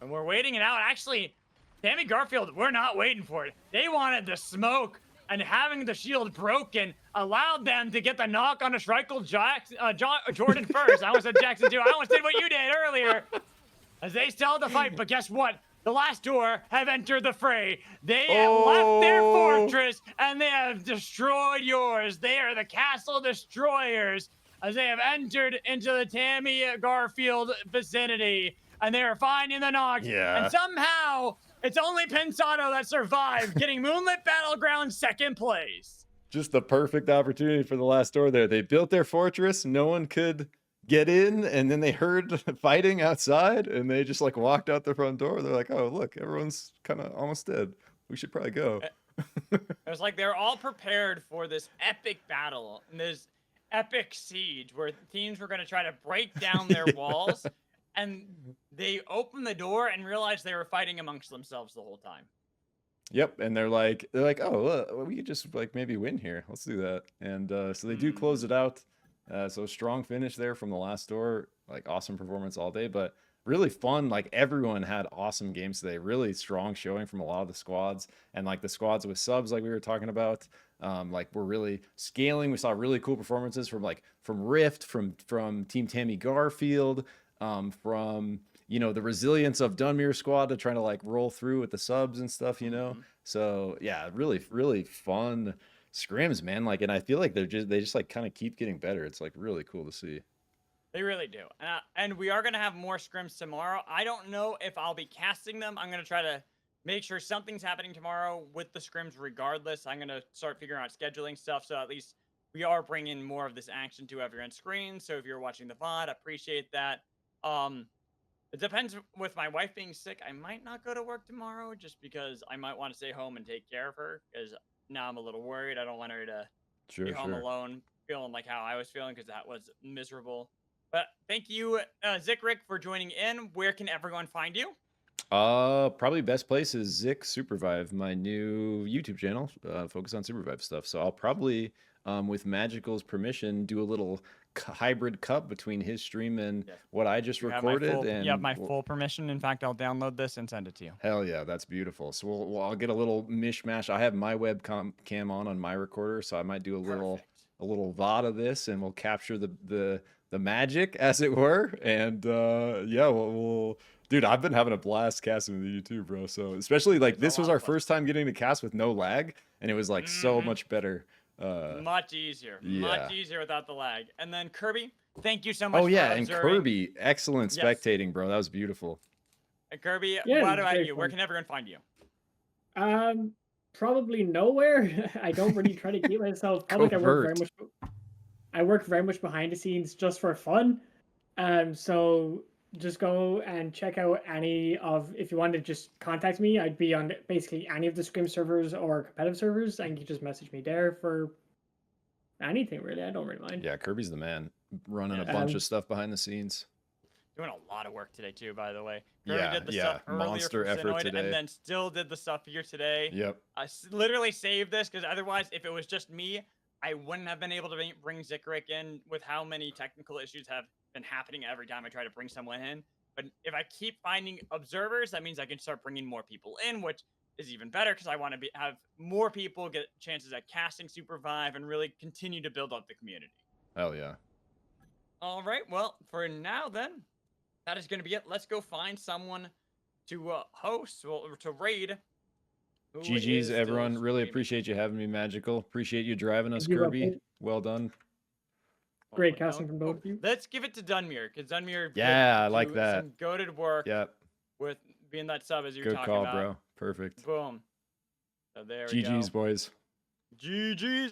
And we're waiting it out. Actually, Tammy Garfield, we're not waiting for it. They wanted the smoke, and having the shield broken allowed them to get the knock on a Schreichel Jordan first. I almost said Jackson too. I almost did what you did earlier. As they still have the fight, but guess what? The last door have entered the fray. They left their fortress, and they have destroyed yours. They are the castle destroyers, as they have entered into the Tammy Garfield vicinity, and they are finding the knock. Yeah. And somehow, it's only Pensado that survived, getting Moonlit Battleground second place. Just the perfect opportunity for the last door there. They built their fortress. No one could get in, and then they heard fighting outside, and they just like walked out the front door. They're like, oh, look, everyone's kind of almost dead. We should probably go. It was like they're all prepared for this epic battle and this epic siege where teams were going to try to break down their walls, and they opened the door and realized they were fighting amongst themselves the whole time. Yep, and they're like, oh, we could just like maybe win here. Let's do that. And so they do close it out. So strong finish there from the last door. Like awesome performance all day, but really fun. Like everyone had awesome games today. Really strong showing from a lot of the squads, and like the squads with subs, like we were talking about. Like we're really scaling. We saw really cool performances from Rift, from Team Tammy Garfield, from the resilience of Dunmere squad to trying to like roll through with the subs and stuff. So yeah, really really fun scrims, man. Like, and I feel like they just like kind of keep getting better. It's like really cool to see. They really do. And we are going to have more scrims tomorrow. I don't know if I'll be casting them. I'm going to try to make sure something's happening tomorrow with the scrims regardless. I'm going to start figuring out scheduling stuff, so at least we are bringing more of this action to everyone's screen. So if you're watching the VOD, appreciate that. It depends with my wife being sick. I might not go to work tomorrow just because I might want to stay home and take care of her, because now I'm a little worried. I don't want her to be home alone, feeling like how I was feeling, because that was miserable. But thank you, Zikrick, for joining in. Where can everyone find you? Probably best place is Zik SUPERVIVE, my new YouTube channel, focus on SUPERVIVE stuff. So I'll probably, with Magical's permission, do a little hybrid cup between his stream and what I just recorded. You have my full permission. In fact, I'll download this and send it to you. Hell yeah, that's beautiful. So I'll get a little mishmash. I have my webcam on my recorder, so I might do a little VOD of this, and we'll capture the magic, as it were. And yeah, we'll dude, I've been having a blast casting with you too, bro. So especially like this was our first time getting to cast with no lag, and it was like so much better. Much easier. Yeah. Much easier without the lag. And then Kurbee, thank you so much. Oh yeah, for and observing. Kurbee, excellent spectating, bro. That was beautiful. And Kurbee, Yeah, what about very you? fun. Where can everyone find you? Probably nowhere. I don't really try to keep myself public. I work very much behind the scenes just for fun. So just go and check out if you want to just contact me, I'd be on basically any of the Scrim servers or competitive servers, and you just message me there for anything really. I don't really mind. Yeah, Kirby's the man, running a bunch of stuff behind the scenes. Doing a lot of work today too, by the way. Yeah, did the stuff earlier monster for effort Xenoid, today. and then still did the stuff here today. Yep. I literally saved this because otherwise, if it was just me, I wouldn't have been able to bring Zikrick in with how many technical issues have been happening every time I try to bring someone in. But if I keep finding observers, that means I can start bringing more people in, which is even better because I want to have more people get chances at casting SUPERVIVE and really continue to build up the community. Hell yeah. All right. Well, for now then, that is going to be it. Let's go find someone to host, or to raid. Who GG's, is still everyone. Really streaming? appreciate you having me, Magical. Appreciate you driving us, Thank you, Kurbee. Ruffin. Well done. Great Oh, casting from both of you. Let's give it to Dunmere, because Dunmere Yeah, I did like do that. some goated work Yep. with being that sub as you were Good talking call, about. bro. Perfect. Boom. So there we go. GG's, boys. GG's.